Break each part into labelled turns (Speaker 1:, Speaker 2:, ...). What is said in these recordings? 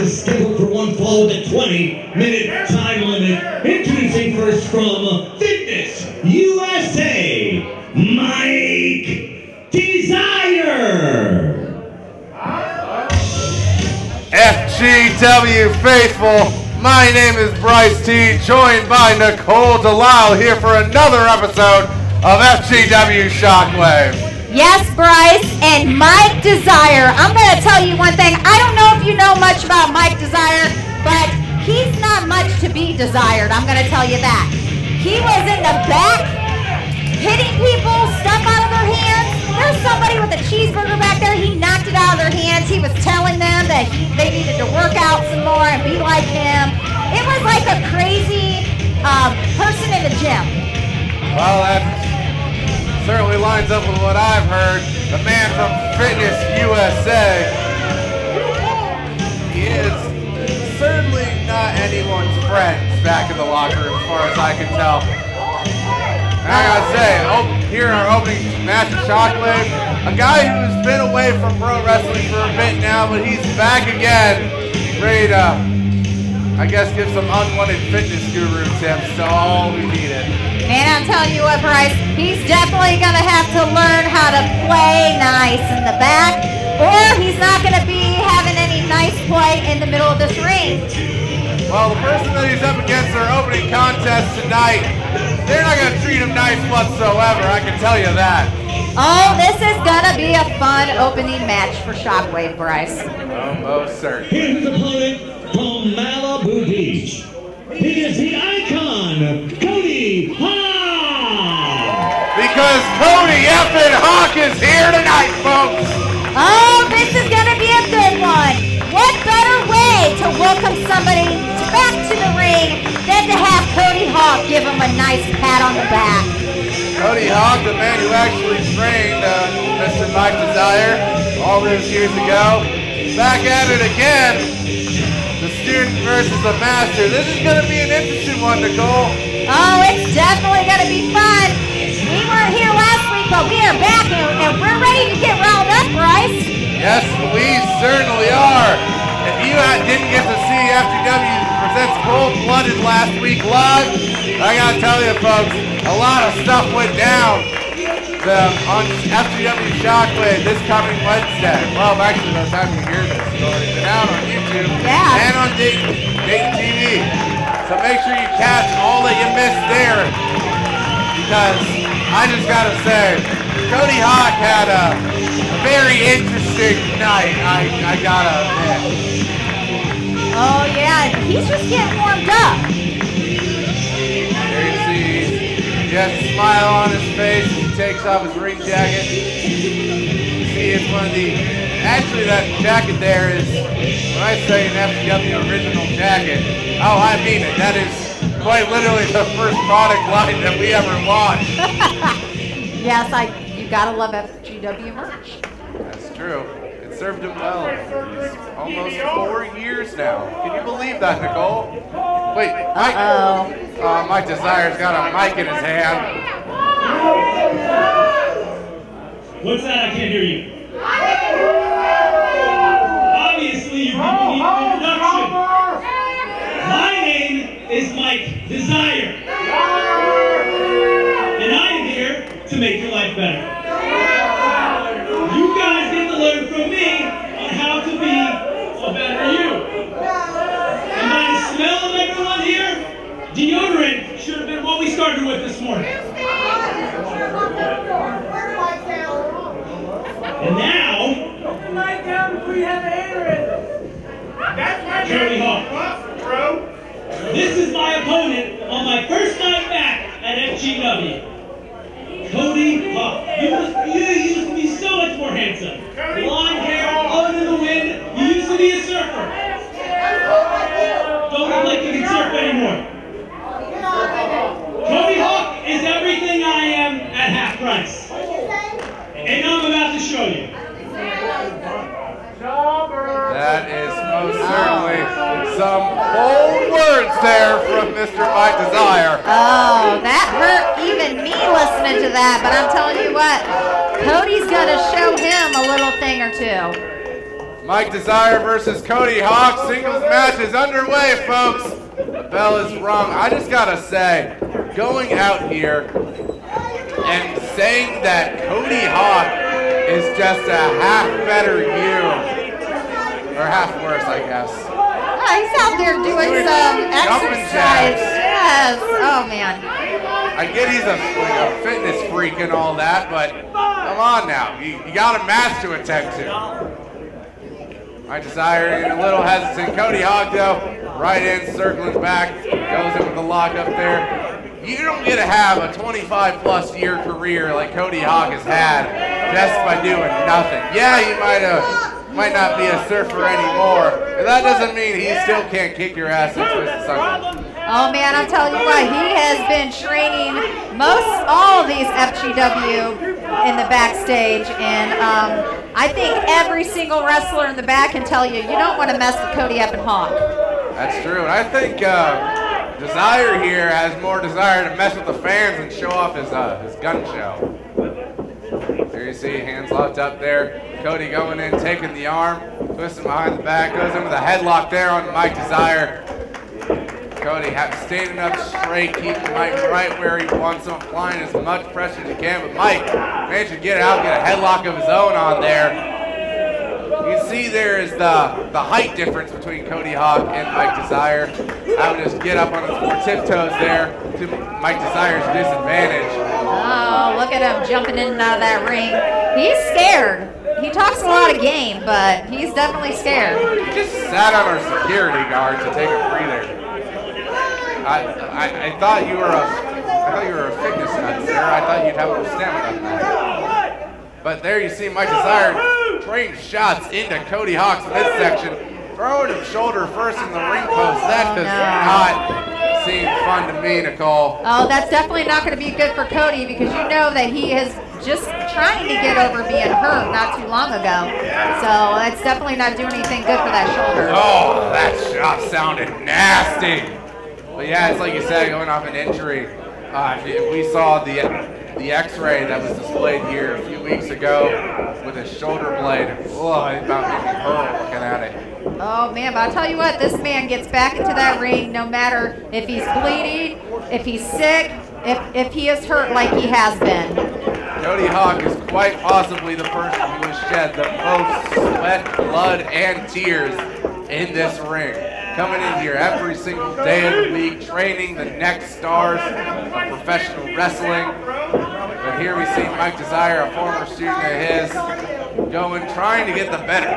Speaker 1: is scheduled for one fall with a 20-minute time limit. Introducing first from Fitness USA, Mike Desire.
Speaker 2: FGW faithful, my name is Bryce T, joined by Nicole Delisle here for another episode of FGW Shockwave.
Speaker 3: Yes, Bryce, and Mike Desire. I'm going to tell you one thing. I don't know if you know much about Mike Desire, but he's not much to be desired. I'm going to tell you that. He was in the back, hitting people, stuff out of their hands. There's somebody with a cheeseburger back there. He knocked it out of their hands. He was telling them that they needed to work out some more and be like him. It was like a crazy person in the gym.
Speaker 2: Well, that certainly lines up with what I've heard. The man from Fitness USA. He is certainly not anyone's friend back in the locker room as far as I can tell. And I gotta say, here in our opening match of Shockwave, a guy who's been away from pro wrestling for a bit now, but he's back again, ready to, I guess, give some unwanted fitness guru tips to all who need it.
Speaker 3: Man, I'm telling you what, Bryce, he's definitely going to have to learn how to play nice in the back, or he's not going to be having any nice play in the middle of this ring.
Speaker 2: Well, the person that he's up against their opening contest tonight, they're not going to treat him nice whatsoever, I can tell you that.
Speaker 3: Oh, this is going to be a fun opening match for Shockwave, Bryce.
Speaker 2: Oh, most certainly.
Speaker 1: Here's his opponent from Malibu Beach. He is the icon, Cody Hawk!
Speaker 2: Because Cody effing Hawk is here tonight, folks!
Speaker 3: Oh, this is going to be a good one. What better way to welcome somebody back to the ring than to have Cody Hawk give him a nice pat on the back.
Speaker 2: Cody Hawk, the man who actually trained Mr. Mike Desire all those years ago. Back at it again. The student versus the master. This is going to be an interesting one, Nicole.
Speaker 3: Oh, it's definitely going to be fun. We weren't here last week, but we are back and we're ready to get riled up, Bryce.
Speaker 2: Yes, we certainly are. If you didn't get to see FGW Presents Cold Blooded last week live, I got to tell you, folks, a lot of stuff went down on FGW Shockwave this coming Wednesday. Well, actually, by the time you hear this, it's already been out on YouTube and on Dayton TV. So make sure you catch all that you missed there, because I just gotta say, Cody Hawk had a very interesting night, I gotta admit.
Speaker 3: Oh yeah, he's just getting warmed up.
Speaker 2: There you see, he has a smile on his face as he takes off his ring jacket. You see, it's one of the, actually that jacket there is, when I say an FGW original jacket, oh, I mean it. That is quite literally the first product line that we ever launched.
Speaker 3: Yes, you gotta love FGW merch.
Speaker 2: That's true. It served him well. It's almost 4 years now. Can you believe that, Nicole? Wait, Mike. Mike Desire's got a mic in his hand.
Speaker 1: What's that? I can't hear you. Obviously, you people need an introduction. My name is Mike Desire. And I'm here to make your life better. You guys get to learn from me on how to be a better you. And by the smell of everyone here, deodorant should have been what we started with this morning. And now, Cody Hawk. This is my opponent on my first night back at FGW. Cody Hawk. You used to be so much more handsome. Blonde hair, blowing in the wind. You used to be a surfer. Don't look like you can surf anymore. Cody Hawk is everything I am at half price. And I'm about to show you.
Speaker 2: That is most certainly some bold words there from Mr. Mike Desire.
Speaker 3: Oh, that hurt even me listening to that, but I'm telling you what, Cody's going to show him a little thing or two.
Speaker 2: Mike Desire versus Cody Hawk. Singles match is underway, folks. The bell is rung. I just gotta say, going out here and saying that Cody Hawk is just a half better you, or half worse, I guess.
Speaker 3: He's out there doing some exercise. Yes. Oh, man.
Speaker 2: I get he's a fitness freak and all that, but come on now. You got a match to attend to. My Desire a little hesitant. Cody Hawk, though, right in, circling back, goes in with the lock up there. You don't get to have a 25-plus year career like Cody Hawk has had just by doing nothing. Yeah, he might not be a surfer anymore, but that doesn't mean he still can't kick your ass and twist the sucker.
Speaker 3: Oh man, I'll tell you what, he has been training all of these FGW in the backstage, and I think every single wrestler in the back can tell you, you don't want to mess with Cody Up and Hawk.
Speaker 2: That's true, and I think Desire here has more desire to mess with the fans and show off his gun show. There you see, hands locked up there. Cody going in, taking the arm, twisting behind the back, goes in with a headlock there on Mike Desire. Cody standing up straight, keeping Mike right where he wants him, applying as much pressure as he can, but Mike managed to get out, get a headlock of his own on there. You can see there is the height difference between Cody Hawk and Mike Desire. I would just get up on his tiptoes there to Mike Desire's disadvantage.
Speaker 3: Oh, look at him jumping in and out of that ring. He's scared. He talks a lot of game, but he's definitely scared.
Speaker 2: He just sat on our security guard to take a breather. I thought you were a fitness nut, sir. I thought you'd have more stamina than that. But there you see Mike Desire train shots into Cody Hawk's midsection, throwing him shoulder first in the ring post. That does not seem fun to me, Nicole.
Speaker 3: Oh, that's definitely not going to be good for Cody, because you know that he is just trying to get over being hurt not too long ago. So that's definitely not doing anything good for that shoulder.
Speaker 2: Oh, that shot sounded nasty. But yeah, it's like you said, going off an injury. If we saw the X-ray that was displayed here a few weeks ago with his shoulder blade, oh, it about made me hurt looking at it.
Speaker 3: Oh man, but I'll tell you what, this man gets back into that ring no matter if he's bleeding, if he's sick, if he is hurt like he has been.
Speaker 2: Cody Hawk is quite possibly the person who has shed the most sweat, blood, and tears in this ring. Coming in here every single day of the week, training the next stars of professional wrestling. But here we see Mike Desire, a former student of his, trying to get the better.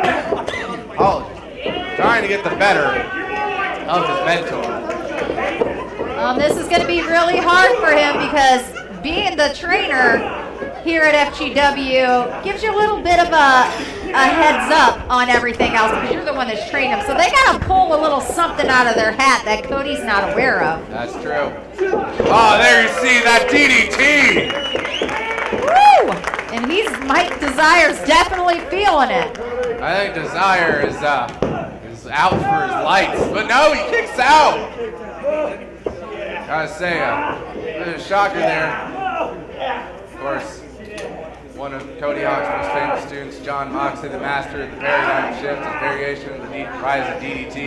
Speaker 2: Trying to get the better of his mentor.
Speaker 3: This is going to be really hard for him, because being the trainer here at FGW gives you a little bit of a heads up on everything else, because you're the one that's trained them. So they got to pull a little something out of their hat that Cody's not aware of.
Speaker 2: That's true. Oh, there you see that DDT.
Speaker 3: Woo! And Mike Desire's definitely feeling it.
Speaker 2: I think Desire is out for his lights, but no, he kicks out. Gotta say, there's a shocker there. Of course, one of Cody Hawk's most famous students, John Moxley, the master of the paradigm shift and variation of the rise of DDT.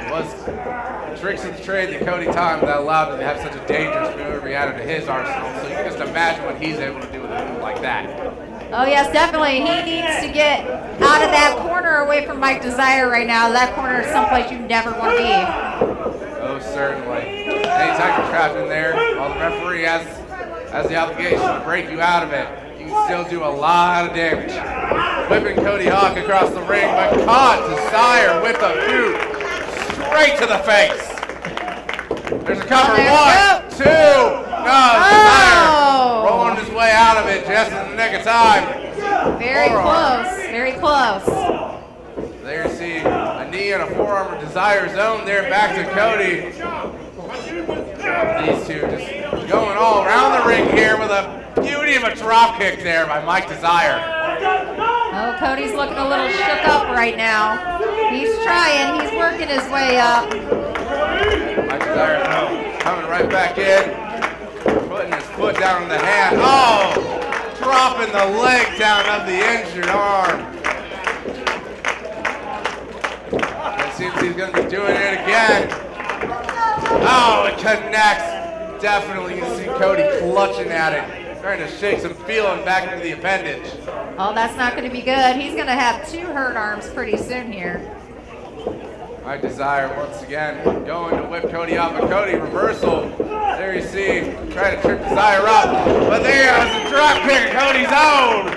Speaker 2: It was tricks of the trade that Cody taught him that allowed him to have such a dangerous move added to his arsenal. So you can just imagine what he's able to do with a move like that.
Speaker 3: Oh yes, definitely. He needs to get out of that corner away from Mike Desire right now. That corner is someplace you never want to be.
Speaker 2: Oh, certainly. Anytime you're trapped in there, while the referee has the obligation to break you out of it, you can still do a lot of damage. Whipping Cody Hawk across the ring, but caught Desire with a boot straight to the face. There's a cover. One, two. No, Desire rolling his way out of it just in the nick of time.
Speaker 3: Very close. Very close.
Speaker 2: There you see a knee and a forearm of Desire's own there, back to Cody. These two just going all around the ring here with a beauty of a drop kick there by Mike Desire.
Speaker 3: Oh, Cody's looking a little shook up right now. He's trying. He's working his way up.
Speaker 2: Mike Desire coming right back in, putting his foot down on the hand. Oh, dropping the leg down of the injured arm. he's going to be doing it again. Oh, it connects. Definitely, you see Cody clutching at it. Trying to shake some feeling back into the appendage.
Speaker 3: Oh, that's not going to be good. He's going to have 2 hurt arms pretty soon here.
Speaker 2: Mike Desire once again going to whip Cody up, but Cody reversal. There you see, trying to trip Desire up, but there is a drop kick, Cody's own.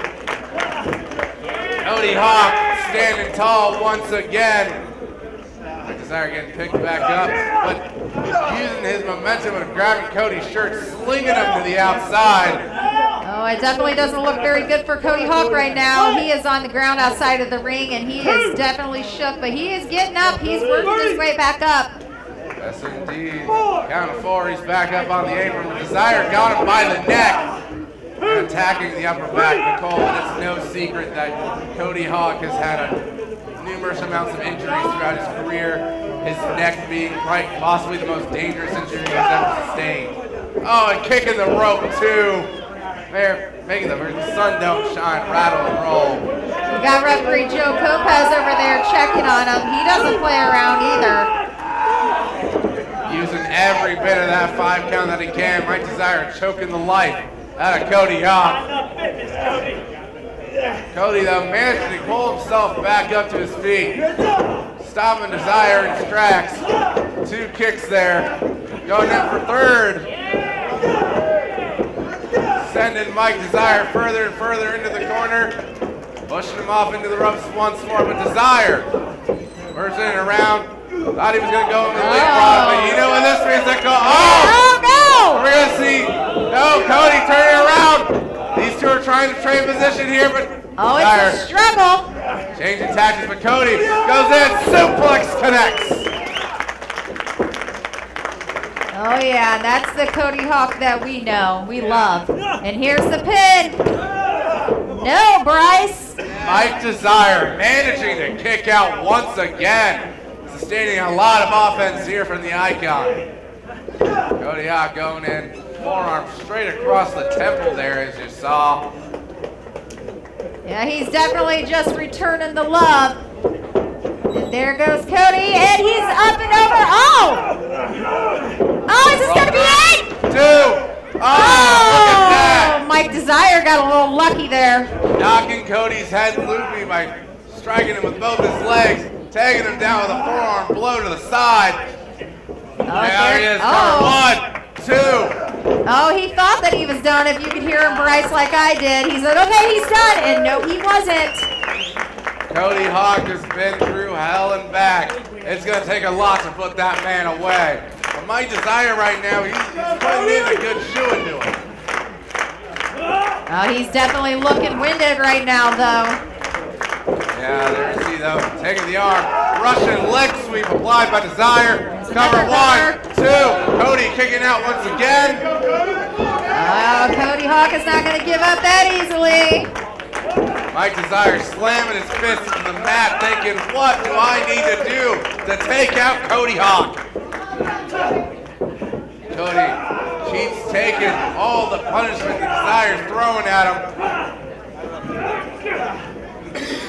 Speaker 2: Cody Hawk standing tall once again. Mike Desire getting picked back up, but using his momentum and grabbing Cody's shirt, slinging him to the outside.
Speaker 3: Oh, it definitely doesn't look very good for Cody Hawk right now. He is on the ground outside of the ring, and he is definitely shook, but he is getting up. He's working his way back up.
Speaker 2: Yes, indeed. Count of 4, he's back up on the apron. Desire got him by the neck and attacking the upper back. Nicole, it's no secret that Cody Hawk has had numerous amounts of injuries throughout his career, his neck being quite possibly the most dangerous injury he's ever sustained. Oh, and kicking the rope, too. They're making the sun don't shine, rattle and roll.
Speaker 3: We got referee Joe Lopez over there checking on him. He doesn't play around either.
Speaker 2: Using every bit of that 5 count that he can. Mike Desire choking the life out of Cody Hawk. Cody, though, managed to pull himself back up to his feet. Stopping Desire in his tracks. 2 kicks there. Going in for 3rd. Sending Mike Desire further and further into the corner. Pushing him off into the ropes once more, but Desire reversing it around. Thought he was going to go into the leapfrog, but you know what this means? Oh,
Speaker 3: no!
Speaker 2: We're going to see, no, Cody turning around. These 2 are trying to trade position here, but
Speaker 3: oh, it's a struggle.
Speaker 2: Changing tactics, but Cody goes in, suplex connects.
Speaker 3: Oh yeah, that's the Cody Hawk that we know, we love. And here's the pin. No, Bryce.
Speaker 2: Mike Desire managing to kick out once again. Sustaining a lot of offense here from the Icon. Cody Hawk going in, forearm straight across the temple there, as you saw.
Speaker 3: Yeah, he's definitely just returning the love. And there goes Cody, and he's up and over. Oh! Oh, is this going to be it?
Speaker 2: 2. Oh, look at that.
Speaker 3: Mike Desire got a little lucky there.
Speaker 2: Knocking Cody's head loopy by striking him with both his legs, tagging him down with a forearm blow to the side. There he is, cover 1, 2.
Speaker 3: Oh, he thought that he was done. If you could hear him, Bryce, like I did. He said, okay, he's done. And no, he wasn't.
Speaker 2: Cody Hawk has been through hell and back. It's going to take a lot to put that man away. But Mike Desire right now, he's putting in a good shoe into him.
Speaker 3: Oh, he's definitely looking winded right now, though.
Speaker 2: Yeah, there you see, though, taking the arm. Russian leg sweep applied by Desire. Cover 1, 2. Cody kicking out once again.
Speaker 3: Oh, Cody Hawk is not going to give up that easily.
Speaker 2: Mike Desire slamming his fist into the mat, thinking, what do I need to do to take out Cody Hawk? Cody keeps taking all the punishment that Desire's throwing at him.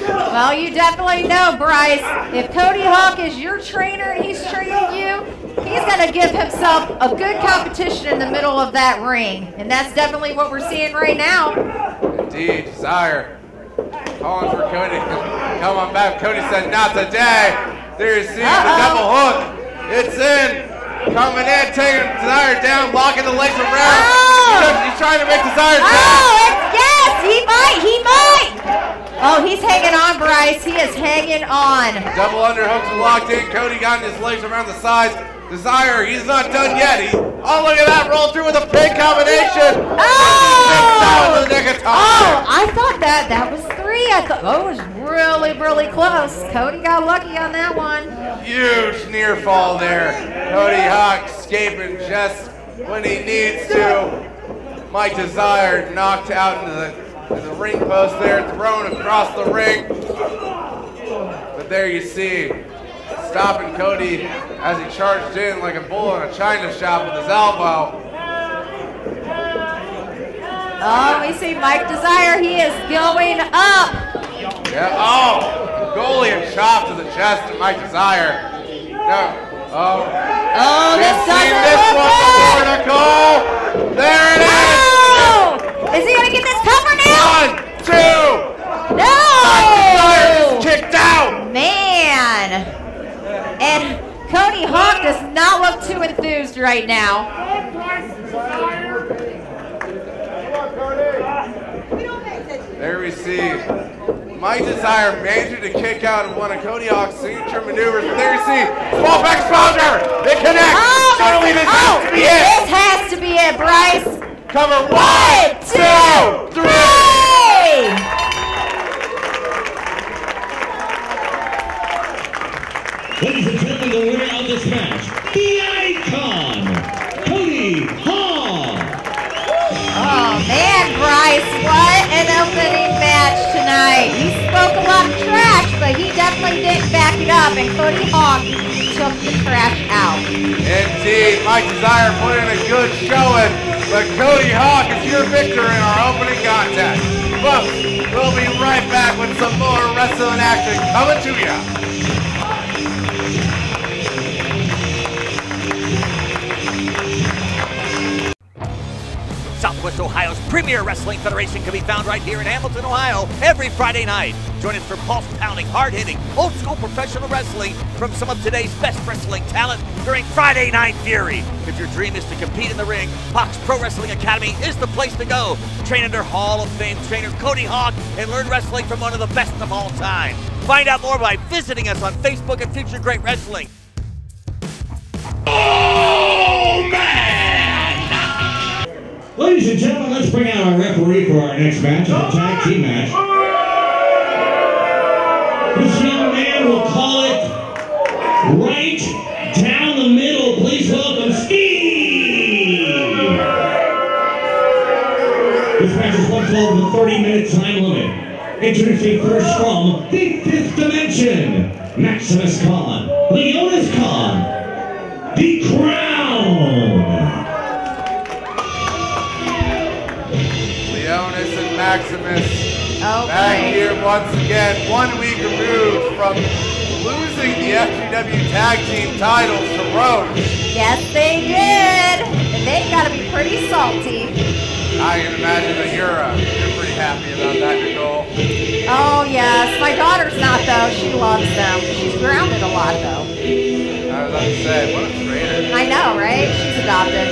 Speaker 3: Well, you definitely know, Bryce, if Cody Hawk is your trainer and he's training you, he's going to give himself a good competition in the middle of that ring. And that's definitely what we're seeing right now.
Speaker 2: Indeed, Desire calling for Cody. Come on back. Cody said, not today. There you see the double hook. It's in. Coming in, taking Desire down, locking the legs around. He's trying to make Desire down.
Speaker 3: Oh, yes, he might. Oh, he's hanging on, Bryce. He is hanging on.
Speaker 2: Double underhooks are locked in. Cody got his legs around the sides. Desire, he's not done yet. Oh, look at that. Roll through with a big combination.
Speaker 3: Oh!
Speaker 2: The neck of time.
Speaker 3: Oh, I thought that was 3. I thought, oh, it was really, really close. Cody got lucky on that one.
Speaker 2: Huge near fall there. Cody Hawk escaping just when he needs to. Mike Desire knocked out into the ring post there, thrown across the ring. But there you see, stopping Cody as he charged in like a bull in a china shop with his elbow.
Speaker 3: Oh, we see Mike Desire. He is going up.
Speaker 2: Yeah. Oh, Goliath chop to the chest of Mike Desire. No. Oh.
Speaker 3: Oh, this doesn't
Speaker 2: this
Speaker 3: look
Speaker 2: one
Speaker 3: good.
Speaker 2: before Nicole. There it is.
Speaker 3: Oh! Is he gonna get this cover now?
Speaker 2: 1, 2.
Speaker 3: No!
Speaker 2: Desire is kicked out.
Speaker 3: Man. And Cody Hawk does not look too enthused right now.
Speaker 2: There we see Mike Desire managed to kick out of one of Cody Hawk's signature maneuvers. But there you see small back sponsor. They connect. Certainly this has to be it.
Speaker 3: This has to be it, Bryce.
Speaker 2: Cover 1, 2, 3.
Speaker 1: Ladies and gentlemen, the winner of this match, the Icon, Cody Hawk.
Speaker 3: Oh man, Bryce, what an opening match tonight. He spoke a lot of trash, but he definitely didn't back it up, and Cody Hawk took the trash out.
Speaker 2: Indeed, Mike Desire put in a good showing, but Cody Hawk is your victor in our opening contest. Folks, we'll be right back with some more wrestling action coming to you.
Speaker 4: Southwest Ohio's premier wrestling federation can be found right here in Hamilton, Ohio, every Friday night. Join us for pulse-pounding, hard-hitting, old-school professional wrestling from some of today's best wrestling talent during Friday Night Fury. If your dream is to compete in the ring, Hawk's Pro Wrestling Academy is the place to go. Train under Hall of Fame trainer Cody Hawk and learn wrestling from one of the best of all time. Find out more by visiting us on Facebook at Future Great Wrestling.
Speaker 1: Oh, man! Ladies and gentlemen, let's bring out our referee for our next match, a tag team match. This young man will call it right down the middle. Please welcome Steve! This match is 112 with a 30-minute time limit. Introducing first from the Fifth Dimension, Maximus Khan, Leonis Khan, the Crown.
Speaker 2: Leonis and Maximus back
Speaker 3: Okay.
Speaker 2: here once again, 1 week removed from losing the FGW Tag Team titles to Rhodes.
Speaker 3: Yes, they did. And they've got to be pretty salty.
Speaker 2: I can imagine that you're pretty happy about that, Nicole.
Speaker 3: Oh, yes. My daughter's not, though. She loves them. She's grounded a lot, though.
Speaker 2: I was about to say, what a traitor.
Speaker 3: I know, right? She's adopted.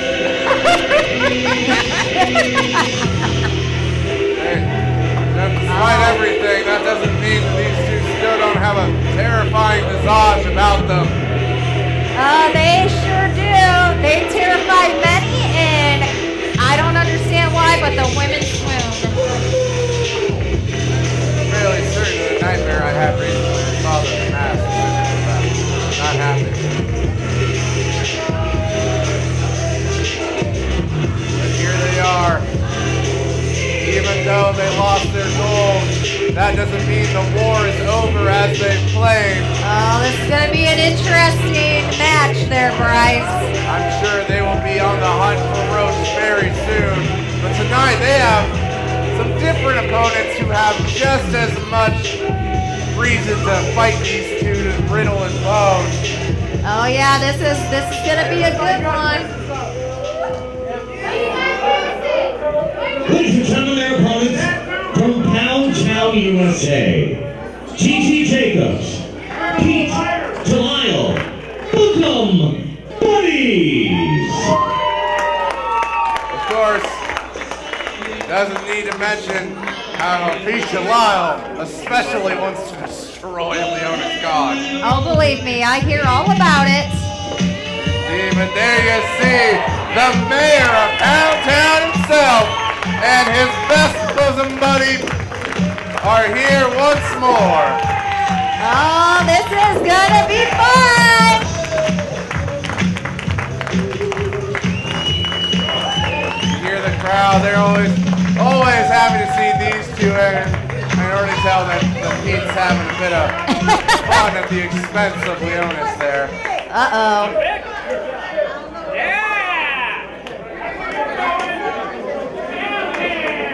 Speaker 2: Despite everything, that doesn't mean that these two still don't have a terrifying visage about them.
Speaker 3: They sure do. They terrify many, and I don't understand why, but the women swoon.
Speaker 2: Really certain the nightmare I had recently when I saw this mask. Not happy. But here they are. Even though they lost their gold, that doesn't mean the war is over as they've claimed.
Speaker 3: Oh, this is going to be an interesting match there, Bryce.
Speaker 2: I'm sure they will be on the hunt for Rhodes very soon. But tonight they have some different opponents who have just as much reason to fight these two to brittle and bone.
Speaker 3: Oh yeah, this is going to be a good one.
Speaker 1: Ladies and gentlemen, their opponents from Pound Town, USA. T.T. Jacobs, Pete Delisle, Book'em Buddies.
Speaker 2: Of course, doesn't need to mention how Pete Delisle especially wants to destroy Leonis God.
Speaker 3: Oh, believe me, I hear all about it.
Speaker 2: But there you see the mayor of Pound Town himself and his best bosom buddy are here once more.
Speaker 3: Oh, this is gonna be fun!
Speaker 2: You hear the crowd, they're always happy to see these two, and I can already tell that Pete's having a bit of fun at the expense of Leonis there.
Speaker 3: Uh-oh.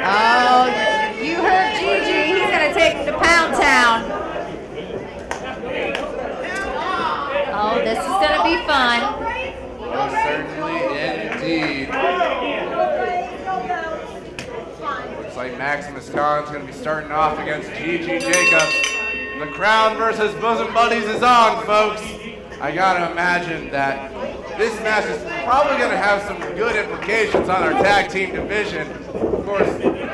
Speaker 3: Oh, you heard Gigi. He's going to take him to Pound Town. Oh, this is
Speaker 2: Khan's going to be starting off against Gigi Jacobs. The Crown versus Bosom Buddies is on, folks. I gotta imagine that this match is probably going to have some good implications on our tag team division. Of course,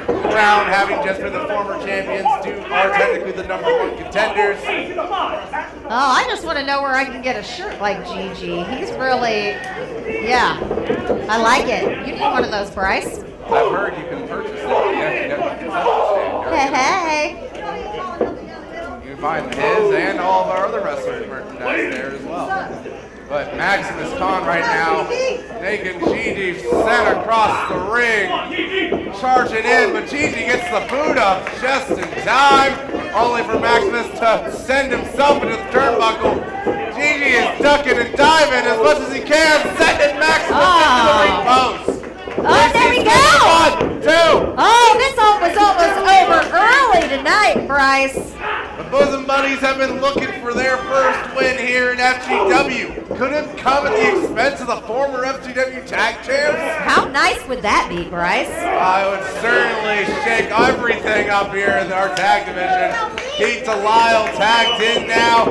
Speaker 2: Crown, having just been the former champions, are technically the #1 contenders.
Speaker 3: Oh, I just want to know where I can get a shirt like Gigi. He's really, yeah, I like it. You need one of those, Bryce.
Speaker 2: I've heard you can purchase it. Yeah,
Speaker 3: Hey.
Speaker 2: you can find his and all of our other wrestlers' merchandise there as well. But Maximus Khan right now, making Gigi sent across the ring, charging in, but Gigi gets the boot up just in time, only for Maximus to send himself into the turnbuckle. Gigi is ducking and diving as much as he can, sending Maximus into the ring post.
Speaker 3: Oh, there we go!
Speaker 2: 1, 2.
Speaker 3: Oh, this one was almost over early tonight, Bryce.
Speaker 2: The Bosom Buddies have been looking for their first win here in FGW. Couldn't come at the expense of the former FGW tag champs.
Speaker 3: How nice would that be, Bryce?
Speaker 2: I would certainly shake everything up here in our tag division. Pete Delisle tagged in now.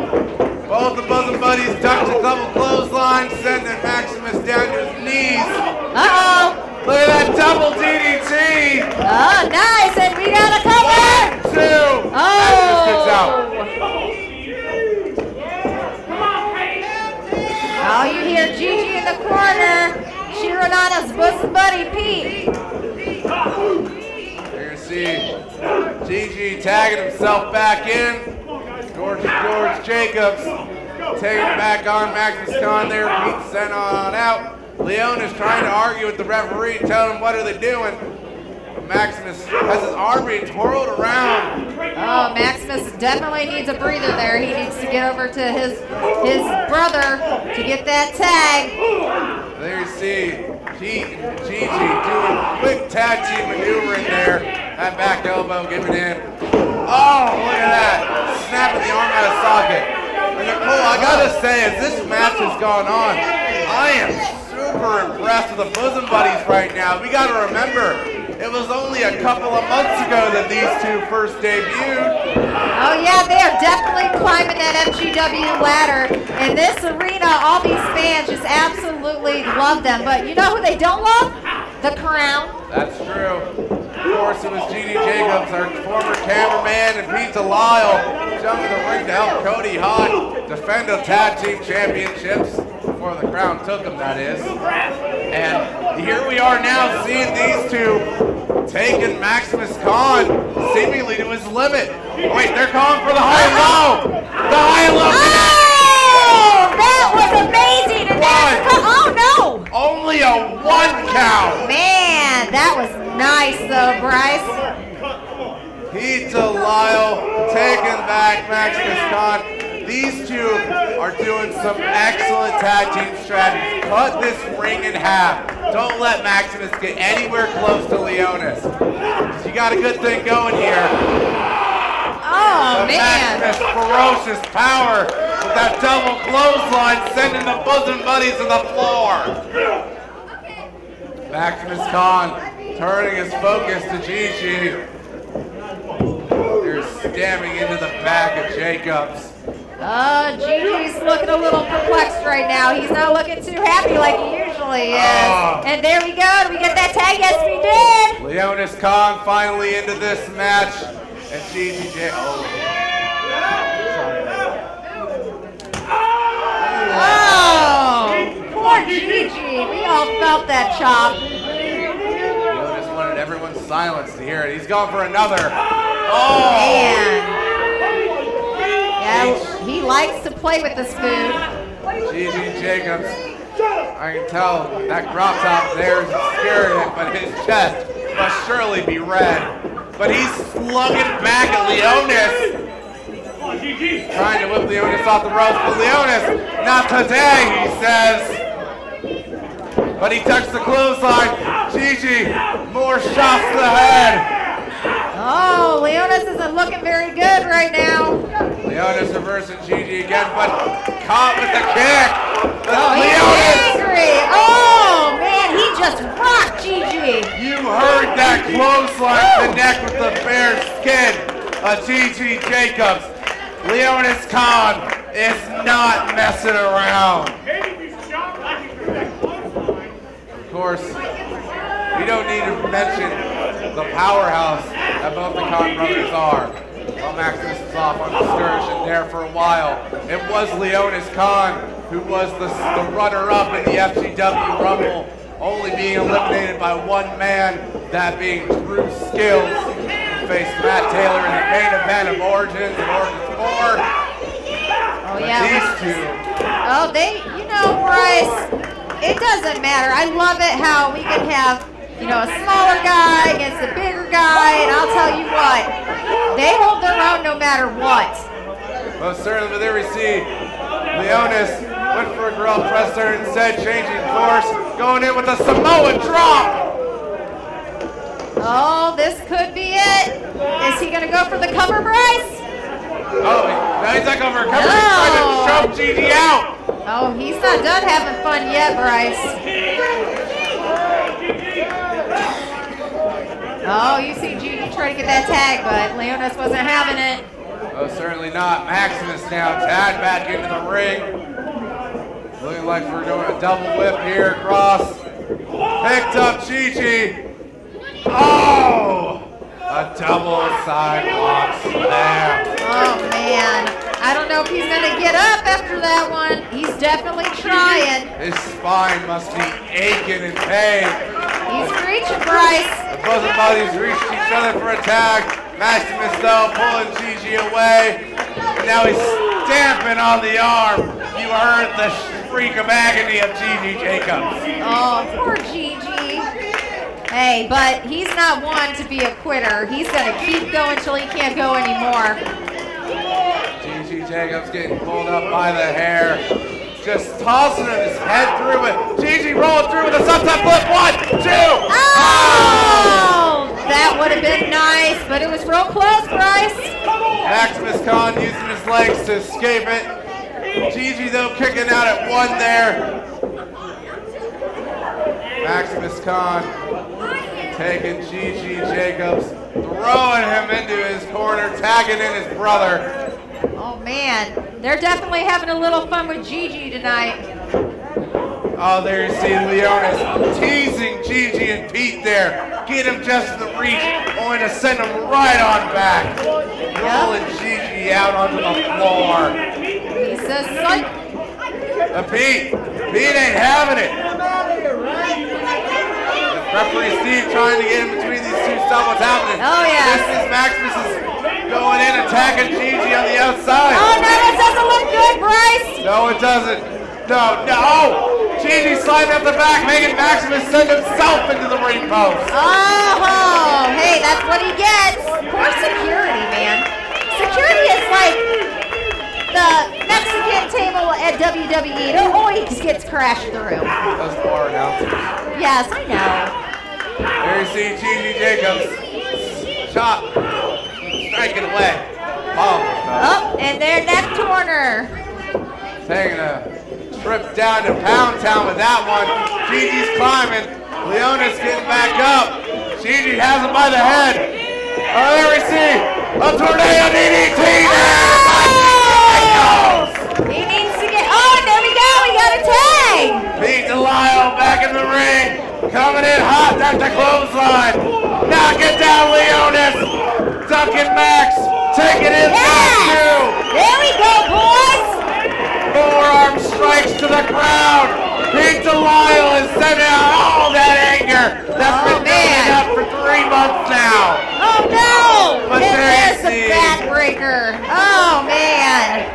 Speaker 2: Both the Bosom Buddies ducked a double clothesline, sending Maximus down to his knees.
Speaker 3: Uh-oh.
Speaker 2: Look at that double DDT.
Speaker 3: Oh, nice, and we got a cover.
Speaker 2: 1, 2. Maximus gets out.
Speaker 3: Oh, you hear Gigi in the corner cheering on his bosom buddy, Pete.
Speaker 2: There you see Gigi tagging himself back in. George Jacobs taking it back on Maximus Khan there. Pete sent on out. Leon is trying to argue with the referee, telling him what are they doing. But Maximus has his arm being twirled around.
Speaker 3: Oh, Maximus definitely needs a breather there. He needs to get over to his brother to get that tag.
Speaker 2: There you see Pete and Gigi doing quick tag team maneuvering there. That back elbow giving in. Oh, look at that. Snapping the arm out of socket. And Nicole, I gotta say, as this match has gone on, I am super impressed with the Bosom Buddies right now. We gotta remember, it was only a couple of months ago that these two first debuted.
Speaker 3: Oh yeah, they are definitely climbing that FGW ladder. In this arena, all these fans just absolutely love them. But you know who they don't love? The Crown.
Speaker 2: That's true. Of course, it was Gigi Jacobs, our former cameraman, and Pete Delisle jumping the ring to help Cody Hawk defend the tag team championships. Before the Crown took them, that is. And here we are now seeing these two taking Maximus Khan seemingly to his limit. Wait, they're calling for the high and low. The high and low.
Speaker 3: Oh, that was amazing. And oh no.
Speaker 2: Only a 1 count.
Speaker 3: Man, that was nice though, Bryce.
Speaker 2: Pete Delisle taking back Maximus Khan. These two are doing some excellent tag team strategies. Cut this ring in half. Don't let Maximus get anywhere close to Leonis. You got a good thing going here.
Speaker 3: Oh,
Speaker 2: but
Speaker 3: man.
Speaker 2: Maximus' ferocious power with that double clothesline sending the Bosom Buddies to the floor. Maximus Khan turning his focus to Gigi. They're stabbing into the back of Jacobs.
Speaker 3: Gigi's looking a little perplexed right now. He's not looking too happy like he usually is. And there we go. Did we get that tag? Yes, we did.
Speaker 2: Leonis Khan finally into this match. And Gigi Jacobs.
Speaker 3: Oh, poor Gigi. We all felt that chop.
Speaker 2: Leonis wanted everyone's silence to hear it. He's going for another. Oh,
Speaker 3: man. Yeah, he likes to play with this food.
Speaker 2: Gigi Jacobs. I can tell that crop top there is scaring him, but his chest must surely be red. But he's slugging back at Leonis. Trying to whip Leonis off the ropes, but Leonis, not today, he says. But he tucks the clothesline. Gigi, more shots to the head.
Speaker 3: Oh, Leonis isn't looking very good right now.
Speaker 2: Leonis reversing Gigi again, but caught with the kick.
Speaker 3: Oh, he's angry. Oh, man, he just rocked Gigi.
Speaker 2: You heard that clothesline connect with the bare skin of Gigi Jacobs. Leonis Khan is not messing around. Of course, we don't need to mention the powerhouse that both the Khan brothers are. While Maximus was off on excursion there for a while, it was Leonis Khan who was the runner-up in the FGW Rumble, only being eliminated by one man, that being Drew Skills, who faced Matt Taylor in the main event of Origins and Origins 4.
Speaker 3: Oh,
Speaker 2: but
Speaker 3: yeah.
Speaker 2: these two.
Speaker 3: Oh, you know, Bryce, it doesn't matter. I love it how we can have, you know, a smaller guy against a bigger guy, and I'll tell you what, they hold their own no matter what.
Speaker 2: Most certainly, but there we see Leonis went for a girl presser, instead changing course, going in with a Samoa drop.
Speaker 3: Oh, this could be it. Is he going to go for the cover, Bryce?
Speaker 2: Oh, now he's not going for a cover. He's trying to choke Gigi out.
Speaker 3: Oh, he's not done having fun yet, Bryce. Oh, you see Gigi try to get that tag, but Leonis wasn't having it.
Speaker 2: Oh, certainly not. Maximus now tagged back into the ring. Looking like we're doing a double whip here across. Picked up Gigi. Oh! A double sidewalk slam.
Speaker 3: Oh, man. I don't know if he's going to get up after that one. He's definitely trying.
Speaker 2: His spine must be aching in pain.
Speaker 3: He's reaching, Bryce.
Speaker 2: The bosom buddies reached each other for a tag. Maximus, though, pulling Gigi away. And now he's stamping on the arm. You heard the shriek of agony of Gigi Jacobs.
Speaker 3: Oh, poor Gigi. Hey, but he's not one to be a quitter. He's going to keep going till he can't go anymore.
Speaker 2: Gigi Jacobs getting pulled up by the hair. Just tossing his head through it. Gigi rolling through with a sunset flip. 1, 2.
Speaker 3: Oh! That would have been nice, but it was real close, Bryce.
Speaker 2: Maximus Khan using his legs to escape it. Gigi, though, kicking out at 1 there. Maximus Khan taking Gigi Jacobs, throwing him into his corner, tagging in his brother.
Speaker 3: Oh, man. They're definitely having a little fun with Gigi tonight.
Speaker 2: Oh, there you see Leonis teasing Gigi and Pete there. Get him just in the reach, only to send him right on back. Rolling Gigi out onto the floor.
Speaker 3: He says, son.
Speaker 2: Pete ain't having it. Referee Steve trying to get in between these two. Stop what's happening.
Speaker 3: Oh, yeah.
Speaker 2: This is Maximus is going in, attacking Gigi on the outside.
Speaker 3: Oh, no, that doesn't look good, Bryce.
Speaker 2: No, it doesn't. No. Oh, Gigi sliding up the back, making Maximus send himself into the ring post.
Speaker 3: Oh, hey, that's what he gets. Poor security, man. Security is like the Mexican table at WWE. It always gets crashed through.
Speaker 2: Those poor announcers.
Speaker 3: Yes, I know.
Speaker 2: There you see Gigi Jacobs. Chop. Striking away.
Speaker 3: Oh, and their neck corner.
Speaker 2: Taking a trip down to Pound Town with that one. Gigi's climbing. Leonis getting back up. Gigi has him by the head. Oh, there we see a tornado DDT there.
Speaker 3: He needs to get. Oh, and there we go. We got a tag.
Speaker 2: Pete Delisle back in the ring. Coming in hot at the clothesline. Knock it down, Leonis. Ducking Max. Taking in two.
Speaker 3: There we go, boys.
Speaker 2: Forearm strikes to the crowd. Pete Delisle is sending out all that anger that's been building up for 3 months now.
Speaker 3: Oh no!
Speaker 2: But
Speaker 3: there's the backbreaker. Oh man!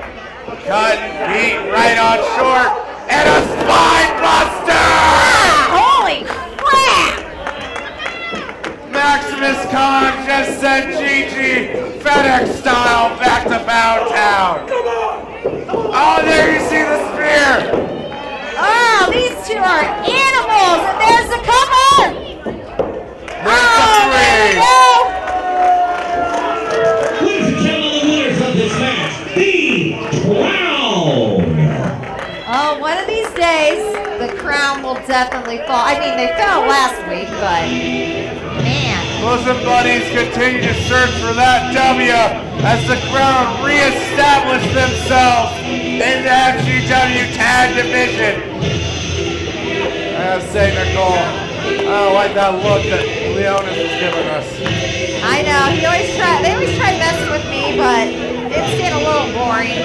Speaker 2: Cut Pete right on short and a spine buster!
Speaker 3: Holy crap!
Speaker 2: Maximus Khan just sent Gigi FedEx style back to Bow Town. Oh, there you see the spear.
Speaker 3: Oh, these two are animals, and there's the cover.
Speaker 2: There's the three.
Speaker 1: Ladies and gentlemen, the winners of this match, the Crown.
Speaker 3: Oh, one of these days, the Crown crown will definitely fall. I mean, they fell last week, but man.
Speaker 2: Bosom buddies continue to search for that W as the Crown reestablish themselves in the FGW Tag Division. I gotta say, Nicole, I don't like that look that Leonis is giving us.
Speaker 3: I know, they always try messing with me, but it's getting a little boring.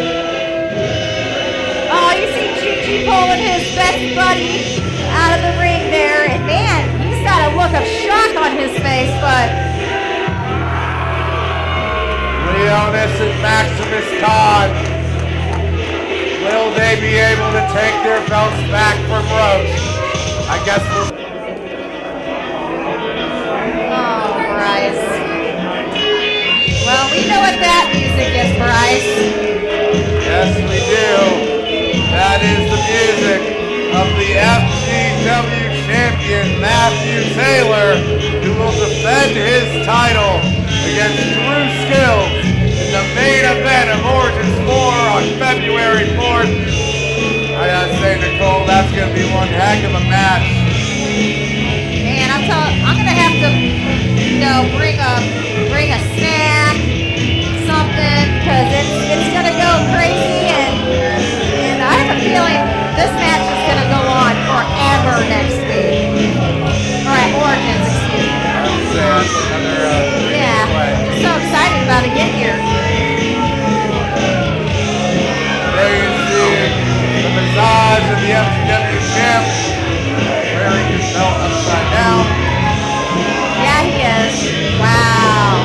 Speaker 3: Oh, you see Gigi pulling his best buddy out of the ring there, and man, he's got a look of shock on his face, but
Speaker 2: Leonis and Maximus Todd, will they be able to take their belts back from Roach? I guess we'll...
Speaker 3: oh, Bryce. Well, we know what that music is, Bryce.
Speaker 2: Yes, we do. That is the music of the FGW champion, Matthew Taylor, who will defend his title against Drew Skills in the main event of Origins 4 on February 4th. I gotta say, Nicole, that's gonna be one heck of a match.
Speaker 3: Man, I'm gonna have to, you know, bring a snack, something, because it's gonna go crazy, and I have a feeling this match is gonna go on forever next week. All right, Origins, excuse me.
Speaker 2: I would say that's another
Speaker 3: yeah, I'm so excited about it getting here.
Speaker 2: There you see the visage of the FGW champ, wearing his belt upside down.
Speaker 3: Yeah, he is. Wow.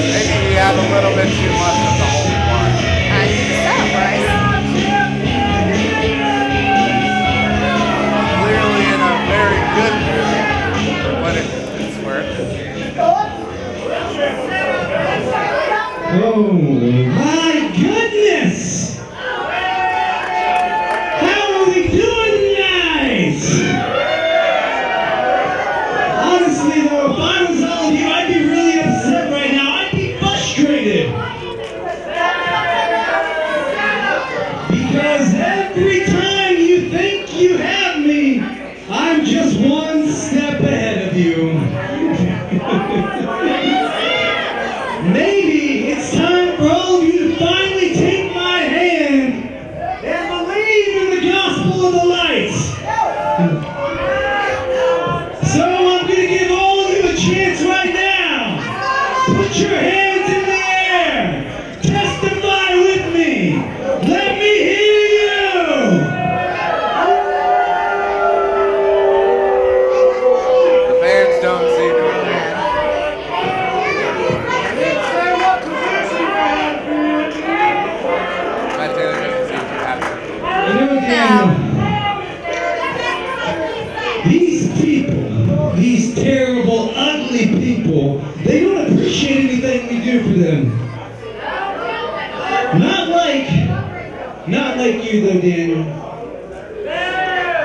Speaker 2: Maybe we have a little bit too much of the whole one.
Speaker 3: I think so, Bryce.
Speaker 2: Clearly in a very good mood, but it's worth it.
Speaker 1: Oh my goodness! How are we doing tonight? Honestly though, if I was all of you, I'd be really upset right now. I'd be frustrated. Because every time you think you have me, I'm just one step ahead of you. Maybe it's time for all of you to finally take my hand and believe in the gospel of the light. So I'm going to give all of you a chance right now. Put your hands in the air. Testify with me. Let me hear you.
Speaker 2: The fans don't seem to understand. Matt Taylor doesn't seem too happy.
Speaker 1: You know, Daniel, these people, these terrible, ugly people, they don't appreciate anything we do for them. Not like you though, Daniel.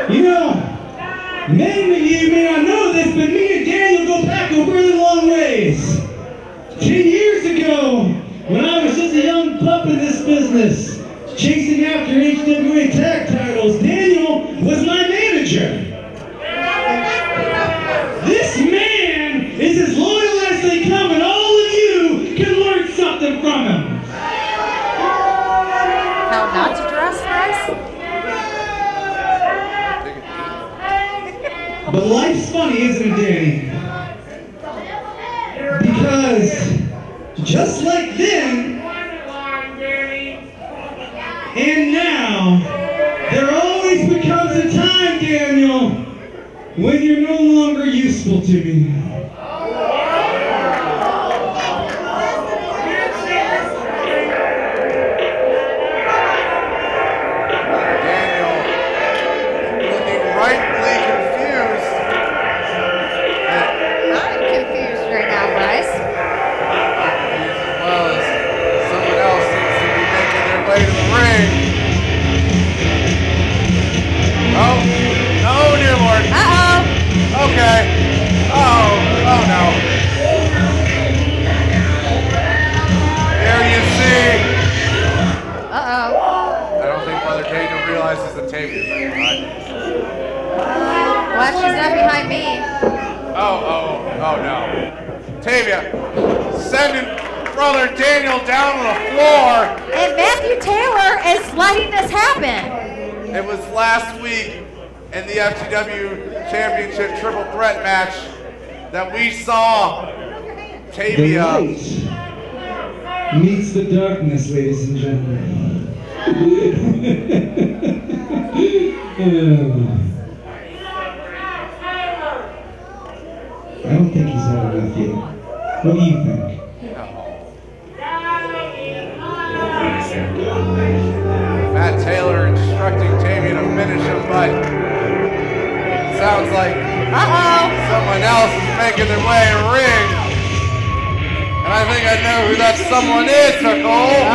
Speaker 1: You know, many of you may not know this, but me and Daniel go back a really long ways. 10 years ago, when I was just a young pup in this business, chasing after HWA tag titles, Daniel was my manager. This man is as loyal as they come, and all of you can learn something from him.
Speaker 3: How not to dress, Bryce?
Speaker 1: But life's funny, isn't it, Danny? Because just like then and now, there always becomes a time, Daniel, when you're no longer useful to me.
Speaker 2: Rightly confused.
Speaker 3: I'm confused right now, Bryce.
Speaker 2: As well as someone else seems to be making their way to the ring. Oh, no, Newborn.
Speaker 3: Uh-oh.
Speaker 2: Okay. Oh,
Speaker 3: Glad she's not behind me.
Speaker 2: Oh no. Tavia sending brother Daniel down on the floor.
Speaker 3: And Matthew Taylor is letting this happen.
Speaker 2: It was last week in the FGW Championship Triple Threat match that we saw Tavia.
Speaker 5: The light meets the darkness, ladies and gentlemen. I don't think he's had enough yet. What do you think?
Speaker 2: Matt Taylor instructing Tavia to finish him, but it sounds like someone else is making their way in the ring. And I think I know who that someone is, Nicole.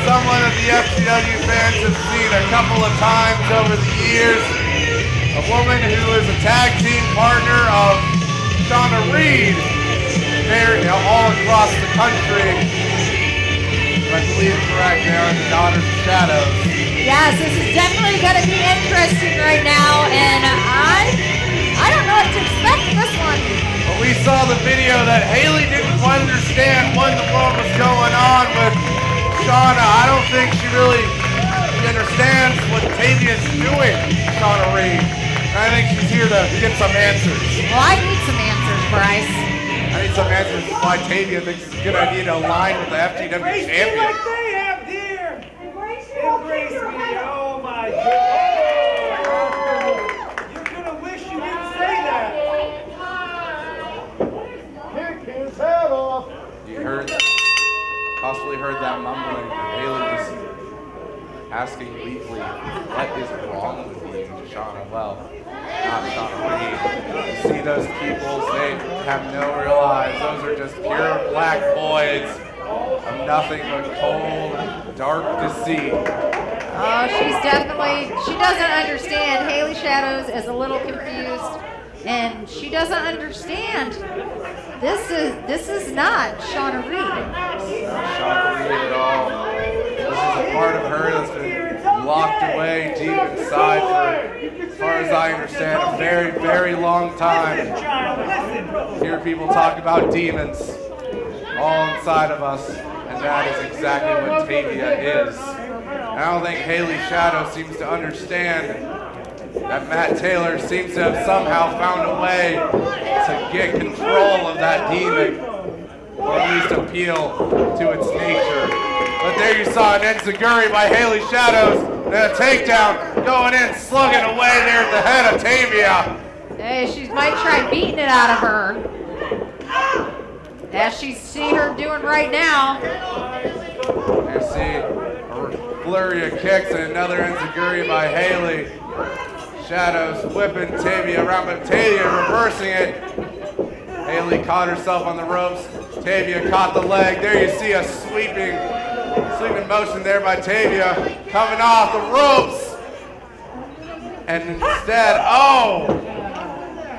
Speaker 2: Someone that the FGW fans have seen a couple of times over the years. A woman who is a tag team partner of Shauna Reed all across the country. I believe correct, they are the Daughters of Shadows.
Speaker 3: Yes, this is definitely going to be interesting right now, and I don't know what to expect from this one.
Speaker 2: But we saw the video that Haley didn't quite understand what in the world was going on with Shauna. I don't think she really understands what Tavia's doing, Shauna Reed. I think she's here to get some answers.
Speaker 3: Well, I need some answers, Bryce.
Speaker 2: I need some answers why Tavia thinks it's a good idea to align with the FGW champion.
Speaker 6: Like they have, dear. Embrace me. Oh my God. You're gonna wish you didn't say that. Kick his head off.
Speaker 2: You possibly heard that mumbling. Haley just asking weakly, what is wrong with you, Shauna? Well, not Shauna Reed. You see those pupils, they have no real eyes. Those are just pure black voids of nothing but cold, dark deceit.
Speaker 3: Oh, she doesn't understand. Haley Shadows is a little confused, and she doesn't understand. This is not Shauna Reed.
Speaker 2: Not Shauna Reed at all. This is a part of her that's been locked away deep inside for, as far as I understand, a very, very long time. Hear people talk about demons all inside of us, and that is exactly what Tavia is. And I don't think Haley Shadow seems to understand that Matt Taylor seems to have somehow found a way to get control of that demon, or at least appeal to its nature. But there you saw an enziguri by Haley Shadows, and a takedown going in, slugging away there at the head of Tavia.
Speaker 3: Hey, she might try beating it out of her, as you see her doing right now.
Speaker 2: You see a flurry of kicks and another enziguri by Haley. Shadows whipping Tavia around, but Tavia reversing it. Haley caught herself on the ropes. Tavia caught the leg. There you see a sweeping motion there by Tavia coming off the ropes. And instead,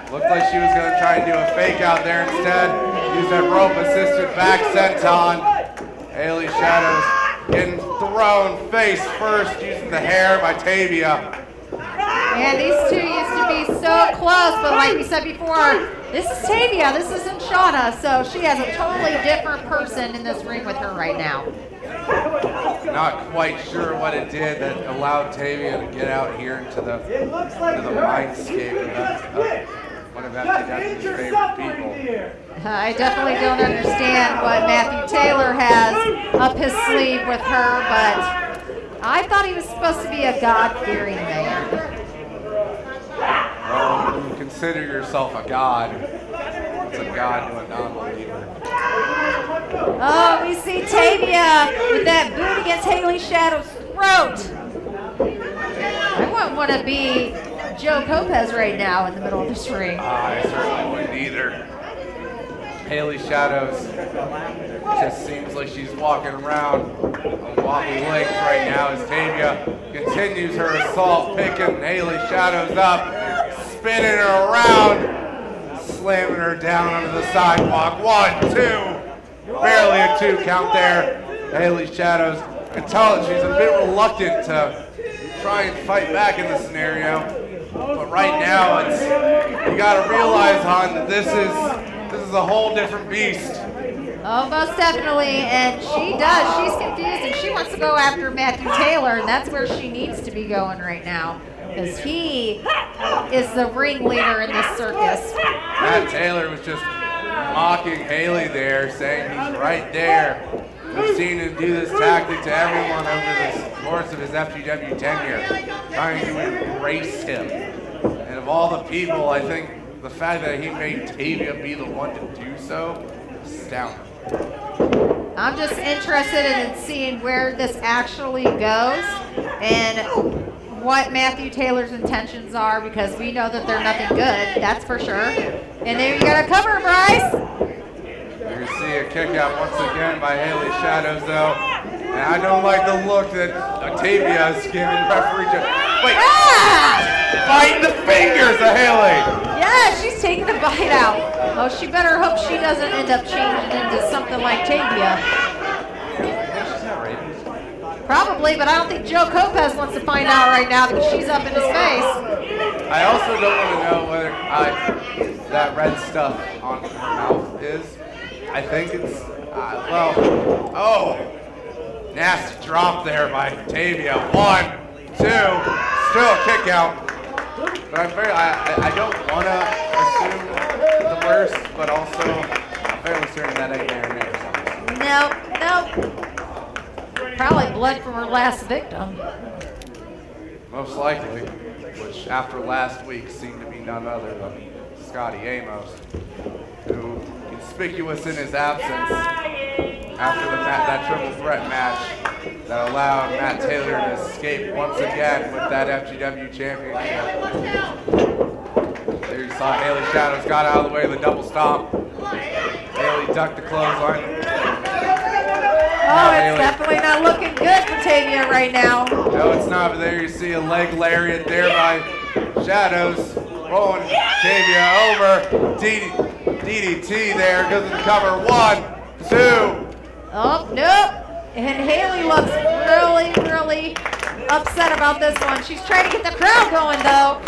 Speaker 2: looked like she was going to try and do a fake out there instead. Use that rope assisted back senton. Haley Shadows getting thrown face first using the hair by Tavia.
Speaker 3: Yeah, these two used to be so close, but like we said before, this is Tavia, this isn't Shauna, so she has a totally different person in this ring with her right now.
Speaker 2: Not quite sure what it did that allowed Tavia to get out here into the mindscape of one of FGW's favorite people.
Speaker 3: I definitely don't understand what Matthew Taylor has up his sleeve with her, but I thought he was supposed to be a God-fearing man.
Speaker 2: Well, when you consider yourself a god, it's a god to a non-believer.
Speaker 3: Oh, we see Tavia with that boot against Haley Shadow's throat. I wouldn't want to be Joe Lopez right now in the middle of this ring.
Speaker 2: I certainly wouldn't either. Haley Shadows just seems like she's walking around on wobbly legs right now as Tavia continues her assault, picking Haley Shadows up, spinning her around, slamming her down onto the sidewalk. 1, 2, barely a 2 count there. Haley Shadows, you can tell that she's a bit reluctant to try and fight back in this scenario. But right now, you gotta realize, hon, that this is a whole different beast.
Speaker 3: Oh, most definitely, and she does. She's confused, and she wants to go after Matthew Taylor, and that's where she needs to be going right now, because he is the ringleader in this circus.
Speaker 2: Matt Taylor was just mocking Haley there, saying he's right there. We've seen him do this tactic to everyone over the course of his FGW tenure, trying to erase him. And of all the people, I think the fact that he made Tavia be the one to do so is astounding.
Speaker 3: I'm just interested in seeing where this actually goes and what Matthew Taylor's intentions are, because we know that they're nothing good, that's for sure. And then you got a cover, Bryce.
Speaker 2: You see a kick out once again by Haley Shadows, though. And I don't like the look that Tavia is giving referee. Wait, biting the fingers of Haley.
Speaker 3: Yeah, she's taking the bite out. Oh, she better hope she doesn't end up changing into something like Tavia. Probably, but I don't think Joe Lopez wants to find out right now because she's up in his face.
Speaker 2: I also don't want to know whether that red stuff on her mouth is. I think it's, well, oh, nasty drop there by Tavia. 1, 2, still a kick out. But I don't want to assume the worst, but also I'm fairly certain that ain't there or something.
Speaker 3: No. Probably blood from her last victim.
Speaker 2: Most likely, which after last week seemed to be none other than Scotty Amos, who conspicuous in his absence after that triple threat match that allowed Matt Taylor to escape once again with that FGW championship. There you saw Haley Shadows got out of the way of the double stomp. Haley ducked the clothesline.
Speaker 3: Oh, it's definitely not looking good for Tavia right now.
Speaker 2: No, it's not, but there you see a leg lariat there by Shadows. Rolling Tavia over. DDT there, goes to the cover. 1, 2.
Speaker 3: Oh, nope. And Haley looks really upset about this one. She's trying to get the crowd going, though.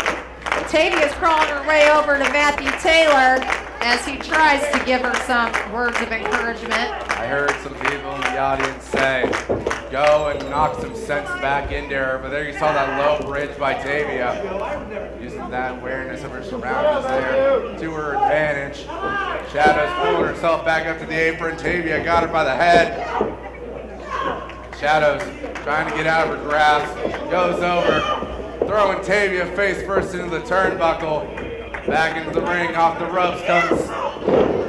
Speaker 3: Tavia's crawling her way over to Matthew Taylor as he tries to give her some words of encouragement.
Speaker 2: I heard some people in the audience say, go and knock some sense back into her, but there you saw that low bridge by Tavia, using that awareness of her surroundings there to her advantage. Shadows pulling herself back up to the apron. Tavia got her by the head. Shadows trying to get out of her grasp, goes over, throwing Tavia face first into the turnbuckle. Back into the ring, off the ropes comes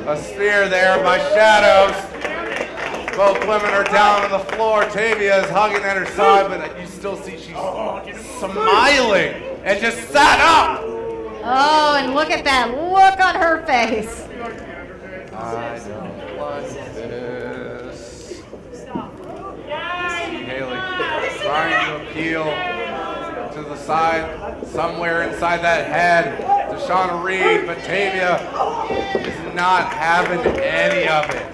Speaker 2: a spear there by Shadows. Both women are down on the floor. Tavia is hugging at her side, but you still see she's smiling and just sat up.
Speaker 3: Oh, and look at that look on her face.
Speaker 2: I don't like this. See Haley trying to appeal to the side, somewhere inside that head, to Shauna Reed, but Tavia is not having any of it.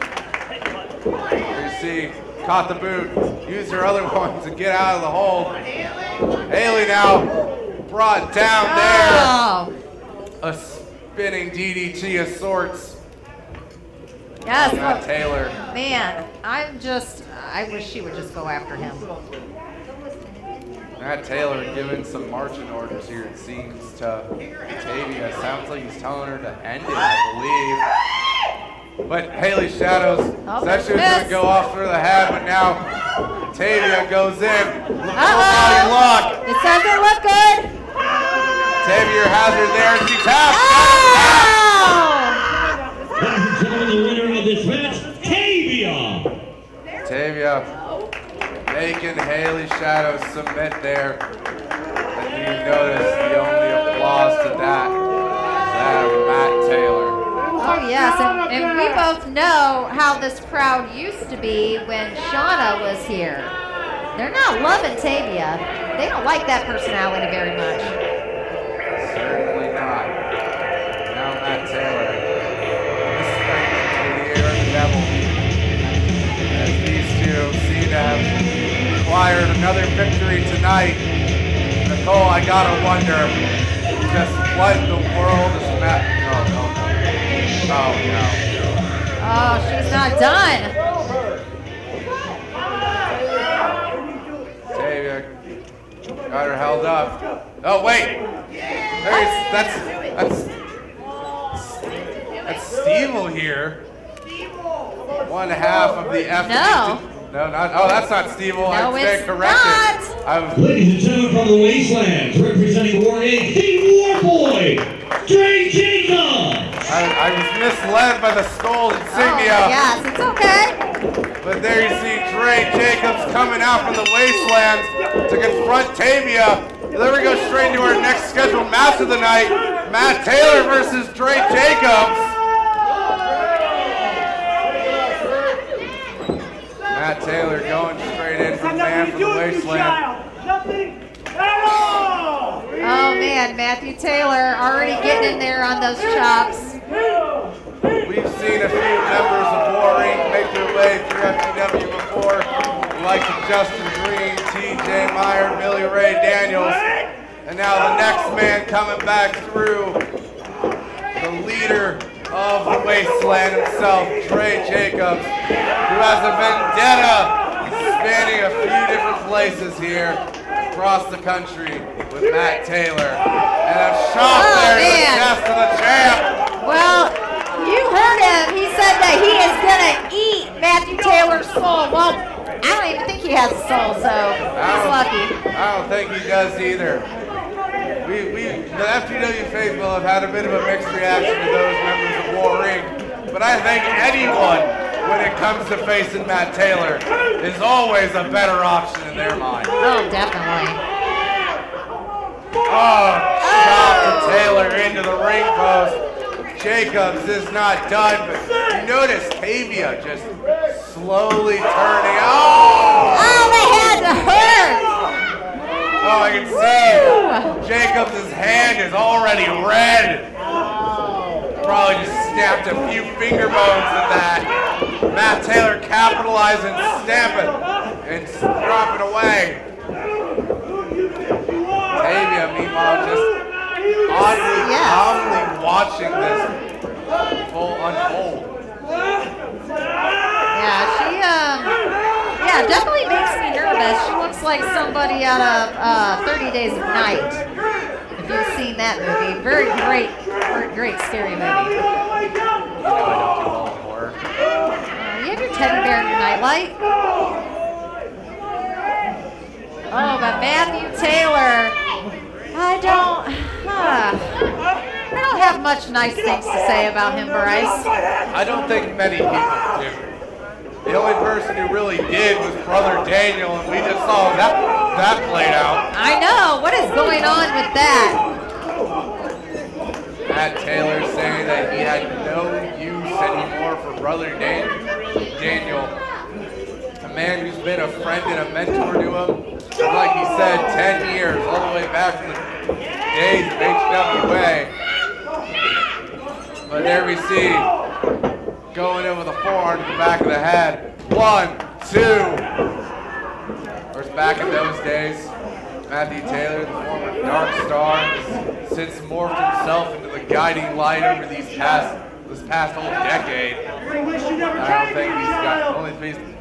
Speaker 2: Here you see, caught the boot, used her other one to get out of the hold. Haley now brought down there. A spinning DDT of sorts.
Speaker 3: Yes,
Speaker 2: Matt Taylor.
Speaker 3: Man, I wish she would just go after him.
Speaker 2: Matt Taylor giving some marching orders here, it seems, to Tavia. Sounds like he's telling her to end it, I believe. But Haley Shadows said she was going to go off through the head, but now Tavia goes in. Body lock.
Speaker 3: It doesn't look good.
Speaker 2: Tavia has her there, and she taps.
Speaker 1: Ladies and gentlemen, the winner of this match, Tavia.
Speaker 2: Tavia making Haley Shadows submit there. And you notice the only applause to that is that of Matt Taylor.
Speaker 3: Oh, yes, and we both know how this crowd used to be when Shauna was here. They're not loving Tavia. They don't like that personality very much.
Speaker 2: Certainly not. Now Matt Taylor. This is going to be the year of the devil. As these two seem to have acquired another victory tonight. Nicole, I gotta wonder just what in the world is Matt? Oh no.
Speaker 3: Oh, she's not done.
Speaker 2: Tavia got her held up. Oh wait, that's Stevel here. One half of the FGW. No, not. Oh, that's not Stevel.
Speaker 3: No,
Speaker 2: I stand corrected.
Speaker 1: Ladies and gentlemen from the Wastelands, representing War 8, the War Boy, Dre Jacobs.
Speaker 2: I was misled by the Skull insignia.
Speaker 3: Oh, yes, it's okay.
Speaker 2: But there you see Dre Jacobs coming out from the Wastelands to confront Tavia. And then we go straight into our next scheduled match of the night. Matt Taylor versus Dre Jacobs. Matt Taylor going straight in from the man from the Wasteland.
Speaker 6: Nothing at all!
Speaker 3: Oh, man, Matthew Taylor already getting in there on those chops.
Speaker 2: We've seen a few members of War Inc. make their way through FGW before, like Justin Green, TJ Meyer, Billy Ray Daniels, and now the next man coming back through, the leader of the Wasteland himself, Dre Jacobs, who has a vendetta spanning a few different places here across the country with Matt Taylor. And a shot there to the chest of the champ.
Speaker 3: Well, you heard him. He said that he is going to eat Matthew Taylor's soul. Well, I don't even think he has a soul, so he's lucky.
Speaker 2: I don't think he does either. The FGW faithful have had a bit of a mixed reaction to those members of War Inc. But I think anyone, when it comes to facing Matt Taylor, is always a better option in their mind.
Speaker 3: Oh, definitely.
Speaker 2: Oh, shot to Taylor into the ring post. Jacobs is not done, but you notice Tavia just slowly turning. Oh!
Speaker 3: Oh, they had to hurt.
Speaker 2: Oh, I can see Jacobs' hand is already red. Probably just snapped a few finger bones at that. Matt Taylor capitalizing, stamping, and dropping away. Tavia, meanwhile, just oddly, calmly watching this full unfold.
Speaker 3: Yeah, she, definitely makes me nervous. She looks like somebody out of 30 Days of Night. If you've seen that movie. Very great scary movie.
Speaker 2: You know I don't do all horror.
Speaker 3: You have your teddy bear in your nightlight? Oh, but Matthew Taylor, I don't have much nice things to say about him, Bryce.
Speaker 2: I don't think many people do. The only person who really did was Brother Daniel, and we just saw that played out.
Speaker 3: I know. What is going on with that?
Speaker 2: Matt Taylor saying that he had no use anymore for Brother Daniel, a man who's been a friend and a mentor to him. Like he said, 10 years, all the way back from the days of HWA. But there we see, going in with a forearm to the back of the head. 1, 2. Of course, back in those days, Matthew Taylor, the former Dark Star, has since morphed himself into the guiding light over this past whole decade. I don't think he's got, the only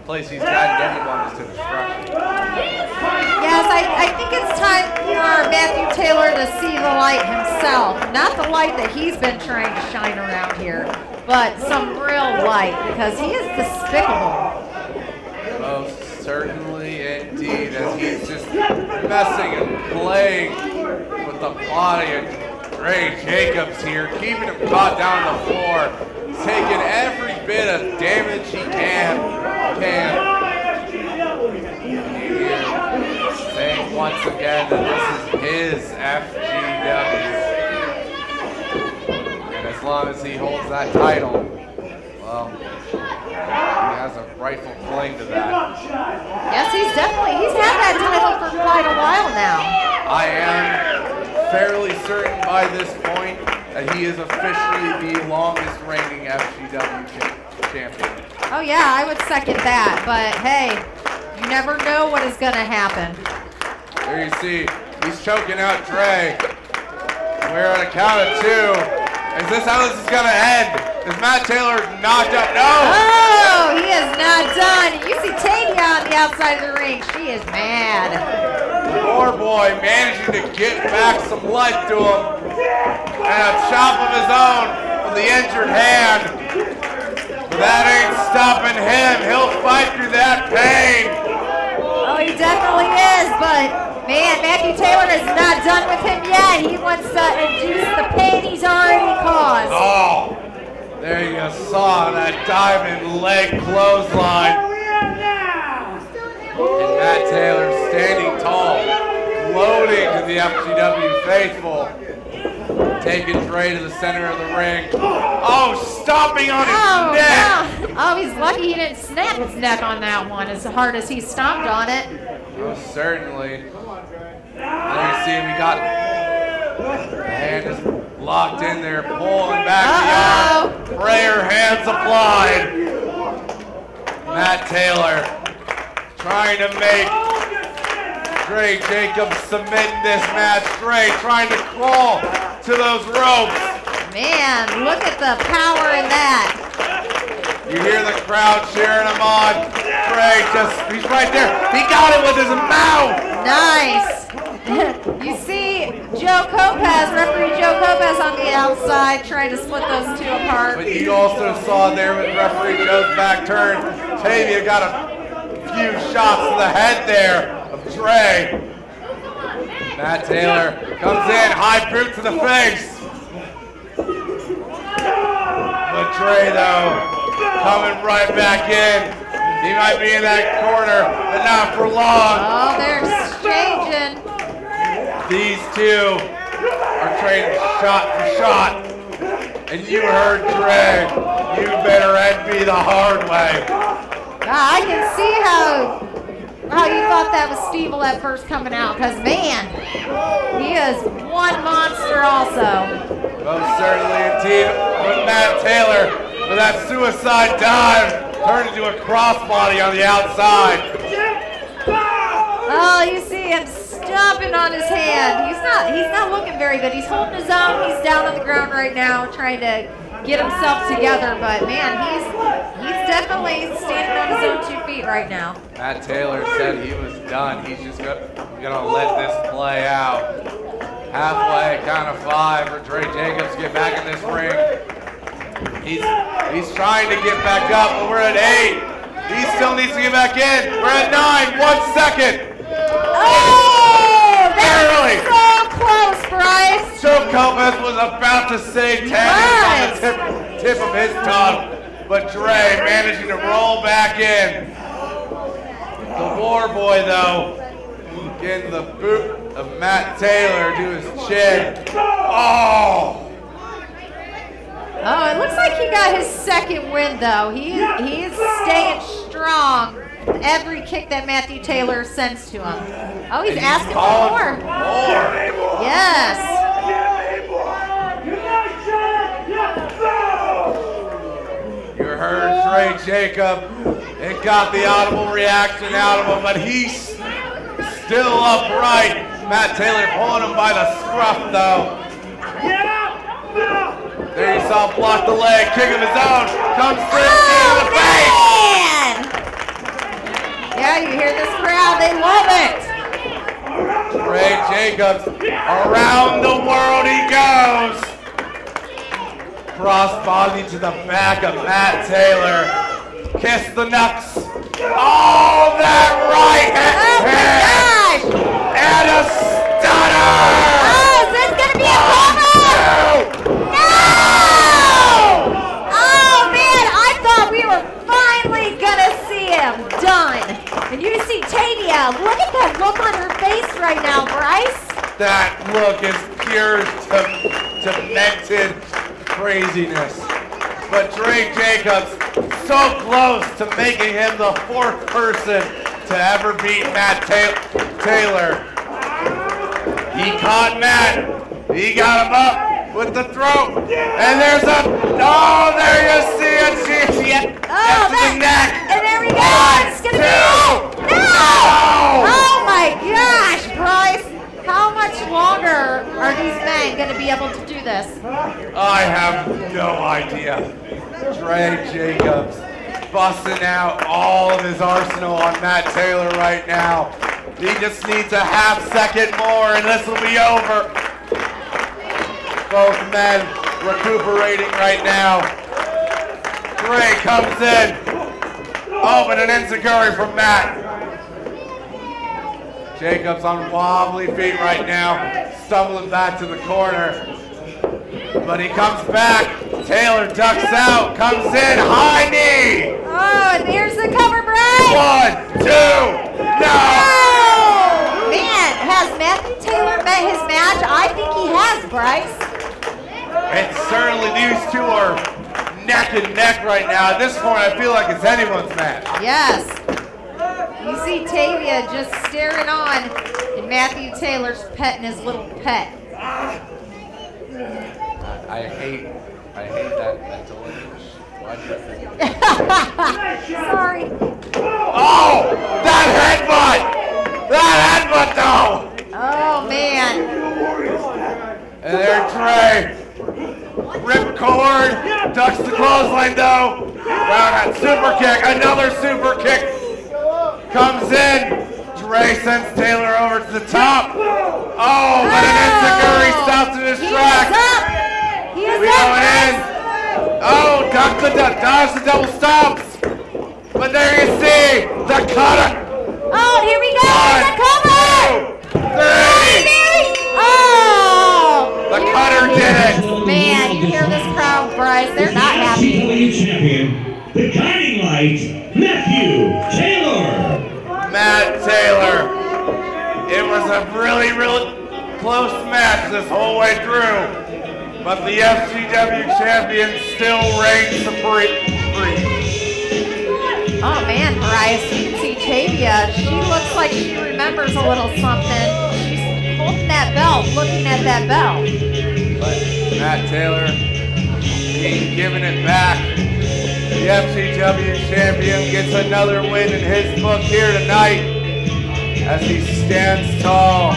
Speaker 2: place he's guided anyone is to destruction.
Speaker 3: Yes, I think it's time for Matthew Taylor to see the light himself. Not the light that he's been trying to shine around here, but some real light, because he is despicable.
Speaker 2: Most certainly indeed, as he's just messing and playing with the body of Dre Jacobs here, keeping him caught down on the floor, taking every bit of damage he can. Saying once again that this is his FGW. And as long as he holds that title, well, he has a rightful claim to that.
Speaker 3: Yes, he's had that title for quite a while now.
Speaker 2: I am fairly certain by this point that he is officially the longest reigning FGW champion.
Speaker 3: Oh yeah, I would second that, but hey, you never know what is gonna happen.
Speaker 2: There you see, he's choking out Dre. We're at a count of 2. Is this how this is gonna end? Is Matt Taylor knocked up? No!
Speaker 3: Oh, he is not done. You see Tanya on the outside of the ring. She is mad.
Speaker 2: Poor boy managing to get back some life to him. And a chop of his own from the injured hand. But that ain't stopping him. He'll fight through that pain.
Speaker 3: Oh, he definitely is, but man, Matthew Taylor is not done with him yet. He wants to induce the pain he's already caused.
Speaker 2: Oh, there you saw that diamond leg clothesline. And Matt Taylor standing tall, gloating to the FGW faithful. Taking Dre to the center of the ring. Oh, stomping on his neck.
Speaker 3: No. Oh, he's lucky he didn't snap his neck on that one as hard as he stomped on it.
Speaker 2: Most certainly. There you see we got the hand is locked in there, pulling back the arm. Prayer hands applied. Matt Taylor trying to make Dre Jacobs submit this match. Dre trying to crawl to those ropes.
Speaker 3: Man, look at the power in that.
Speaker 2: You hear the crowd cheering him on. Dre he's right there. He got it with his mouth.
Speaker 3: Nice. You see referee Joe Lopez on the outside trying to split those two apart.
Speaker 2: But you also saw there with referee Joe's back turn, Tavia got a few shots to the head there of Dre. Matt Taylor comes in, high boot to the face. But Dre though, coming right back in. He might be in that corner, but not for long.
Speaker 3: Oh, they're exchanging.
Speaker 2: These two are trading shot for shot. And you heard Dre, you better end me the hard way.
Speaker 3: I can see how you thought that was Stevel at first coming out, because man, he is one monster also.
Speaker 2: Most certainly indeed, but Matt Taylor with that suicide dive turned into a crossbody on the outside.
Speaker 3: Oh, you see him stomping on his hand. He's not looking very good. He's holding his own. He's down on the ground right now trying to get himself together, but man, he's definitely standing on his own 2 feet right now.
Speaker 2: Matt Taylor said he was done. He's just gonna let this play out. Halfway, count of 5 for Dre Jacobs to get back in this ring. He's trying to get back up, but we're at 8. He still needs to get back in. We're at 9, 1 second.
Speaker 3: Oh,
Speaker 2: barely.
Speaker 3: So close, Bryce.
Speaker 2: Joe Lopez was about to say 10 on the tip of his tongue, but Dre managing to roll back in. The War Boy, though, getting the boot of Matt Taylor to his chin. Oh!
Speaker 3: Oh, it looks like he got his second win, though. He is staying strong with every kick that Matthew Taylor sends to him. Oh, he's asking for more. Yes.
Speaker 2: You heard Dre Jacob. It got the audible reaction out of him, but he's still upright. Matt Taylor pulling him by the scruff, though. There you saw him block the leg, kick of his own, comes straight in the face!
Speaker 3: Man! Yeah, you hear this crowd, they love it!
Speaker 2: Dre Jacobs, around the world he goes! Crossbody to the back of Matt Taylor. Kiss the nuts. Oh, that right hand! And a stunner!
Speaker 3: Oh, is this gonna be a cover? No! Oh man, I thought we were finally gonna see him done. And you see Tania, look at that look on her face right now, Bryce.
Speaker 2: That look is pure, demented craziness. But Drake Jacobs, so close to making him the 4th person to ever beat Matt Taylor. He caught Matt. He got him up with the throat. And there's a, oh, there you see it. She to the neck.
Speaker 3: And there we go. It's going to be it. No. Oh my gosh, Bryce. How much longer are these men going to be able to do this?
Speaker 2: I have no idea. Drake Jacobs busting out all of his arsenal on Matt Taylor right now. He just needs a half-second more and this will be over. Both men recuperating right now. Drake comes in. Oh, but an enziguri from Matt. Jacobs on wobbly feet right now, stumbling back to the corner. But he comes back. Taylor ducks out, comes in, high knee.
Speaker 3: Oh, and there's the cover, Bryce.
Speaker 2: 1, 2, no.
Speaker 3: Oh, man, has Matthew Taylor met his match? I think he has, Bryce.
Speaker 2: And certainly these two are neck and neck right now. At this point, I feel like it's anyone's match.
Speaker 3: Yes. You see Tavia just staring on, and Matthew Taylor's petting his little pet.
Speaker 2: I hate that language.
Speaker 3: Sorry.
Speaker 2: Oh, that headbutt though.
Speaker 3: Oh man.
Speaker 2: And there Trey. Ripcord ducks the clothesline though. Wow, that super kick, another super kick comes in. Dre sends Taylor over to the top. Oh, but an enziguri stops in his tracks.
Speaker 3: He is
Speaker 2: We
Speaker 3: up.
Speaker 2: going in. Oh, dodge the double stops. But there you see the cutter.
Speaker 3: Oh, here we go. The cover.
Speaker 2: 1, 2, 3.
Speaker 3: Oh.
Speaker 2: The cutter did it.
Speaker 3: Man, you hear this crowd, Bryce? They're not happy.
Speaker 1: FGW champion, the guiding light, Matthew Taylor.
Speaker 2: Matt Taylor. It was a really close match this whole way through. But the FGW champion still reigns supreme.
Speaker 3: Oh man, Bryce, you can see Tavia. She looks like she remembers a little something. She's holding that belt, looking at that belt.
Speaker 2: But Matt Taylor, he's giving it back. The FGW champion gets another win in his book here tonight as he stands tall,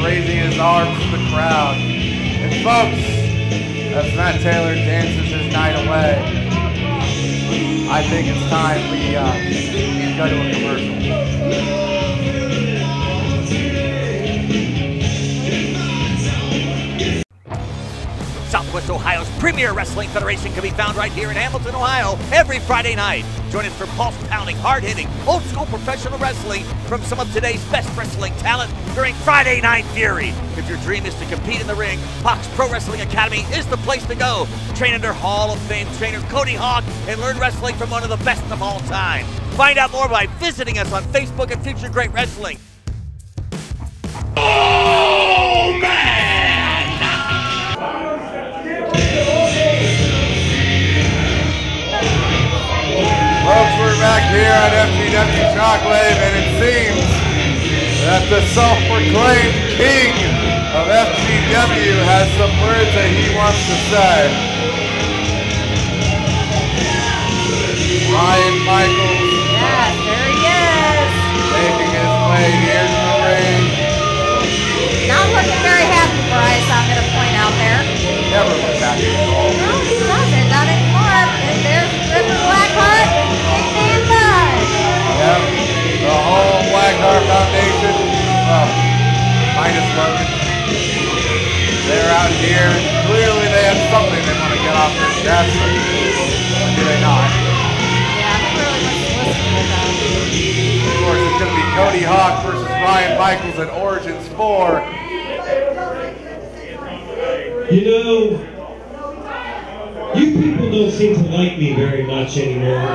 Speaker 2: raising his arms to the crowd. And folks, as Matt Taylor dances his night away, I think it's time we go to a commercial.
Speaker 4: Southwest Ohio's premier wrestling federation can be found right here in Hamilton, Ohio, every Friday night. Join us for pulse-pounding, hard-hitting, old-school professional wrestling from some of today's best wrestling talent during Friday Night Fury. If your dream is to compete in the ring, Hawk's Pro Wrestling Academy is the place to go. Train under Hall of Fame trainer Cody Hawk and learn wrestling from one of the best of all time. Find out more by visiting us on Facebook at Future Great Wrestling.
Speaker 1: Oh, man!
Speaker 2: Folks, we're back here at FGW Shockwave, and it seems that the self-proclaimed king of FGW has some words that he wants to say. Ryan Michaels.
Speaker 3: Yes, there he is.
Speaker 2: Making his way here to the ring.
Speaker 3: Not looking very happy, Bryce, I'm going to point out there.
Speaker 2: Never was happy at all.
Speaker 3: No, he doesn't, not anymore. And there's River Blackheart and Nickname Bud.
Speaker 2: Yep, the whole Blackheart Foundation, well, minus Logan. They're out here, and clearly they have something they want to get off their chest, or do they not?
Speaker 3: Yeah, he really wants to listen to that.
Speaker 2: Of course, it's going to be Cody Hawk versus Ryan Michaels at Origins 4.
Speaker 1: You know, you people don't seem to like me very much anymore.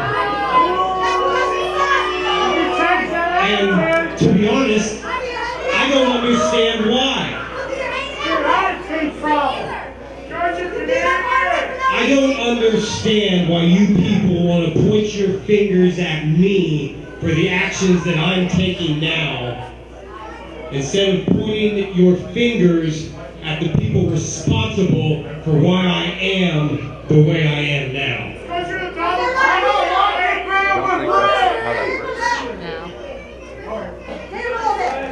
Speaker 1: And to be honest, I don't understand why. I don't understand why you people want to point your fingers at me for the actions that I'm taking now, instead of pointing your fingers at the people responsible for why I am the way I am now.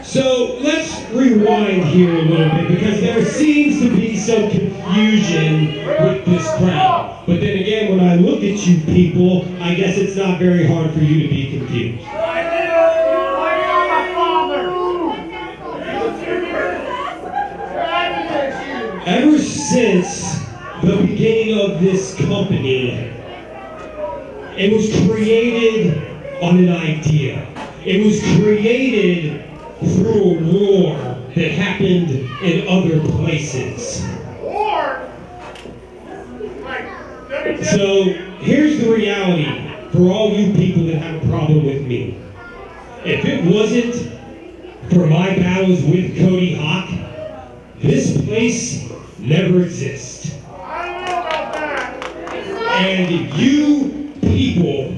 Speaker 1: So let's rewind here a little bit, because there seems to be some confusion with this crowd. But then again, when I look at you people, I guess it's not very hard for you to be confused. Ever since the beginning of this company, it was created on an idea. It was created through a war that happened in other places. So here's the reality for all you people that have a problem with me. If it wasn't for my battles with Cody Hawk, this place never exists. And you people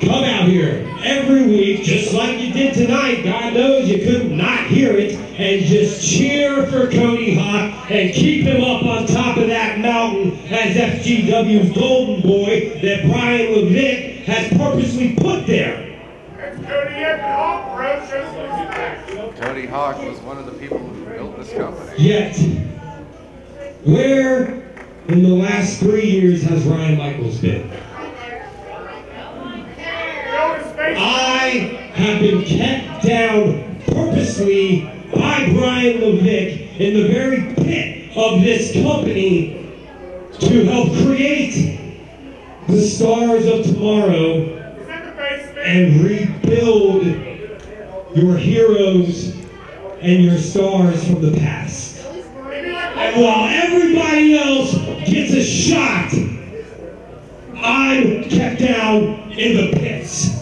Speaker 1: come out here every week, just like you did tonight. God knows you could not hear it, and just cheer for Cody Hawk and keep him up on top of that mountain as FGW's golden boy that Brian Levick has purposely put there.
Speaker 2: Cody Hawk was one of the people who built this company.
Speaker 1: Yet, where in the last 3 years has Ryan Michaels been? I have been kept down purposely by Brian Levick in the very pit of this company to help create the stars of tomorrow and rebuild your heroes and your stars from the past. And while everybody else gets a shot, I'm kept down in the pits.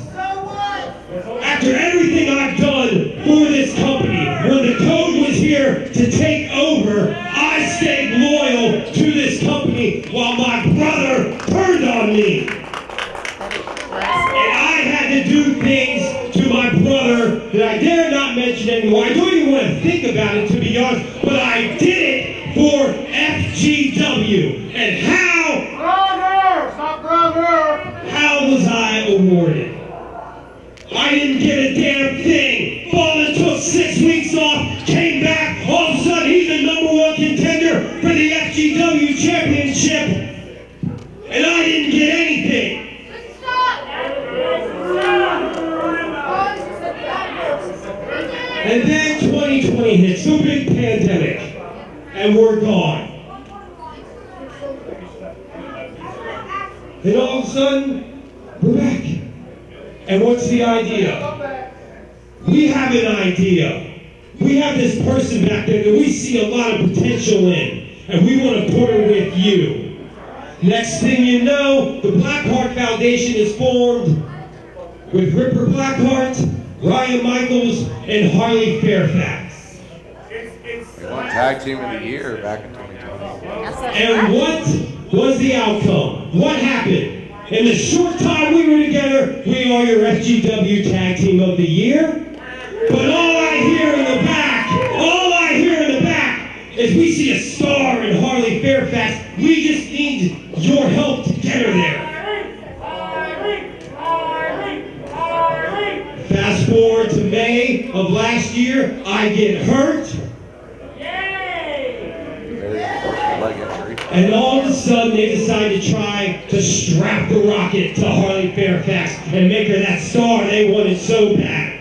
Speaker 1: After everything I've done for this company, when the code was here to take over, I stayed loyal to this company while my brother turned on me. And I had to do things to my brother that I dare not mention anymore. I don't even want to think about it, to be honest, but I did it for FGW. And how was I awarded? I didn't get a damn thing. Ballin took 6 weeks off, came back, all of a sudden he's the #1 contender for the FGW Championship. And I didn't get anything. And then 2020 hits, the big pandemic, and we're gone. And all of a sudden, we're back. And what's the idea? We have an idea. We have this person back there that we see a lot of potential in, and we want to put her with you. Next thing you know, the Blackheart Foundation is formed with Ripper Blackheart, Ryan Michaels, and Harley Fairfax.
Speaker 2: We won Tag Team of the Year back in 2020.
Speaker 1: And what was the outcome? What happened? In the short time we were together, we are your FGW Tag Team of the Year. But all I hear in the back is we see a star in Harley Fairfax. We just need your help to get her there. Fast forward to May of last year, I get hurt. And all of a sudden, they decide to try to strap the rocket to Harley Fairfax and make her that star they wanted so bad.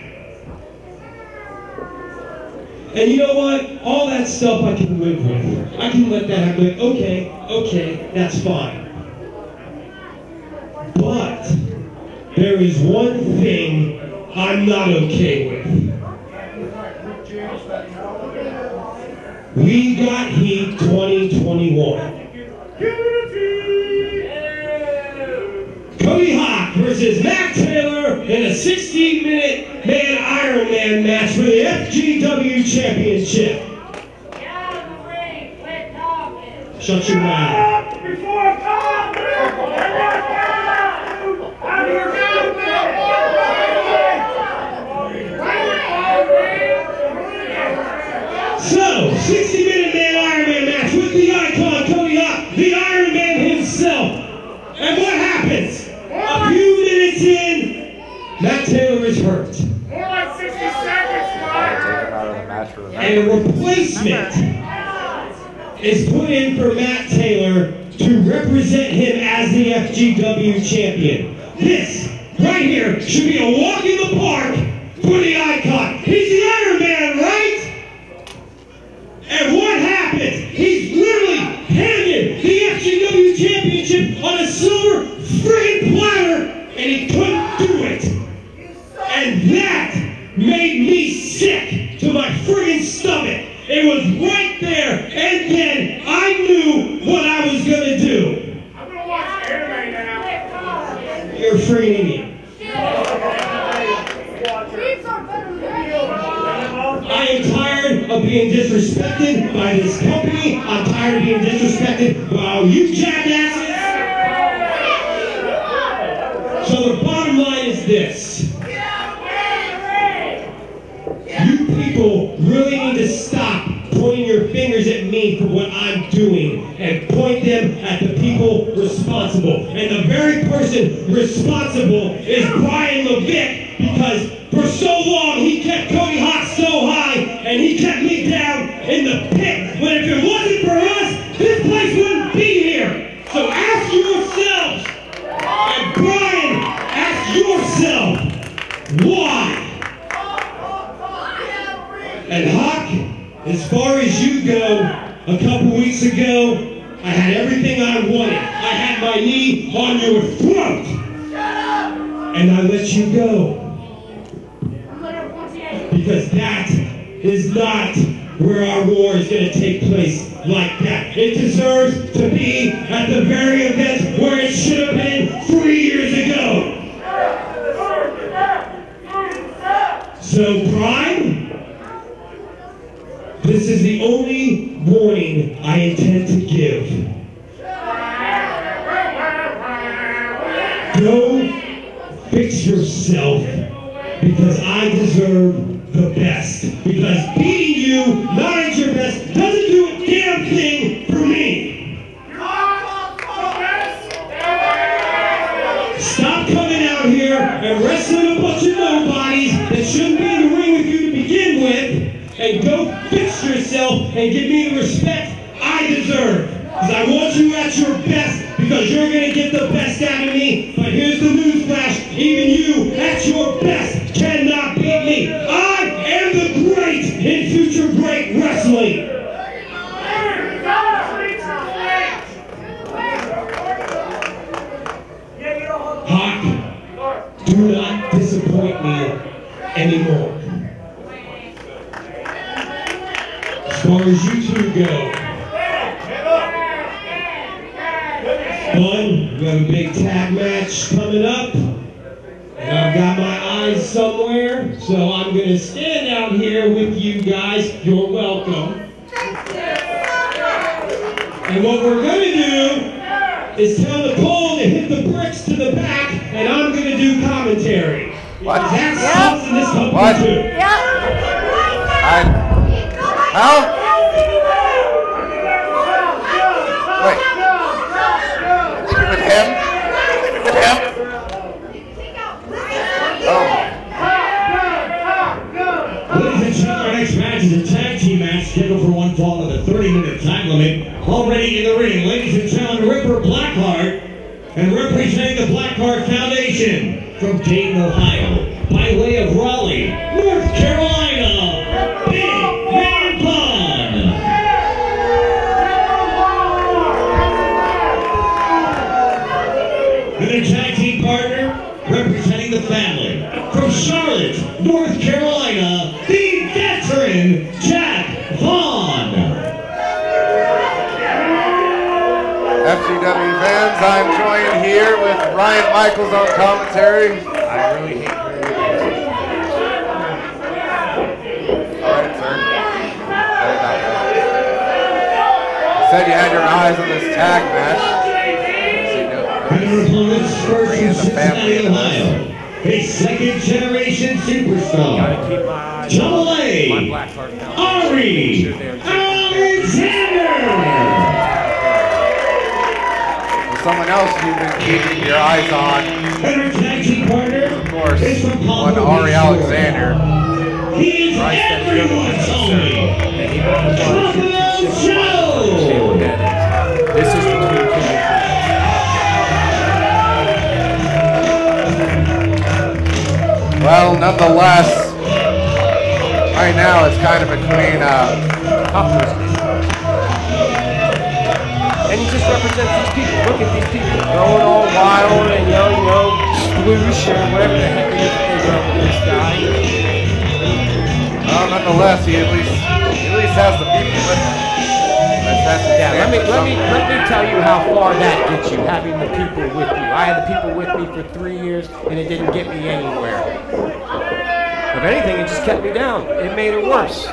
Speaker 1: And you know what? All that stuff I can live with. I can let that happen. Okay, that's fine. But there is one thing I'm not okay with. We got Heat 2021. Cody Hawk versus Matt Taylor in a 16-minute Iron Man match for the FGW Championship. Shut your mouth.
Speaker 6: Before
Speaker 1: minutes in, Matt Taylor is hurt.
Speaker 6: More like 60 seconds,
Speaker 1: And a replacement is put in for Matt Taylor to represent him as the FGW champion. This, right here, should be a walk in the park for the icon. He's the Iron Man, right? And what happens? He's literally handed the FGW championship on a silver friggin' platter, and he couldn't do it. And that made me sick to my friggin' stomach. It was right there, and then I knew what I was gonna do.
Speaker 6: I'm gonna watch anime now.
Speaker 1: You're a friggin' idiot. I am tired of being disrespected by this company. I'm tired of being disrespected by all you jackasses. So the bottom line is this. You people really need to stop pointing your fingers at me for what I'm doing and point them at the people responsible. And the very person responsible is Brian Levick, because for so long he kept Cody Hawk so high and he kept me down in the pit. But if it wasn't for us, this place wouldn't be here. So ask yourselves, and Brian, ask yourself, why? And Hawk, as far as you go, a couple weeks ago, I had everything I wanted. I had my knee on your throat. And I let you go. Because that is not where our war is going to take place like that. It deserves to be at the very event where it should have been 3 years ago. So, Prime, this is the only warning I intend to give. Go fix yourself, because I deserve the best. Because beating you, not at your best, doesn't do a damn thing for me. Stop coming out here and wrestling a bunch of nobodies that shouldn't be in the ring with you to begin with, and go fix yourself and give me the respect I deserve. Because I want you at your best, because you're going to get the best out of me. But here's the newsflash, even you at your best cannot beat me. I am the great in future great wrestling. Hawk, do not disappoint me anymore. As far as you two go, fun. We have a big tag match coming up. And I've got my eyes somewhere, so I'm going to stand out here with you guys. You're welcome. And what we're going to do is tell Nicole to hit the bricks to the back, and I'm going to do commentary.
Speaker 2: What?
Speaker 1: That's something this company
Speaker 2: What?
Speaker 1: too.
Speaker 2: How? Wait. Leave it with him? Leave it with him? Oh.
Speaker 1: Ladies and gentlemen, our next match is a tag team match scheduled for one fall with a 30-minute time limit. Already in the ring, ladies and gentlemen, Ripper Blackheart, and representing the Blackheart Foundation from Dayton, Ohio, by way of Raleigh, North Carolina, Big Man Pun. And their tag team partner, representing the family, from Charlotte, North Carolina, the veteran Jack Vaughn.
Speaker 2: FGW fans, I'm joined here with Ryan Michaels on commentary. I really hate your Alright, sir. You said you had your eyes on this tag match.
Speaker 1: And their opponents first from Cincinnati, Ohio, a second-generation superstar, Double A, Ari Alexander.
Speaker 2: Someone else you've been keeping your eyes on.
Speaker 1: And our tag sparring partner
Speaker 2: Of course,
Speaker 1: is from Palm
Speaker 2: one
Speaker 1: Beach,
Speaker 2: Ari Alexander.
Speaker 1: He is everyone's only Buffalo Joe.
Speaker 7: This is between two.
Speaker 2: Well, nonetheless, right now it's kind of between
Speaker 7: and he just represents these people. Look at these people going all wild and sploosh or whatever the heck it is that they go with this guy.
Speaker 2: well, nonetheless, he at least has the people with him.
Speaker 7: Yeah, let me tell you how far that gets you, having the people with you. I had the people with me for 3 years, and it didn't get me anywhere. If anything, it just kept me down. It made it worse.
Speaker 2: I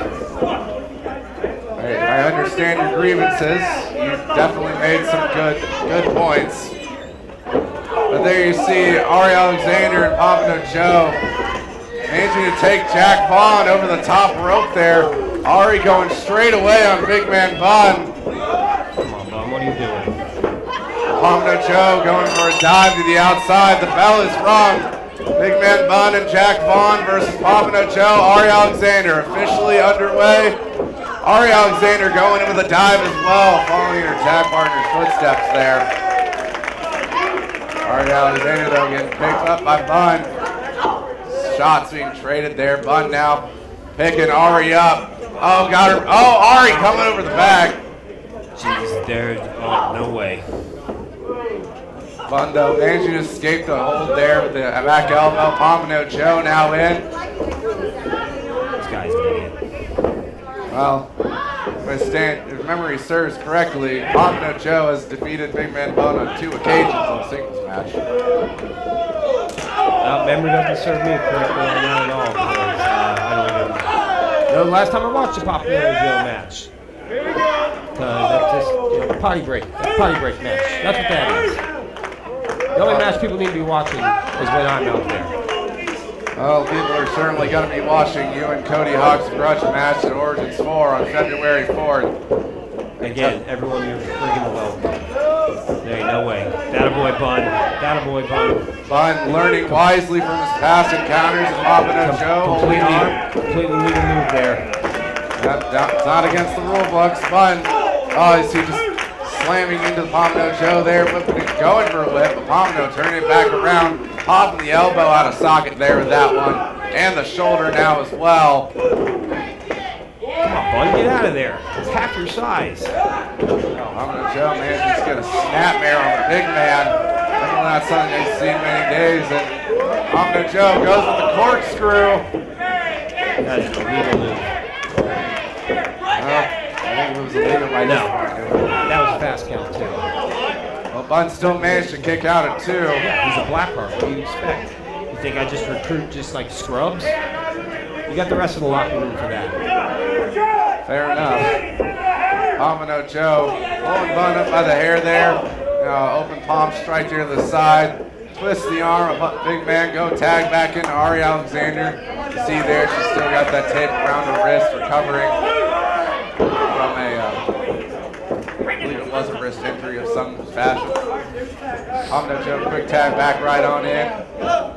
Speaker 2: understand your grievances. You've definitely made some good points. But there you see Ari Alexander and Pompano Joe managing to take Jack Vaughn over the top rope there. Ari going straight away on Big Man Bun.
Speaker 7: Come on, Bun, what are you doing?
Speaker 2: Pompano Joe going for a dive to the outside. The bell is rung. Big Man Bun and Jack Vaughn versus Pompano Joe. Ari Alexander officially underway. Ari Alexander going in with a dive as well, following her tag partner's footsteps there. Ari Alexander though getting picked up by Bun. Shots being traded there. Bun now picking Ari up. Oh, got her. Oh, Ari coming over the back.
Speaker 7: Jeez, there's no way.
Speaker 2: Bun though managing to escape the hold there with the back elbow. Pompano Joe now in.
Speaker 7: This guy's an idiot.
Speaker 2: Well, if memory serves correctly, Pompano Joe has defeated Big Man Bun on 2 occasions in a singles match.
Speaker 7: Memory doesn't serve me correctly on that at all, because I don't even know the last time I watched a Pompano Joe match. That's just potty break match. That's what that is. The only match people need to be watching is when I'm out there.
Speaker 2: Well, people are certainly going to be watching you and Cody Hawk's grudge match at Origins 4 on February 4th.
Speaker 7: Again, everyone, you're friggin' welcome. There ain't no way. That boy Bun.
Speaker 2: Bun learning wisely from his past encounters with Pompano Joe.
Speaker 7: Completely legal move there.
Speaker 2: It's not against the rule books. Bun, is he just slamming into the Pompano Joe there, flipping it, going for a whip. But Pompano turning it back around, popping the elbow out of socket there with that one, and the shoulder now as well.
Speaker 7: Come on, Bun, get out of there. It's half your size.
Speaker 2: Pompano Joe, man, just get a snapmare on the big man. Definitely not something they've seen many days. And Pompano Joe goes with the corkscrew.
Speaker 7: That is a legal move.
Speaker 2: I think it was illegal by this point.
Speaker 7: That was a fast count, too.
Speaker 2: Well, Bun still managed to kick out at 2.
Speaker 7: Yeah, he's a Blackheart. What do you expect? You think I just recruit just like scrubs? You got the rest of the locker room for that.
Speaker 2: Fair enough. Pompano Joe pulling Bun up by the hair there. Open palm strike here to the side. Twist the arm of Big Man. Go tag back into Ari Alexander. You see there, she's still got that tape around her wrist, recovering from I believe it was a wrist injury of some fashion. Pompano Joe, quick tag back right on in.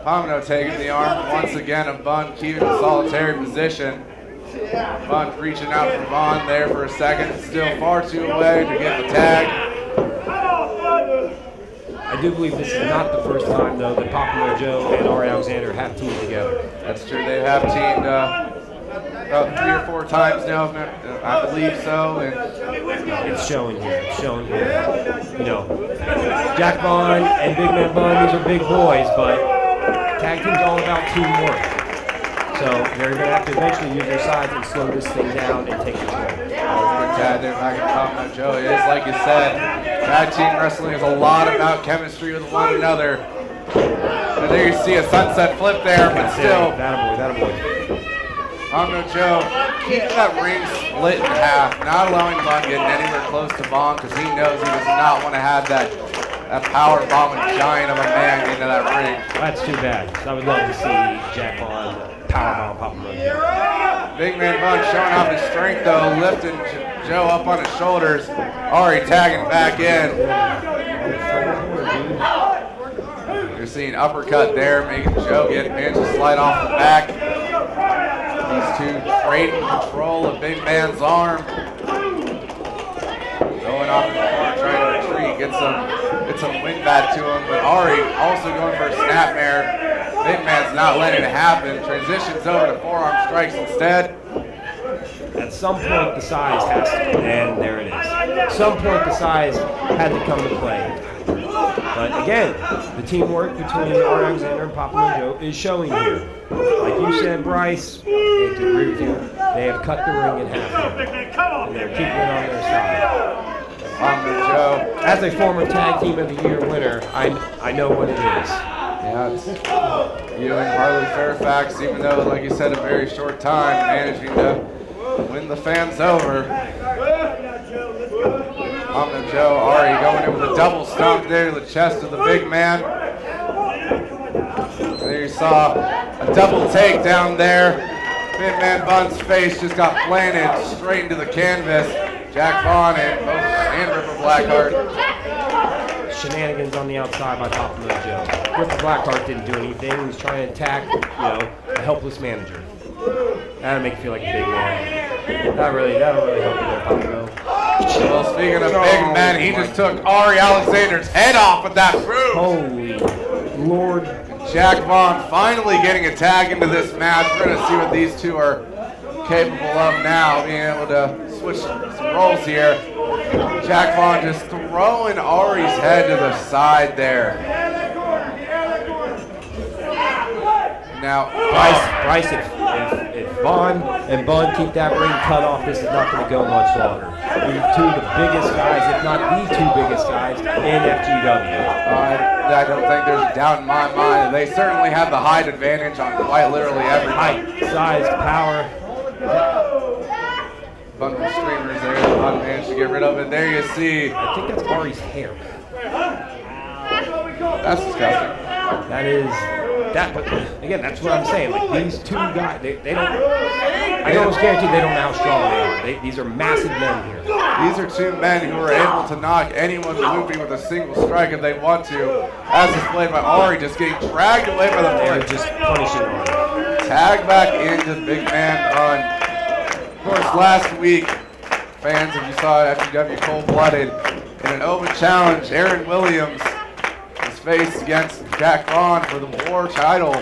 Speaker 2: Pompano taking the arm once again of Bun, keeping a solitary position. Bun reaching out for Vaughn there for a second, still far too away to get the tag.
Speaker 7: I do believe this is not the first time, though, that Pompano Joe and Ari Alexander have teamed together.
Speaker 2: That's true. They have teamed about 3 or 4 times now, I believe so. And
Speaker 7: it's showing here. It's showing here. You know, Jack Vaughn and Big Man Bun, these are big boys, but tag team's all about teamwork. So they're going to have to eventually use their size and slow this thing down and take control.
Speaker 2: Tag there back at Pompano Joe. It is, like you said, tag team wrestling is a lot about chemistry with one another. And there you see a sunset flip there, but still.
Speaker 7: That boy.
Speaker 2: Pompano Joe keeping that ring split in half, not allowing Vaughn getting anywhere close to Vaughn because he knows he does not want to have that power bombing giant of a man into that ring.
Speaker 7: That's too bad. I would love to see Jack Vaughn powerbomb Pompano Joe.
Speaker 2: Big Man Bun showing off his strength though, lifting Joe up on his shoulders. Ari tagging back in. You're seeing uppercut there, making Joe get managed to slide off the back. These two trading control of big man's arm. Going off in the corner, trying to retreat, get some wind back to him. But Ari also going for a snapmare. Big man's not letting it happen. Transitions over to forearm strikes instead.
Speaker 7: At some point, the size has to, and there it is. At some point, the size had to come to play. But again, the teamwork between Ari Alexander and Papa Mojo is showing here. Like you said, Bryce, I hate to agree with you, they have cut the ring in half here, and they're keeping it on their side.
Speaker 2: Papa Mojo,
Speaker 7: as a former Tag Team of the Year winner, I know what it is.
Speaker 2: Yeah, it's Ewing, Harley Fairfax, even though, like you said, a very short time, managing to win the fans over. Joe, Ari going in with a double stomp there to the chest of the big man. There you saw a double takedown there. Big man Bun's face just got planted straight into the canvas. Jack Vaughn and Ripper Blackheart.
Speaker 7: Shenanigans on the outside by Papa Mojo. Ripper Blackheart didn't do anything. He was trying to attack, a helpless manager. That'll make you feel like a big man. That'll really help you there, Papa Mojo.
Speaker 2: Well, speaking of big men, he just took Ari Alexander's head off with that move.
Speaker 7: Holy Lord.
Speaker 2: Jack Vaughn finally getting a tag into this match. We're going to see what these two are capable of now, being able to switch some roles here. Jack Vaughn just throwing Ari's head to the side there. Now,
Speaker 7: Bryce, if Vaughn and Bun keep that ring cut off, this is not going to go much longer. These two of the biggest guys, if not the two biggest guys, in FGW.
Speaker 2: I don't think there's a doubt in my mind. They certainly have the height advantage on quite literally every
Speaker 7: height, size, power.
Speaker 2: Bundle of streamers there. Bun managed to get rid of it. There you see.
Speaker 7: I think that's Ari's hair.
Speaker 2: That's disgusting.
Speaker 7: That is. But again, that's what I'm saying. Like these two guys, they don't. I can almost guarantee they don't know how strong they are. These are massive men here.
Speaker 2: These are two men who are able to knock anyone loopy with a single strike if they want to. As displayed by Ari, just getting dragged away by the
Speaker 7: They're just punishing Ari.
Speaker 2: Tag back into the big man run. Of course, last week, fans, if you saw FGW cold-blooded in an open challenge, Aaron Williams was faced against Jack Vaughn for the War title.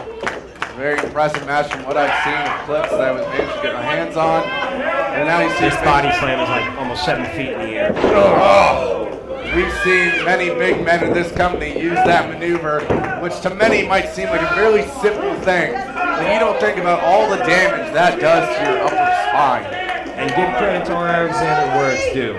Speaker 2: Very impressive match from what I've seen in clips that I was able to get my hands on. And now you see
Speaker 7: this body slam is like almost 7 feet in the air.
Speaker 2: Oh. We've seen many big men in this company use that maneuver, which to many might seem like a fairly simple thing. But you don't think about all the damage that does to your upper spine.
Speaker 7: And give credit to Ari Alexander where it's due.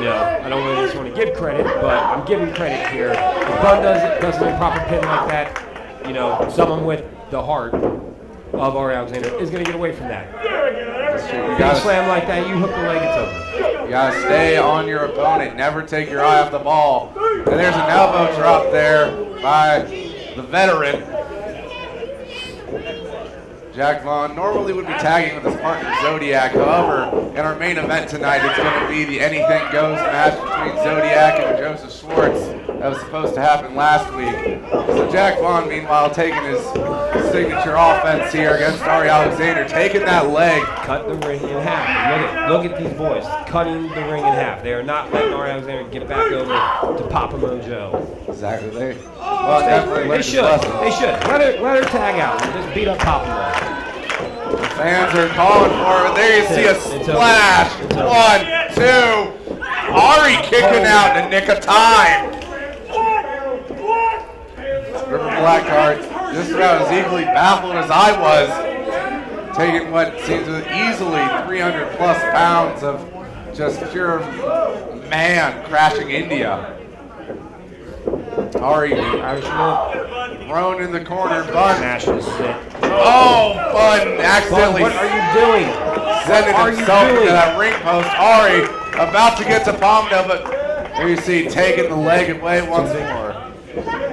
Speaker 7: I don't really just want to give credit, but I'm giving credit here. If Bun doesn't a proper pin like that, someone with the heart of Ari Alexander is going to get away from that. Big slam like that, you hook the leg, it's over.
Speaker 2: You got to stay on your opponent. Never take your eye off the ball. And there's an elbow drop there by the veteran. Jack Vaughn normally would be tagging with his partner Zodiac. However, in our main event tonight, it's going to be the Anything Goes match between Zodiac and Joseph Schwartz that was supposed to happen last week. So Jack Vaughn, meanwhile, taking his signature offense here against Ari Alexander, taking that leg.
Speaker 7: Cut the ring in half. Look at these boys, cutting the ring in half. They are not letting Ari Alexander get back over to Papa Mojo.
Speaker 2: Exactly. They should.
Speaker 7: Let her tag out and just beat up Papa Mojo.
Speaker 2: The fans are calling for it. There you see a splash. 1, 2. Ari kicking out in the nick of time. Ripper Blackheart just about as equally baffled as I was, taking what seems easily 300 plus pounds of just pure man crashing India. Ari thrown in the corner. Bun. Oh, Bun accidentally.
Speaker 7: What are you doing?
Speaker 2: Sending himself into that ring post. Ari about to get to Pomno, but there you see taking the leg away once more.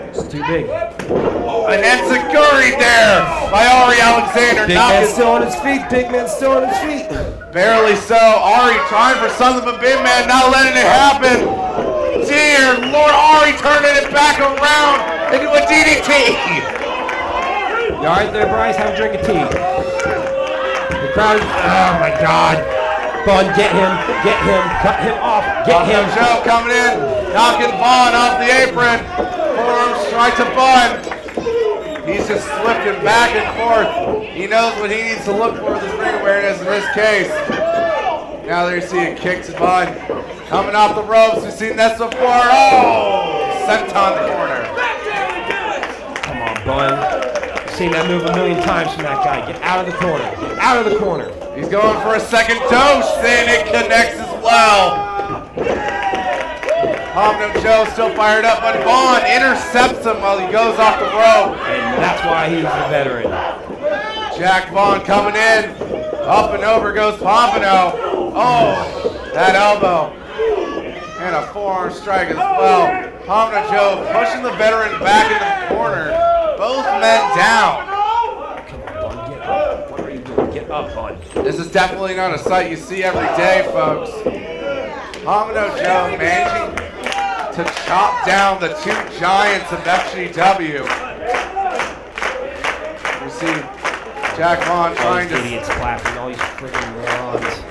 Speaker 7: It's too big.
Speaker 2: An enziguri there by Ari Alexander.
Speaker 7: Big man's still on his feet. Big man's still on his feet.
Speaker 2: Barely so. Ari trying for something, but big man not letting it happen. Dear Lord, Ari turning it back around. into a DDT.
Speaker 7: You all right there, Bryce? Have a drink of tea. The crowd, oh my God. Bun, get him, cut him off, get him.
Speaker 2: Joe coming in, knocking Vaughn off the apron. Forearm strike to Bun. He's just slipping back and forth. He knows what he needs to look for with his ring awareness in this case. Now there you see a kick to Bun. Coming off the ropes, we've seen this before. Oh! Sent on the corner.
Speaker 7: Come on, Bun. I've seen that move a million times from that guy. Get out of the corner. Get out of the corner.
Speaker 2: He's going for a second dose, and it connects as well. Homino Joe still fired up, but Vaughn intercepts him while he goes off the rope.
Speaker 7: And that's why he's a veteran.
Speaker 2: Jack Vaughn coming in. Up and over goes Pompano. Oh, that elbow. And a forearm strike as well. Homino Joe pushing the veteran back in the corner. Both men down.
Speaker 7: Come on, Bun, get up. What are you doing? Get up, Bun.
Speaker 2: This is definitely not a sight you see every day, folks. Homino Joe managing to chop down the two giants of FGW. You see Jack Vaughn trying to
Speaker 7: idiots clapping, all these friggin' morons.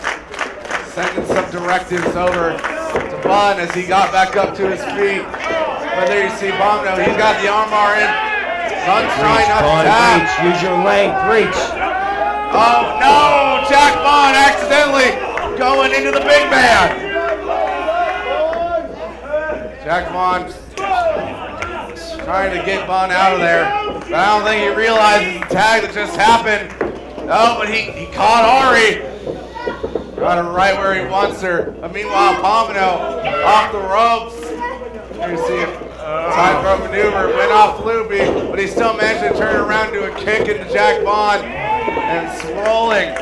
Speaker 2: Sending some directives over to Bun as he got back up to his feet. But there you see Homino, he's got the armbar in. Bun's trying not to tap.
Speaker 7: Reach, use your length, reach.
Speaker 2: Oh no, Jack Vaughn accidentally going into the big man. Jack Vaughn trying to get Bun out of there, but I don't think he realizes the tag that just happened. Oh, but he caught Ari. Got her right where he wants her. But meanwhile, Pomino off the ropes. You see a tightrope maneuver, went off Luby, but he still managed to turn around to a kick into Jack Vaughn and swirling.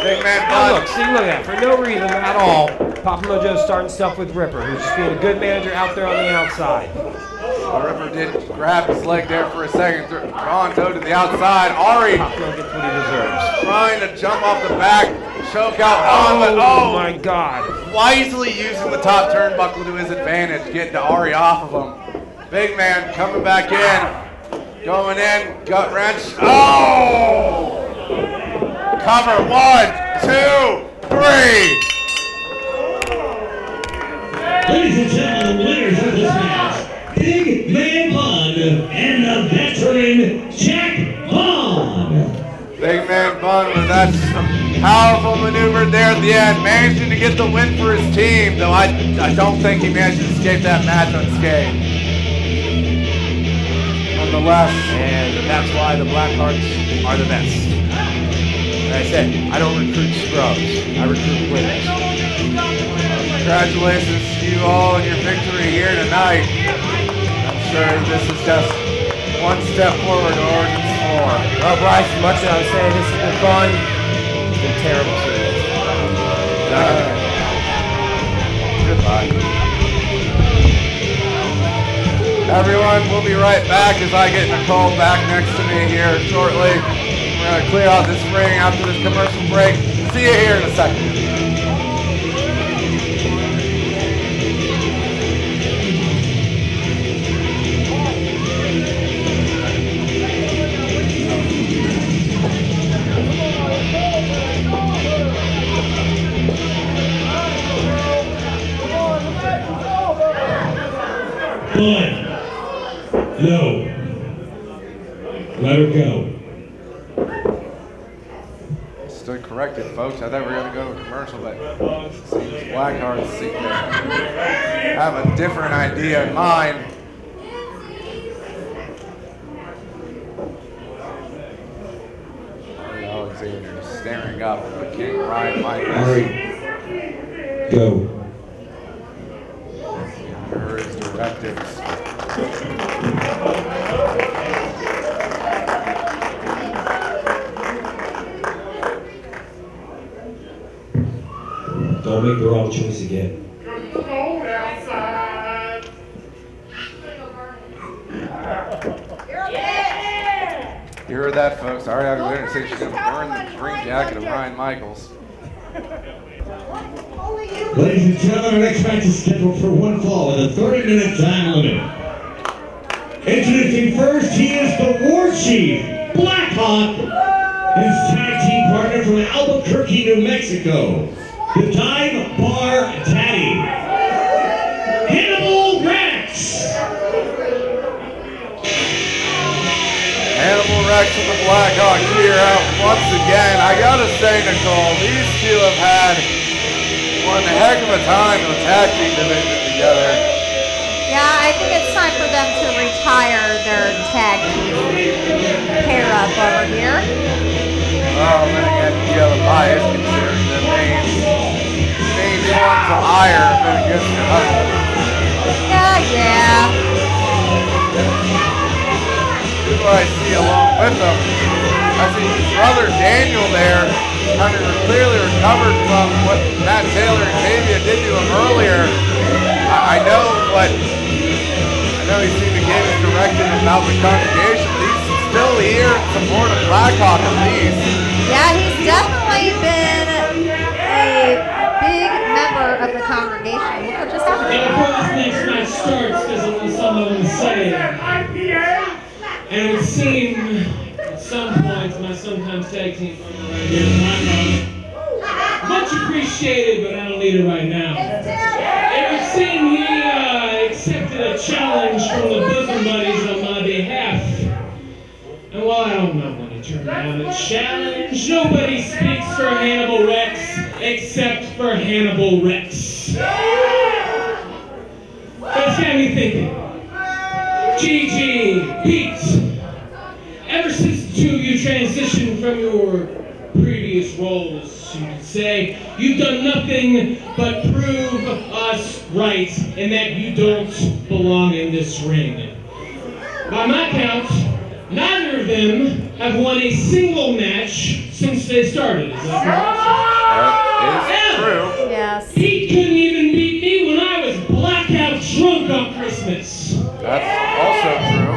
Speaker 2: Big man Bun.
Speaker 7: Oh, look at that. For no reason at all, Papa Mojo's starting stuff with Ripper, who's just being a good manager out there on the outside.
Speaker 2: Well, Ripper did grab his leg there for a second, drawn toe to the outside. Ari
Speaker 7: Papa Mo gets what he deserves.
Speaker 2: trying to jump off the back, choke out Vaughn, but
Speaker 7: oh my God.
Speaker 2: wisely using the top turnbuckle to his advantage, getting to Ari off of him. Big man coming back in, going in, gut wrench. Oh! Cover, 1, 2, 3.
Speaker 1: Ladies and gentlemen, the winners of this match, Big Man Bun and the veteran Jack Vaughn.
Speaker 2: Big man Bun with that powerful maneuver there at the end, managing to get the win for his team, though I don't think he managed to escape that match unscathed. Nonetheless,
Speaker 7: And that's why the Blackhearts are the best. Like I said, I don't recruit scrubs. I recruit winners.
Speaker 2: congratulations to you all on your victory here tonight. I'm sure this is just one step forward to Origins 4.
Speaker 7: Well, Bryce, as much as I was saying this has been fun, it's been terrible series.
Speaker 2: Goodbye. Everyone, we'll be right back as I get Nicole back next to me here shortly. We're going to clear out this ring after this commercial break. See you here in a second.
Speaker 1: Fine. No. Let her go.
Speaker 2: Stood corrected, folks. I thought we were going to go to a commercial, but it seems Blackhearts seem to have a different idea in mind. Alexander staring up at King Ryan Michaels.
Speaker 1: Ari, go.
Speaker 2: Her his directives.
Speaker 1: Don't make the wrong choice again.
Speaker 2: You heard that, folks. Ari Alexander said she's going to burn the green jacket of Ryan Michaels.
Speaker 1: Ladies and gentlemen, our next match is scheduled for one fall at a 30-minute time limit.
Speaker 8: Introducing first, he is the War Chief, Blackhawk, his tag team partner from Albuquerque, New Mexico, the Dive Bar Daddy, Hannibal Rex.
Speaker 2: Hannibal Rex and the Blackhawk here out once again. I gotta say, Nicole, these two have had one heck of a time in the tag team division together.
Speaker 3: Yeah, I think it's time for them to retire their tag team pair up over here.
Speaker 2: Well, then again, you have a bias considering the main ones of ire have been against your husband.
Speaker 3: Yeah.
Speaker 2: Who do I see along with them? I see his brother Daniel there, kind of clearly recovered from what Matt Taylor and Xavier did to him earlier. I know he seemed to give his directive about the congregation, but he's still here in support of Blackhawk at least.
Speaker 3: Yeah, he's definitely been a big member of the congregation. Look what just happened.
Speaker 1: And before this next match starts, there's a little something I want to say. And it would seem at some points my sometimes tag team partner right here, Blackhawk, much appreciated, but I don't need it right now. It would seem he accepted a challenge from the bosom buddies on my behalf. And while I don't know when to turn down a challenge, nobody speaks for Hannibal Rex except for Hannibal Rex. That's got me thinking. GG, Pete, ever since the two of you transitioned from your previous roles, you could say, you've done nothing but prove us right and that you don't belong in this ring. By my count, neither of them have won a single match since they started. Is that correct?
Speaker 2: That is true.
Speaker 3: Yes.
Speaker 1: Pete couldn't even beat me when I was blackout drunk on Christmas.
Speaker 2: That's also true.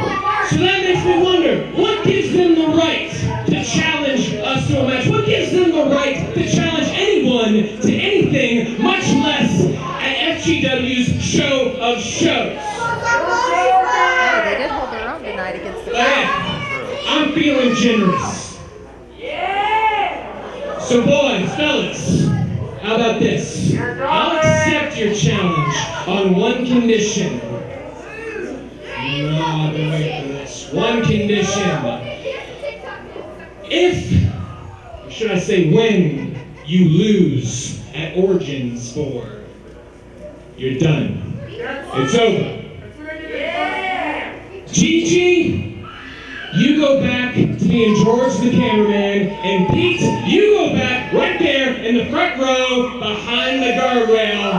Speaker 1: So that makes me wonder, what gives them the right to challenge us to a match? What gives them the right to challenge anyone to anything, much less at FGW's show of shows?
Speaker 3: Oh, they did hold their own tonight against the crowd.
Speaker 1: I'm feeling generous. So boys, fellas, how about this? I'll accept your challenge on one condition. No, I've been waiting for this. One condition. If, or should I say when, you lose at Origins 4, you're done. It's over. Gigi, you go back to being George the cameraman, and Pete, you go back right there in the front row behind the guardrail,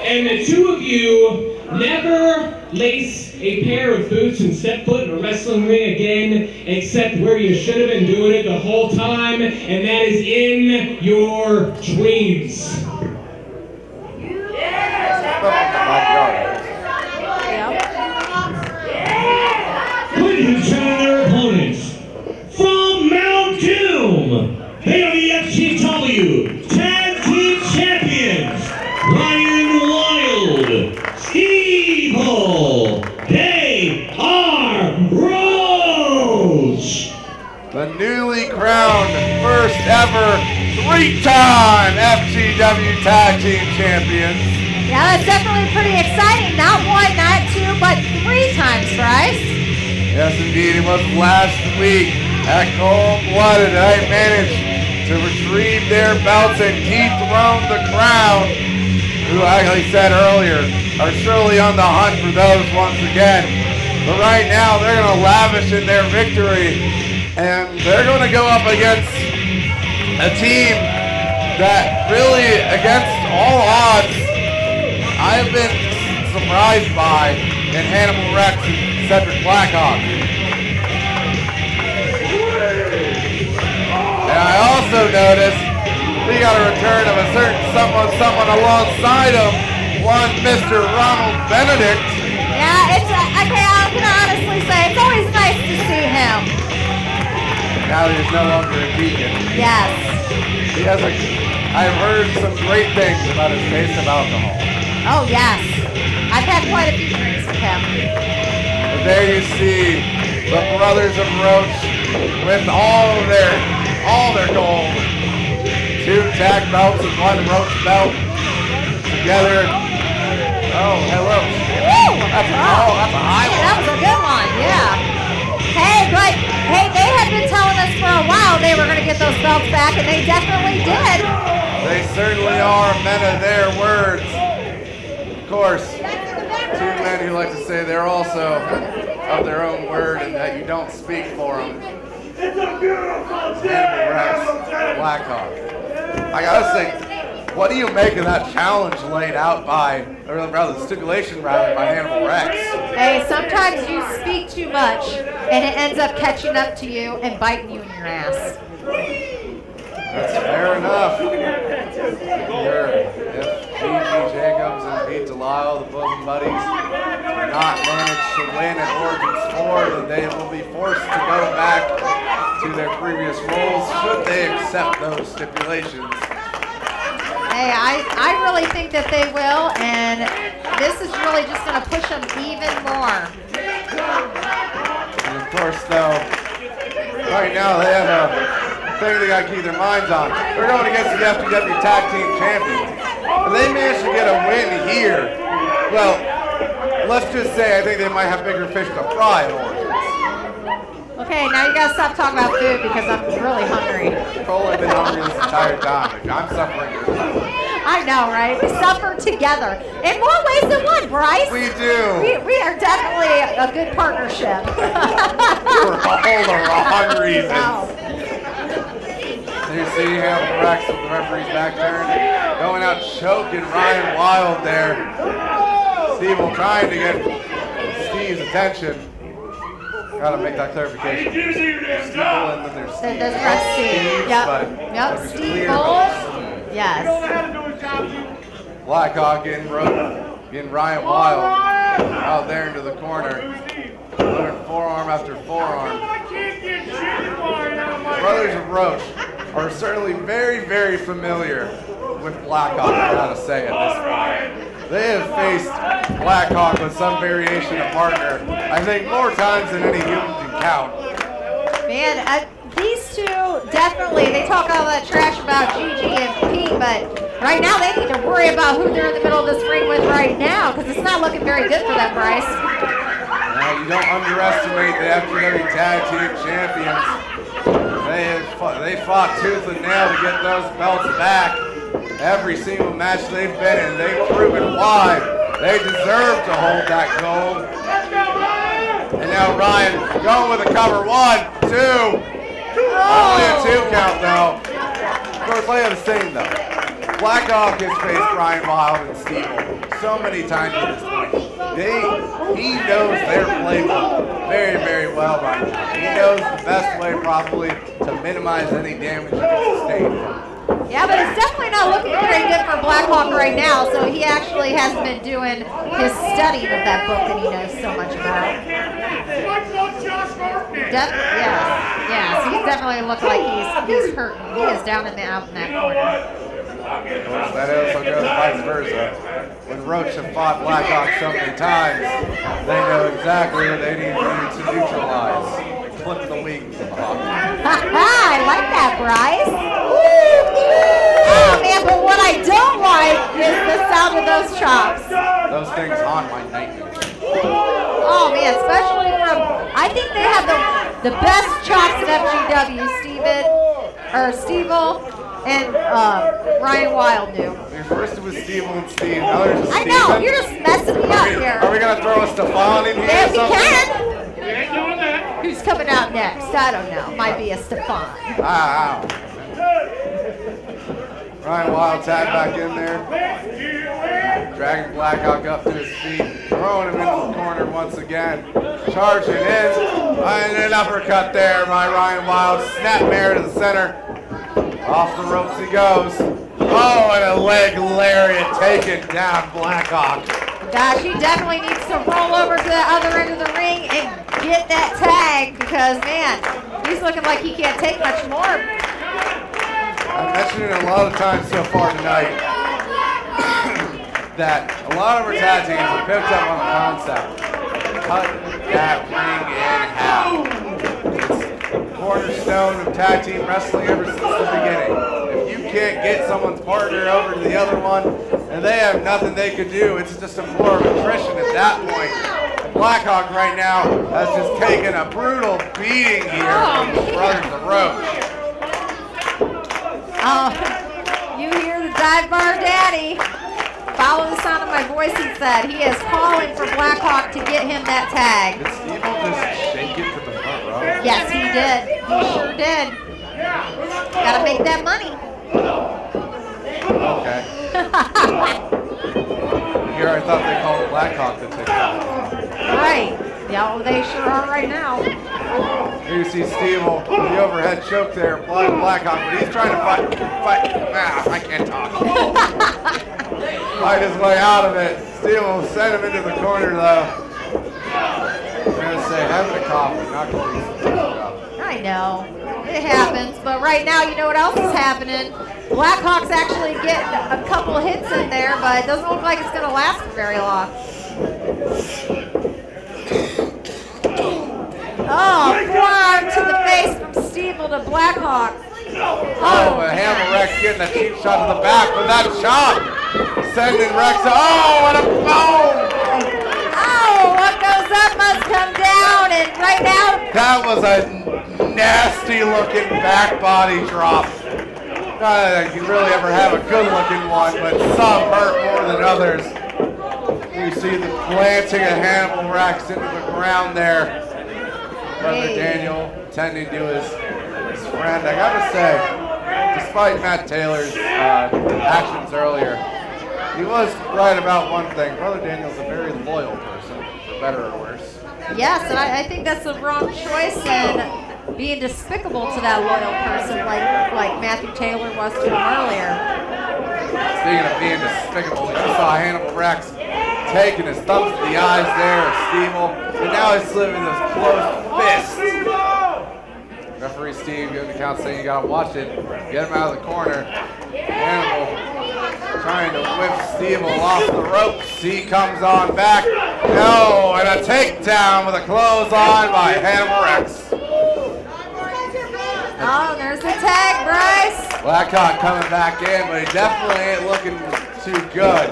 Speaker 1: and the two of you never lace a pair of boots and step foot in a wrestling ring again, except where you should have been doing it the whole time, and that is in your dreams.
Speaker 8: Ladies and gentlemen, their opponents, from Mount Doom, they are the FGW Tag Team Champions, Ryan Wild, Steve Hall, they are Roach.
Speaker 2: The newly crowned first ever three-time FGW Tag Team Champions.
Speaker 3: Yeah, that's definitely pretty exciting. Not one, not two, but 3 times, Bryce.
Speaker 2: Yes, indeed. It was last week at Cold Blooded. They managed to retrieve their belts and dethrone the Crown, who, like I said earlier, are surely on the hunt for those once again. But right now, they're going to lavish in their victory, and they're going to go up against a team that really, against all odds, I have been surprised by in Hannibal Rex and Cedric Blackhawk. And I also noticed we got a return of a certain someone alongside him, one Mr. Ronald Benedict.
Speaker 3: Yeah, it's I'm gonna honestly say it's always nice to see him.
Speaker 2: Now he's no longer a deacon.
Speaker 3: Yes.
Speaker 2: He has I've heard some great things about his taste of alcohol.
Speaker 3: Oh yes. I've had quite a few drinks with him.
Speaker 2: But there you see the brothers of Roach with all their gold. 2 tag belts and 1 Roach belt together. Oh, hello. That's a high one.
Speaker 3: That was a good one, yeah. Hey, but hey, they had been telling us for a while they were going to get those belts back, and they definitely did.
Speaker 2: They certainly are men of their words. Of course, 2 men who like to say they're also of their own word and that you don't speak for them. Rex, Blackhawk. I gotta say, what do you make of that challenge laid out by, or rather the stipulation rather, by Hannibal Rex?
Speaker 3: Hey, sometimes you speak too much, and it ends up catching up to you and biting you in your ass.
Speaker 2: That's fair enough. Sure. If G.G. Jacobs and Pete Delisle, the bosom buddies, do not manage to win at Origins 4, then they will be forced to go back to their previous roles should they accept those stipulations.
Speaker 3: Hey, I really think that they will, and this is really just going to push them even more.
Speaker 2: And of course, though, right now they have a thing they got to keep their minds on. They're going against the FGW Tag Team Champions. If they manage to get a win here, well, let's just say I think they might have bigger fish to fry at Origins.
Speaker 3: Okay, now you gotta stop talking about food because I'm really hungry.
Speaker 2: Cole, I've been hungry this entire time. I'm suffering.
Speaker 3: I know, right? We suffer together in more ways than one, Bryce.
Speaker 2: We do.
Speaker 3: We are definitely a good partnership.
Speaker 2: For all the wrong reasons. There you see Hannibal Rex with the referee's back turn. Going out choking Ryan Wild there. Steve will trying to get Steve's attention. Gotta make that clarification. Steve and then there's Steve.
Speaker 3: There's Steve. Yep. Steve Bowles. Yes.
Speaker 2: Blackhawk getting Ryan Wild out there into the corner. Another forearm after forearm. Brothers of Roach are certainly very, very familiar with Blackhawk, I gotta say at this point. They have faced Blackhawk with some variation of partner, I think more times than any human can count.
Speaker 3: Man, these two definitely, they talk all that trash about Gigi and Pete, but right now they need to worry about who they're in the middle of this ring with right now, because it's not looking very good for them, Bryce.
Speaker 2: Now, you don't underestimate the FGW Tag Team Champions. They fought tooth and nail to get those belts back. Every single match they've been in, they've proven why they deserve to hold that gold. And now Ryan going with a cover. 1, 2. Only a 2 count though. Of course, like I was saying though, Blackhawk has faced Ryan Wild and Steve so many times at this point. He knows their playbook very, very well right now. He knows the best way probably to minimize any damage he can sustain.
Speaker 3: Yeah, but it's definitely not looking very good for Blackhawk right now, so he actually has been doing his studying of that book that he knows so much about. Yes, he's definitely looked like he's hurting. He is down in out in that corner.
Speaker 2: That also goes vice versa. When Roach have fought Blackhawk so many times, they know exactly what they need to neutralize. Clip the wings of the hawk.
Speaker 3: I like that, Bryce. Oh man, but what I don't like is the sound of those chops.
Speaker 2: Those things haunt my nightmares.
Speaker 3: Oh man, especially from, I think they have the best chops in FGW, Steve and Ryan Wild do.
Speaker 2: First it was Steve and Steve, now there's a
Speaker 3: I know, you're just messing me up here.
Speaker 2: Are we going to throw a Stefan in here
Speaker 3: Yeah,
Speaker 2: or
Speaker 3: we
Speaker 2: something?
Speaker 3: can. Who's coming out next? I don't know. Might be a Stefan.
Speaker 2: Ow. Ryan Wild tag back in there. Dragging Blackhawk up to his feet. Throwing him into the corner once again. Charging in. And an uppercut there by Ryan Wild. Snapmare to the center. Off the ropes he goes. Oh, and a leg lariat taking down Blackhawk.
Speaker 3: Gosh, he definitely needs to roll over to the other end of the ring and get that tag because, man, he's looking like he can't take much more.
Speaker 2: I've mentioned it a lot of times so far tonight that a lot of our tag teams have picked up on the concept. that ring in half. It's the cornerstone of tag team wrestling ever since the beginning. If you can't get someone's partner over to the other one, and they have nothing they can do, it's just a more of attrition at that point. And Blackhawk right now has just taken a brutal beating here from the Brothers of Roach.
Speaker 3: Oh, you hear the dive bar daddy. Follow the sound of my voice, he said. He is calling for Blackhawk to get him that tag.
Speaker 2: Did Steve just shake it to the front row?
Speaker 3: Yes, he did. He sure did. Gotta make that money.
Speaker 2: Okay. Here I thought they called Blackhawk the TikTok.
Speaker 3: Right. Yeah, well, they sure are right now.
Speaker 2: Here you see Steve with the overhead choke there, applying Blackhawk, but he's trying to fight. I can't talk. Fight his way out of it. Steve will send him into the corner though. I'm gonna say having a coffee, not gonna be some stuff.
Speaker 3: I know. It happens, but right now, you know what else is happening? Blackhawk's actually getting a couple hits in there, but it doesn't look like it's going to last for very long. Oh, forearm to the face from Stevel to Blackhawk.
Speaker 2: Oh, but Hammer Rex getting a cheap shot to the back with that chop. Sending Rex, oh, what a boom!
Speaker 3: Oh, what goes up must come down, and right now...
Speaker 2: That was a nasty looking back body drop. Not that you really ever have a good looking one, but some hurt more than others. You see the planting of Hannibal Rex into the ground there. Brother Daniel tending to his friend. I gotta say, despite Matt Taylor's actions earlier, he was right about one thing. Brother Daniel's a very loyal person, for better or worse.
Speaker 3: Yes, and I think that's the wrong choice in being despicable to that loyal person like Matthew Taylor was to him earlier.
Speaker 2: Speaking of being despicable, you saw Hannibal Rex taking his thumbs to the eyes there of Stevel, and now he's slipping those closed fists. Referee Steve giving the count saying you gotta watch it, get him out of the corner. Hannibal trying to whip Stevel off the ropes. He comes on back. No, and a takedown with a clothesline by Hannibal Rex.
Speaker 3: Oh, there's the tag, Bryce.
Speaker 2: Blackhawk coming back in, but he definitely ain't looking too good.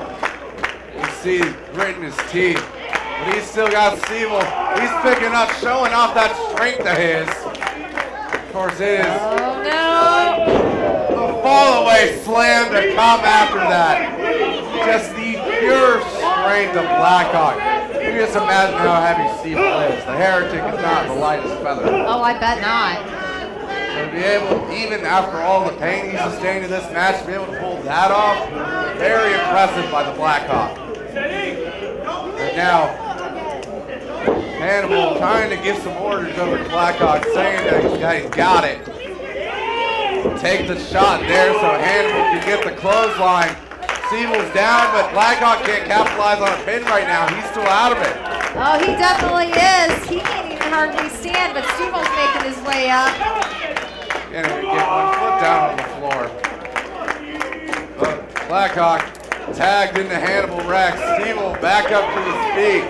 Speaker 2: You see gritting his teeth. But he's still got Stevel. He's picking up, showing off that strength of his. Of course, it is
Speaker 3: Oh, no.
Speaker 2: the fall away slam to come after that. Just the pure strength of Blackhawk. You just imagine how heavy Stevel is. The Heretic is not the lightest feather.
Speaker 3: Oh, I bet not.
Speaker 2: To be able, even after all the pain he sustained in this match, to be able to pull that off, very impressive by the Blackhawk. And now, Hannibal trying to give some orders over to Blackhawk, saying that he's got it. Take the shot there so Hannibal can get the clothesline. Stevel's down, but Blackhawk can't capitalize on a pin right now. He's still out of it.
Speaker 3: Oh, he definitely is. He can't even hardly stand, but Stevel's making his way up.
Speaker 2: Can't even get one foot down on the floor. But Blackhawk tagged into Hannibal Rex. Stevel back up to his feet.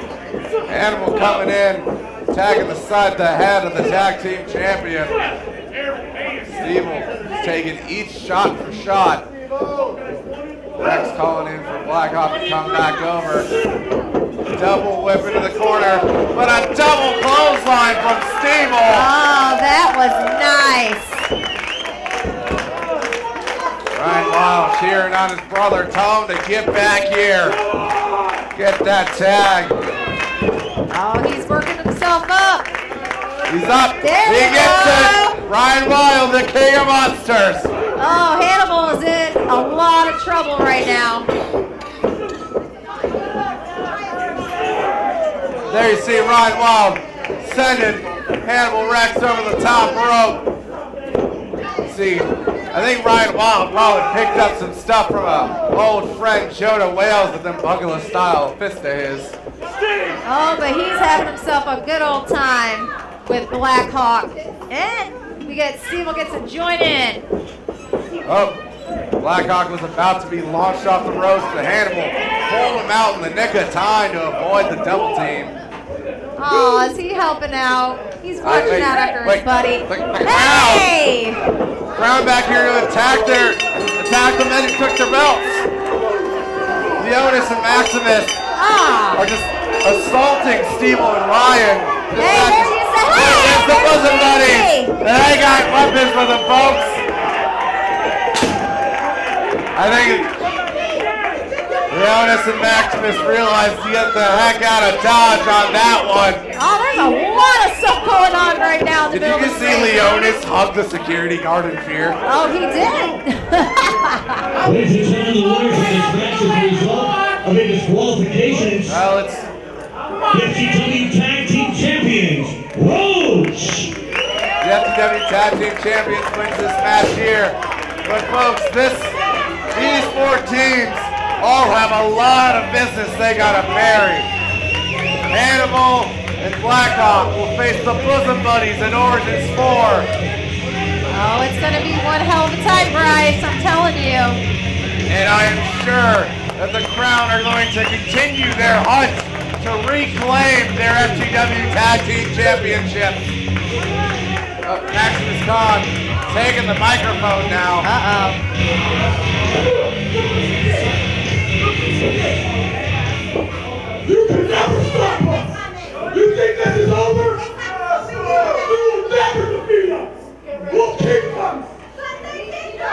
Speaker 2: Hannibal coming in, tagging the head of the tag team champion. Stevel taking each shot for shot. Rex calling in for Blackhawk to come back over. Double whip into the corner, but a double clothesline from Stevel.
Speaker 3: Oh, that was nice.
Speaker 2: Ryan Wild cheering on his brother. Tell him to get back here. Get that tag.
Speaker 3: Oh, he's working himself up.
Speaker 2: He's up.
Speaker 3: There
Speaker 2: He
Speaker 3: we
Speaker 2: gets
Speaker 3: go.
Speaker 2: it. Ryan Wild, the king of monsters.
Speaker 3: Oh, Hannibal is in a lot of trouble right now.
Speaker 2: There you see Ryan Wild sending Hannibal Rex over the top rope. See, I think Ryan Wild probably picked up some stuff from an old friend, Jonah Wales, with them Bugala style fist of his.
Speaker 3: Oh, but he's having himself a good old time with Blackhawk. And we get Stevel gets a joint in.
Speaker 2: Oh, Blackhawk was about to be launched off the ropes, but Hannibal pulled him out in the nick of time to avoid the double team.
Speaker 3: Oh, is he helping out? He's watching out after his buddy.
Speaker 2: Hey! Crown back here to attack the men who took their belts. Leonis and Maximus are just assaulting Steve and Ryan.
Speaker 3: Hey, there you say, hey!
Speaker 2: There's the bosom buddies. They got weapons for the folks. I think Leonis and Maximus realized to get the heck out of Dodge on that one.
Speaker 3: Oh, there's a lot of stuff going on right now in the middle of the
Speaker 2: Did you see Leonis hug the security guard in fear?
Speaker 3: Oh, he did.
Speaker 8: Ladies and gentlemen, the winner for this match is the result of a disqualification.
Speaker 2: Well, it's
Speaker 8: the FGW Tag Team Champions, Roach.
Speaker 2: the FGW Tag Team Champions wins this match here. But folks, these four teams all have a lot of business they gotta bury. Animal and Blackhawk will face the Bosom Buddies in Origins 4.
Speaker 3: Oh, it's going to be one hell of a time, Bryce, I'm telling you.
Speaker 2: And I am sure that the Crown are going to continue their hunt to reclaim their FGW Tag Team Championships. Maximus Khan taking the microphone now.
Speaker 6: You can never stop us! You think this is over? You will never defeat us! We'll keep us!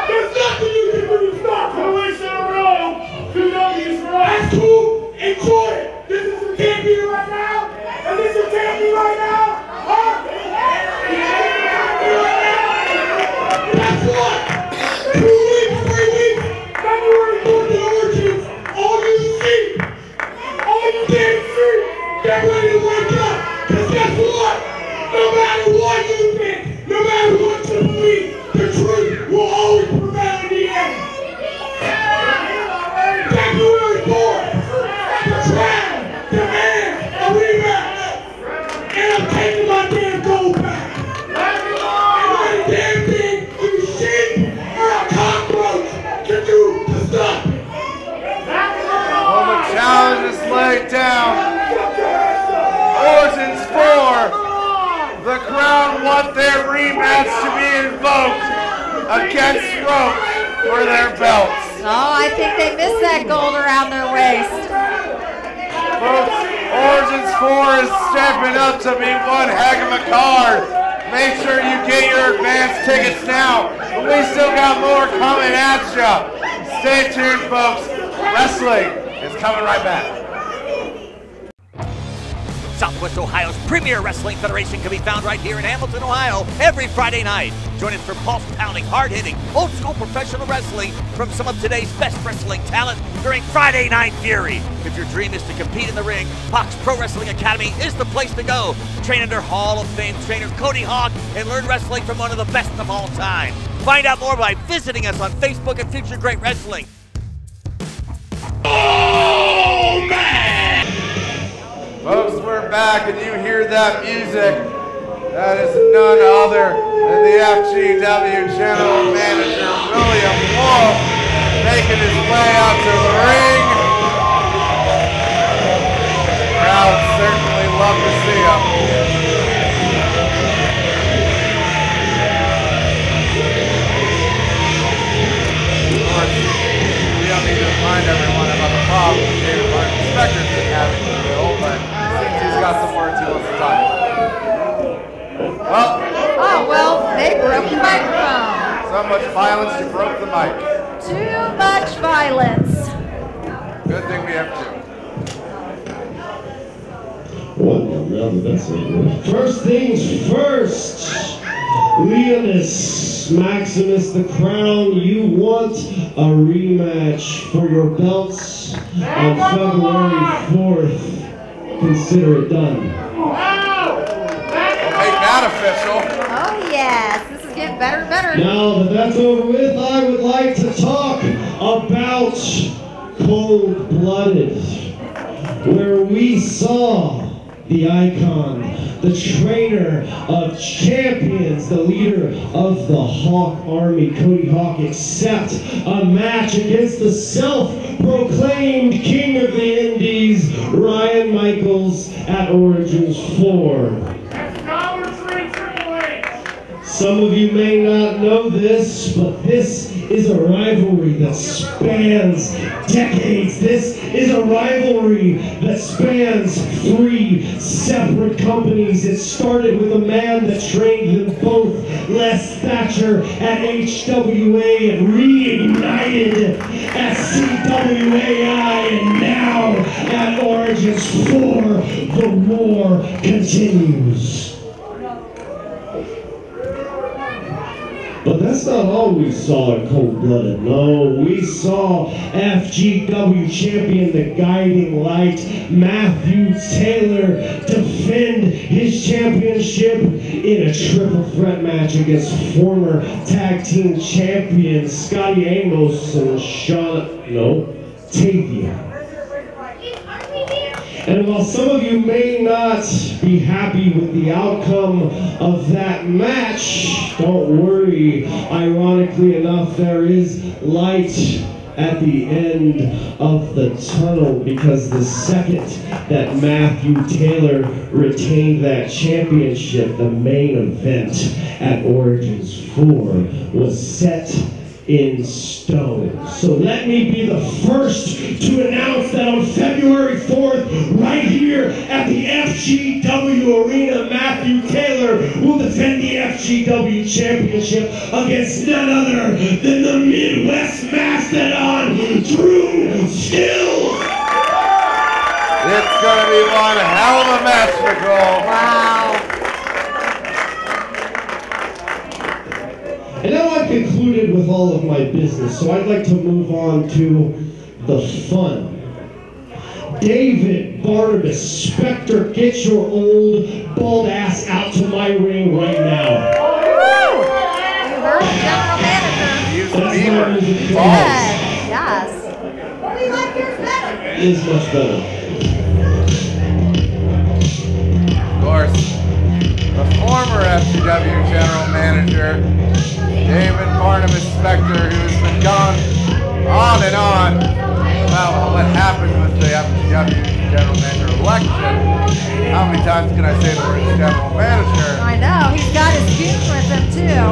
Speaker 6: There's nothing you can do to stop us! 2 weeks in a row, 2 W's for us! That's cool! Enjoy it! This is the champion right now! And this is the champion right now! Huh? That's what? 2 weeks, 3 weeks, February 4th in Origins, all you see! All you damn see, get ready to wake up, because guess what? No matter what you think, no matter what you believe, the truth will always prevail in the end. February 4th, the Crown demands a rematch, and I'm taking my damn gold back. And not a damn thing you sheep or a cockroach can do to stop it.
Speaker 2: Well, the challenge is laid down. Origins 4. The Crown want their rematch to be invoked against Roach for their belts.
Speaker 3: Oh, I think they missed that gold around their waist.
Speaker 2: Folks, Origins 4 is stepping up to be one heck of a card. Make sure you get your advance tickets now. We still got more coming at ya. Stay tuned, folks. Wrestling is coming right back.
Speaker 4: Southwest Ohio's premier wrestling federation can be found right here in Hamilton, Ohio, every Friday night. Join us for pulse-pounding, hard-hitting, old-school professional wrestling from some of today's best wrestling talent during Friday Night Fury. If your dream is to compete in the ring, Hawk's Pro Wrestling Academy is the place to go. Train under Hall of Fame trainer Cody Hawk and learn wrestling from one of the best of all time. Find out more by visiting us on Facebook at Future Great Wrestling.
Speaker 6: Oh, man!
Speaker 2: Folks, we're back and you hear that music. That is none other than the FGW General Manager, William Wolf, making his way out to the ring. The crowd certainly love to see him. Of course, we don't need to remind everyone about the problems David Martin Spector's been having to deal, but he's got some words he wants to talk about.
Speaker 3: Well, they broke the microphone.
Speaker 2: So much violence, you broke the mic.
Speaker 3: Too much violence.
Speaker 2: Good thing we have two.
Speaker 8: First things first, Leonis, Maximus, the Crown, you want a rematch for your belts on February 4th. Consider it done.
Speaker 2: Make that official.
Speaker 3: Oh, yes. This is getting better and better.
Speaker 8: Now that that's over with, I would like to talk about Cold-Blooded, where we saw the icon, the trainer of champions, the leader of the Hawk Army, Cody Hawk, accept a match against the self-proclaimed king of the Indies, Ryan Michaels, at Origins 4. Some of you may not know this, but this is a rivalry that spans decades. This is a rivalry that spans 3 separate companies. It started with a man that trained them both, Les Thatcher at HWA, and reignited at CWAI, and now at Origins 4, the war continues. But that's not all we saw in Cold Blooded. No, we saw FGW champion, the Guiding Light, Matthew Taylor, defend his championship in a triple threat match against former tag team champions Scotty Amos and Tavia. And while some of you may not be happy with the outcome of that match, don't worry. Ironically enough, there is light at the end of the tunnel, because the second that Matthew Taylor retained that championship, the main event at Origins 4 was set in stone. So let me be the first to announce that on February 4th, right here at the FGW Arena, Matthew Taylor will defend the FGW Championship against none other than the Midwest Mastodon, Drew Stills.
Speaker 2: It's going to be one hell of a match, Nicole.
Speaker 3: Wow.
Speaker 8: And now I've concluded with all of my business, so I'd like to move on to the fun. David Barnabas, Spectre, get your old bald ass out to my ring right now.
Speaker 3: Woo! You heard the general manager.
Speaker 2: Use the beaver.
Speaker 3: Yes. We like yours better.
Speaker 8: It is much better.
Speaker 2: Of course, the former FGW general manager, David Barnabas Spectre, who's been gone on and on about what happened with the FGW general manager election. How many times can I say the word general manager?
Speaker 3: I know, he's got his goon with him too.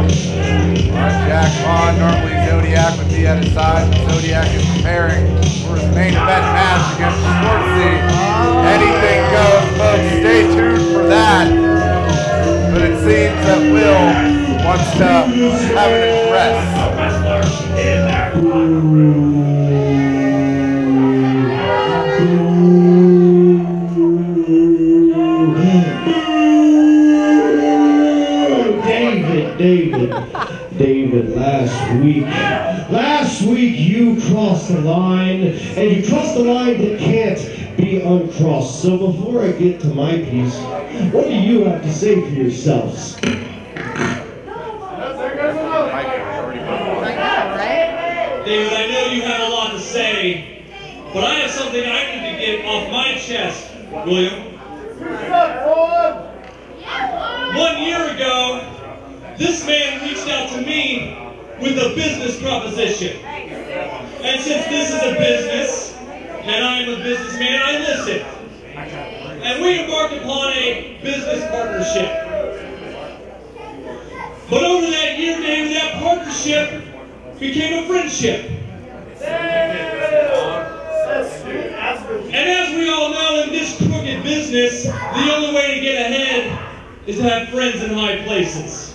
Speaker 2: Jack Vaughn, normally Zodiac would be at his side, but Zodiac is preparing for his main event match against Schwartzy. Anything goes, folks. Stay tuned for that. But it seems that Will wants to have an address.
Speaker 8: David, last week you crossed the line, and you crossed the line that can't be uncrossed. So before I get to my piece, what do you have to say for yourselves?
Speaker 1: David, I know you have a lot to say, but I have something I need to get off my chest, William. 1 year ago, this man reached out to me with a business proposition. And since this is a business, and I'm a businessman, I listened. And we embarked upon a business partnership. But over that year, David, that partnership became a friendship. And as we all know, in this crooked business, the only way to get ahead is to have friends in high places.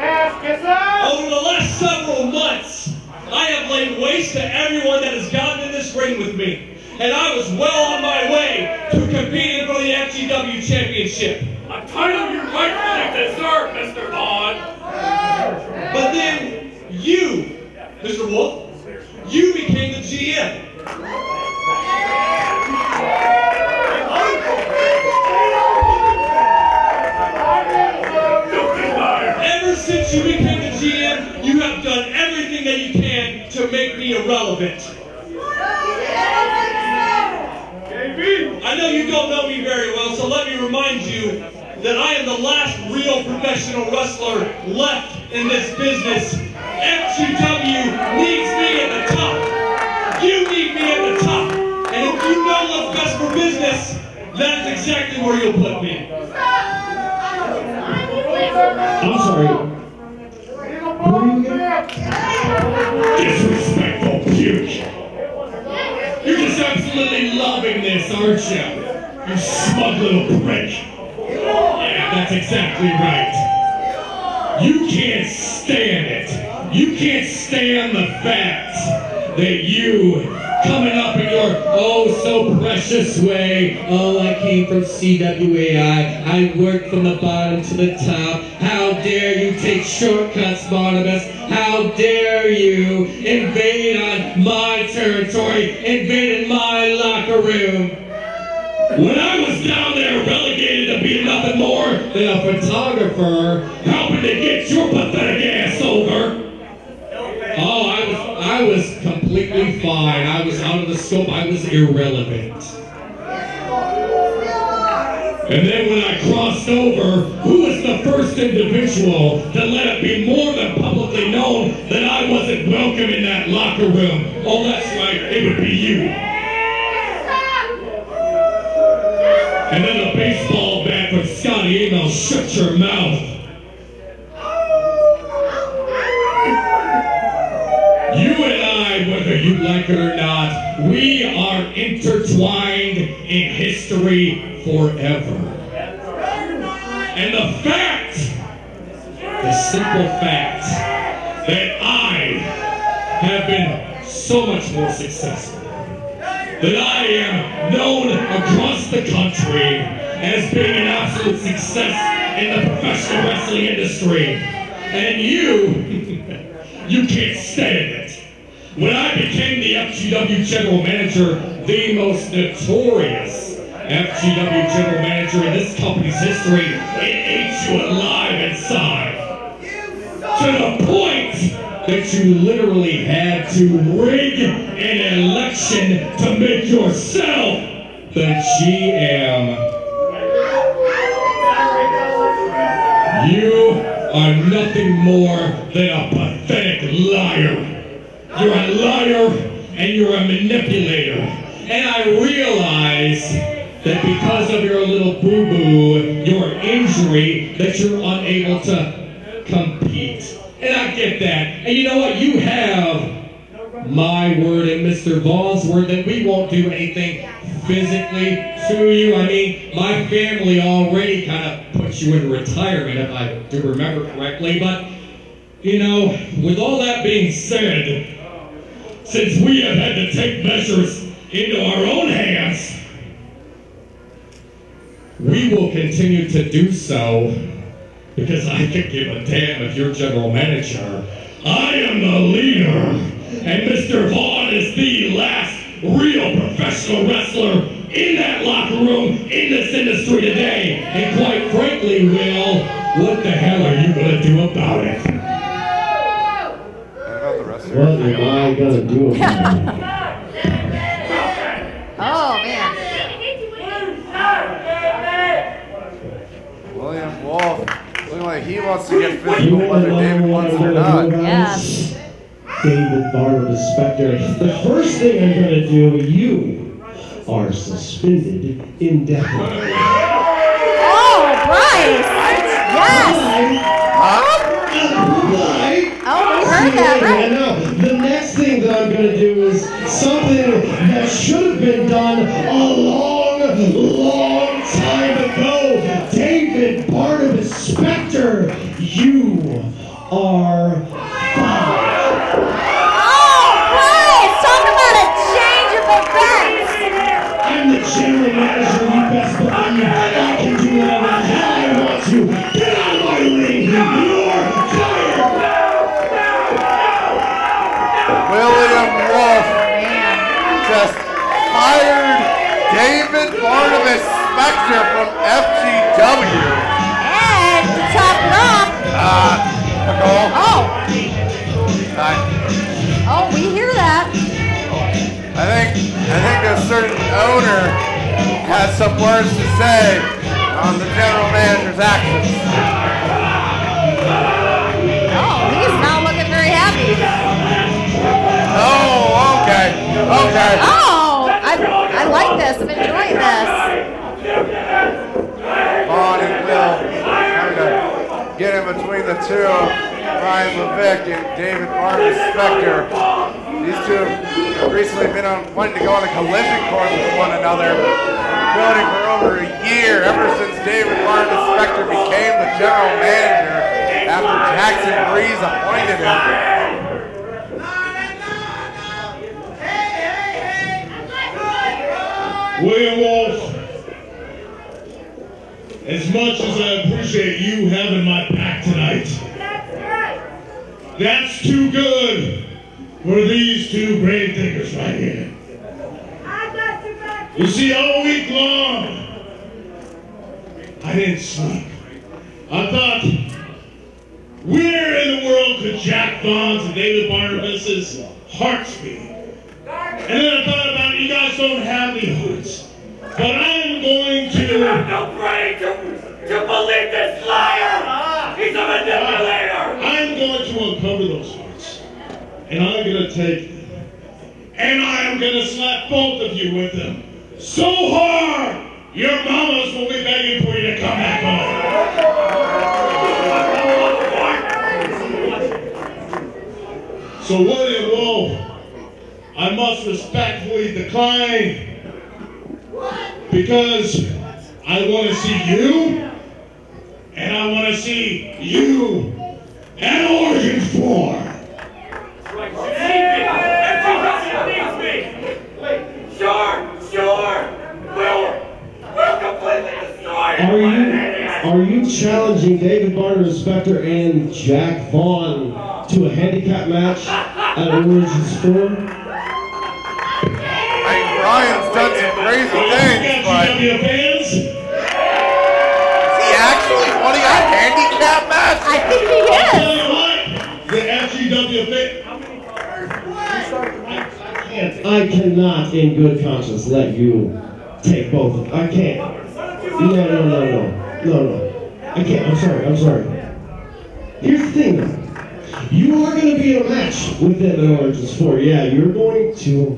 Speaker 1: Over the last several months, I have laid waste to everyone that has gotten in this ring with me. And I was well on my way to competing for the FGW Championship.
Speaker 6: A title you rightfully deserve, Mr. Vaughn.
Speaker 1: But then you, Mr. Wolf, you became the GM. Ever since you became the GM, you have done everything that you can to make me irrelevant. I know you don't know me very
Speaker 6: very well, so let me remind you that I am the last real professional wrestler left in this business. FGW needs me at the top. You need me at the top. And if you know what's best for business, that's exactly where you'll put me.
Speaker 8: I'm sorry. Who are you again? Disrespectful puke. You're just absolutely loving this, aren't you? You smug little prick. Yeah, that's exactly right. You can't stand it. You can't stand the fact that you, coming up in your oh so precious way, oh I came from CWAI, I worked from the bottom to the top, how dare you take shortcuts, Barnabas, how dare you invade on my territory, invade in my locker room. When I was down there relegated to be nothing more than a photographer, helping to get your pathetic ass over. Oh, I was completely fine. I was out of the scope. I was irrelevant. And then when I crossed over, who was the first individual to let it be more than publicly known that I wasn't welcome in that locker room? Oh, that's right. It would be you. And then the baseball bat from Scotty Email, shut your mouth. You and I, whether you like it or not, we are intertwined in history forever. And the fact, the simple fact, that I have been so much more successful, that I am known across the country as being an absolute success in the professional wrestling industry, and you can't stand it. When I became the FGW General Manager, the most notorious FGW General Manager in this company's history, it ate you alive inside. To the point that you literally had to rig an election to make yourself the GM. You are nothing more than a pathetic liar. You're a liar and you're a manipulator. And I realize that because of your little boo-boo, your injury, that you're unable to compete. And I get that. And you know what? You have my word and Mr. Vaughn's word that we won't do anything physically to you. I mean, my family already kind of put you in retirement, if I do remember correctly. But, you know, with all that being said, since we have had to take measures into our own hands, we will continue to do so because I could give a damn if you're general manager. I am the leader, and Mr. Vaughn is the last real professional wrestler in that locker room in this industry today. And quite frankly, Will, what the hell are you going to do about it? What am I going to do about it?
Speaker 3: Oh, man.
Speaker 2: William Wolf, looking like he wants to get physical whether David wants it or not.
Speaker 3: Yes.
Speaker 8: David Barnabas Spector. The first thing I'm going to do, you are suspended indefinitely.
Speaker 3: Oh, Bryce. Yes. Oh, we heard that, right?
Speaker 8: No, the next thing that I'm going to do is something that should have been done a long, long time ago. David Barnabas Spector, you are fired.
Speaker 3: Oh, Bryce, talk about a change of events.
Speaker 8: I'm the general manager, you best believe. I can do whatever the hell I want to. Get out of my ring. You're fired.
Speaker 2: William Wolf just hired David Barnabas Spector from FGW.
Speaker 3: And to top it off.
Speaker 2: Nicole.
Speaker 3: Oh.
Speaker 2: Hi.
Speaker 3: Oh, we hear that.
Speaker 2: I think a certain owner has some words to say on the general manager's actions.
Speaker 3: Oh, he's not looking very happy.
Speaker 2: Oh, okay. Okay.
Speaker 3: Oh, I like this. I'm enjoying this.
Speaker 2: Vaughn and Will trying to get in between the two. Ryan Levick and David Martin Spector. These two have recently been wanting to go on a collision course with one another, building for over a year, ever since David Martin Spector became the general manager after Jackson Breeze appointed him.
Speaker 6: William Wolf, as much as I appreciate you having my back tonight, that's too good for these two grave diggers right here. You see, all week long, I didn't sleep. I thought, where in the world could Jack Vaughn's and David Barnabas's hearts be? And then I thought about it, you guys don't have any hearts. But I am going to... You have no brain to believe this liar! He's a manipulator! I'm going to uncover those hearts. And I'm going to take them. And I am going to slap both of you with them. So hard, your mamas will be begging for you to come back home. So William Wolf, I must respectfully decline because I want to see you and I want to see you at Origin 4. Sure. We'll completely destroy it.
Speaker 8: Are you challenging David Barnum Spector and Jack Vaughn to a handicap match at Origins 4?
Speaker 2: I mean, Brian's done some crazy things, but is he actually wanting a handicap match?
Speaker 3: I think he is.
Speaker 6: The FGW thing.
Speaker 8: I cannot, in good conscience, let you take both of them. I can't. No. I can't. I'm sorry. Here's the thing, though. You are going to be in a match with them in Origins 4. Yeah, you're going to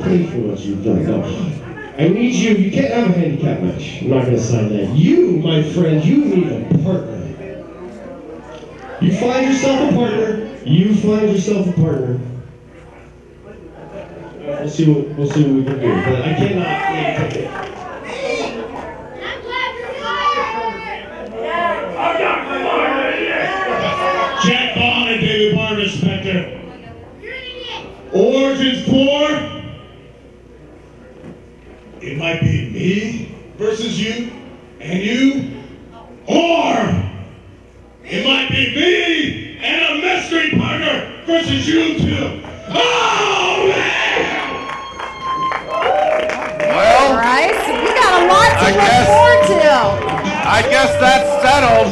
Speaker 8: pay for what you've done. No. I need you. You can't have a handicap match. I'm not going to sign that. You, my friend, you need a partner. You find yourself a partner. We'll see what we can do, but I cannot take it.
Speaker 6: Jack Vaughn and David Barnum Spector. Origins 4. It might be me versus you and you, or it might be me and a mystery partner versus you two. Oh, man!
Speaker 2: Well,
Speaker 3: Bryce, we got a lot to look forward to.
Speaker 2: I guess that's settled.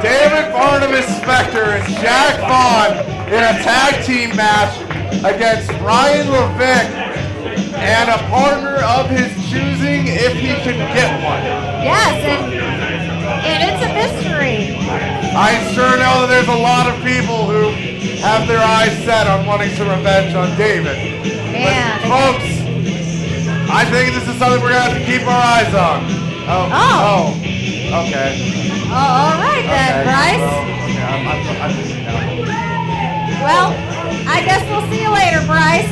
Speaker 2: David Barnabas Spector and Jack Vaughn in a tag team match against Ryan Levick and a partner of his choosing if he can get one.
Speaker 3: Yes, and it's a mystery.
Speaker 2: I sure know that there's a lot of people who have their eyes set on wanting some revenge on David.
Speaker 3: Man.
Speaker 2: But folks, I think this is something we're going to have to keep our eyes on. Oh. Okay.
Speaker 3: Oh, all right then, Bryce.
Speaker 2: I'm just,
Speaker 3: Well, I guess we'll see you later, Bryce.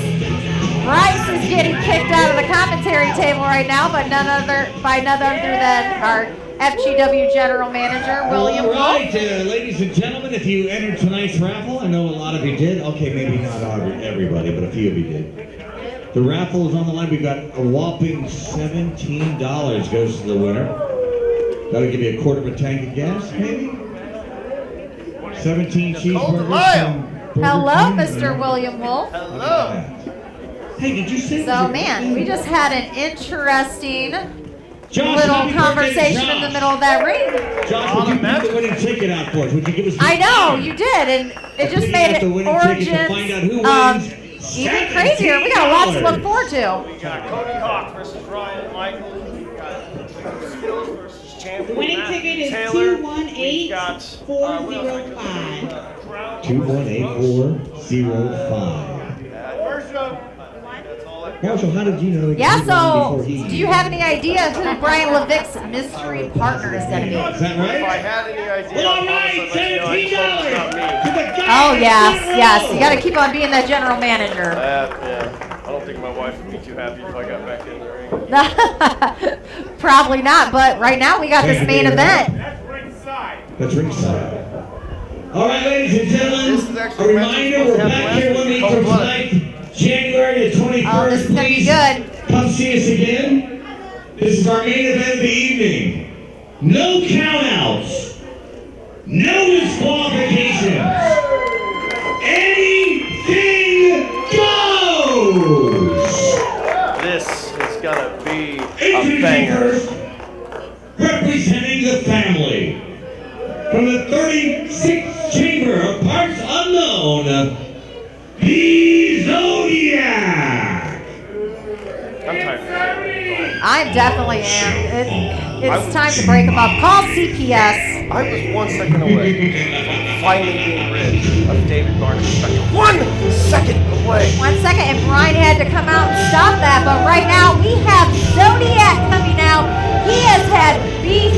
Speaker 3: Bryce is getting kicked out of the commentary table right now, but none other than our FGW General Manager, William Wolf.
Speaker 9: All right, ladies and gentlemen, if you entered tonight's raffle, I know a lot of you did. Okay, maybe not everybody, but a few of you did. The raffle is on the line. We've got a whopping $17 goes to the winner. That'll give you a quarter of a tank of gas, maybe? 17 cheeseburgers.
Speaker 3: Hello, Mr. William Wolf.
Speaker 2: hello.
Speaker 9: Hey, did you say
Speaker 3: So, man, we just had an interesting
Speaker 9: Josh,
Speaker 3: little
Speaker 9: happy birthday to
Speaker 3: conversation in the
Speaker 9: Josh.
Speaker 3: middle of that ring.
Speaker 9: Josh, would you put the winning ticket out for us? Would you give us
Speaker 3: I know, you did, and it just made it
Speaker 9: the winning ticket to find out who
Speaker 3: Origins
Speaker 9: wins
Speaker 3: even crazier. We got a lot to look forward to.
Speaker 10: We got Cody Hawk versus Ryan Michaels. We got Skills versus champion.
Speaker 11: The winning ticket is
Speaker 10: Taylor.
Speaker 11: 218-405.
Speaker 9: 218-405.
Speaker 10: First up.
Speaker 9: Marshall, how did you know?
Speaker 3: Yeah, so
Speaker 9: before he
Speaker 3: do you have any idea who Brian Levick's mystery partner is going to be?
Speaker 9: Is that right?
Speaker 10: If I had any idea,
Speaker 6: Well, all right, $17
Speaker 3: Oh, yes. You got to keep on being that general manager.
Speaker 10: Yeah. I don't think my wife would be too happy if I got back in the ring.
Speaker 3: Probably not, but right now we got this main event.
Speaker 6: That's ringside.
Speaker 9: That's ringside. All right, ladies and gentlemen,
Speaker 10: This is
Speaker 9: a
Speaker 10: actually
Speaker 9: reminder, we're back here 1 week from tonight, January the 21st.
Speaker 3: Oh, this is going to be good.
Speaker 9: Come see us again. This is our main event of the evening. No countouts. No disqualifications. Anything goes.
Speaker 10: This is gonna be a
Speaker 9: Introducing
Speaker 10: banger.
Speaker 9: first, representing the family, from the 36th Chamber of Parts Unknown, the Zodiac.
Speaker 10: I'm tired.
Speaker 3: I definitely am. It's time to break them up. Call CPS.
Speaker 10: I was 1 second away from finally being rid of David Barnes. 1 second away.
Speaker 3: 1 second, and Brian had to come out and stop that. But right now, we have Zodiac coming out. He has had beef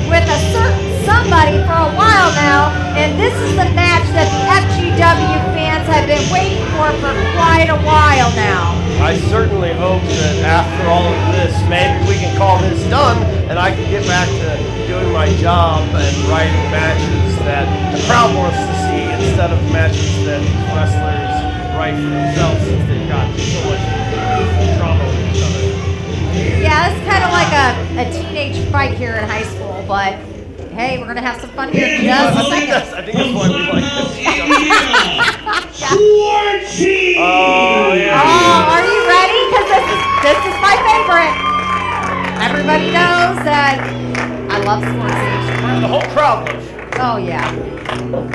Speaker 3: with a certain somebody for a while now, and this is the match that the FGW fans have been waiting for quite a while now.
Speaker 10: I certainly hope that after all of this, maybe we can call this done, and I can get back to doing my job and writing matches that the crowd wants to see instead of matches that these wrestlers write for themselves since they've got so much drama with each other.
Speaker 3: Yeah, it's kind of like a teenage fight here in high school, but hey, we're going to have some fun here in just a second.
Speaker 10: I think that's why we like this.
Speaker 9: Schwartzy!
Speaker 10: Oh, yeah.
Speaker 3: Oh, are you ready? Because this is my favorite. Everybody knows that I love Schwartzy.
Speaker 10: The whole crowd loves you.
Speaker 3: Oh, yeah.
Speaker 10: And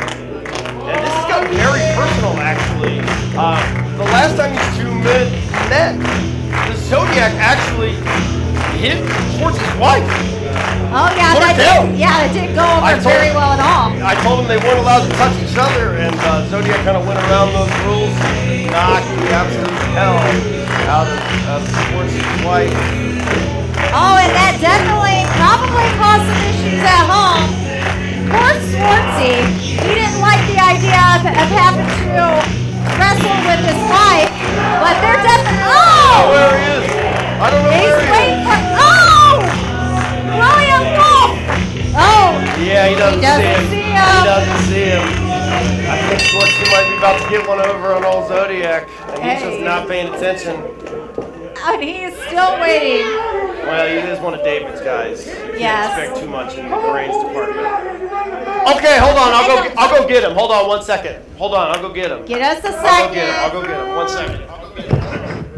Speaker 10: this has gotten very personal, actually. The last time these two men met, the Zodiac actually hit Schwartz's wife.
Speaker 3: Oh, yeah, that didn't go over very well at all.
Speaker 10: I told him they weren't allowed to touch each other, and Zodiac kind of went around those rules, knocked the absolute hell out of Schwartz's wife.
Speaker 3: Oh, and that definitely probably caused some issues at home. Poor Schwartzy, he didn't like the idea of having to wrestle with his wife, but they're definitely,
Speaker 10: I don't know where he is. I don't know where he is.
Speaker 3: He's waiting for, William Wolf! Oh!
Speaker 10: Yeah, he doesn't see him.
Speaker 3: He doesn't
Speaker 10: see him. I think Schwartzy might be about to get one over on old Zodiac, and he's just not paying attention.
Speaker 3: And he is still waiting.
Speaker 10: Well, he is one of David's guys. You
Speaker 3: Yes.
Speaker 10: can't expect too much in the brains department. Okay, hold on. I'll go get him. Hold on 1 second. Hold on. I'll go get him.
Speaker 3: Get us a
Speaker 10: I'll go get him.
Speaker 3: second.
Speaker 10: I'll go get him. 1 second. I'll go get him.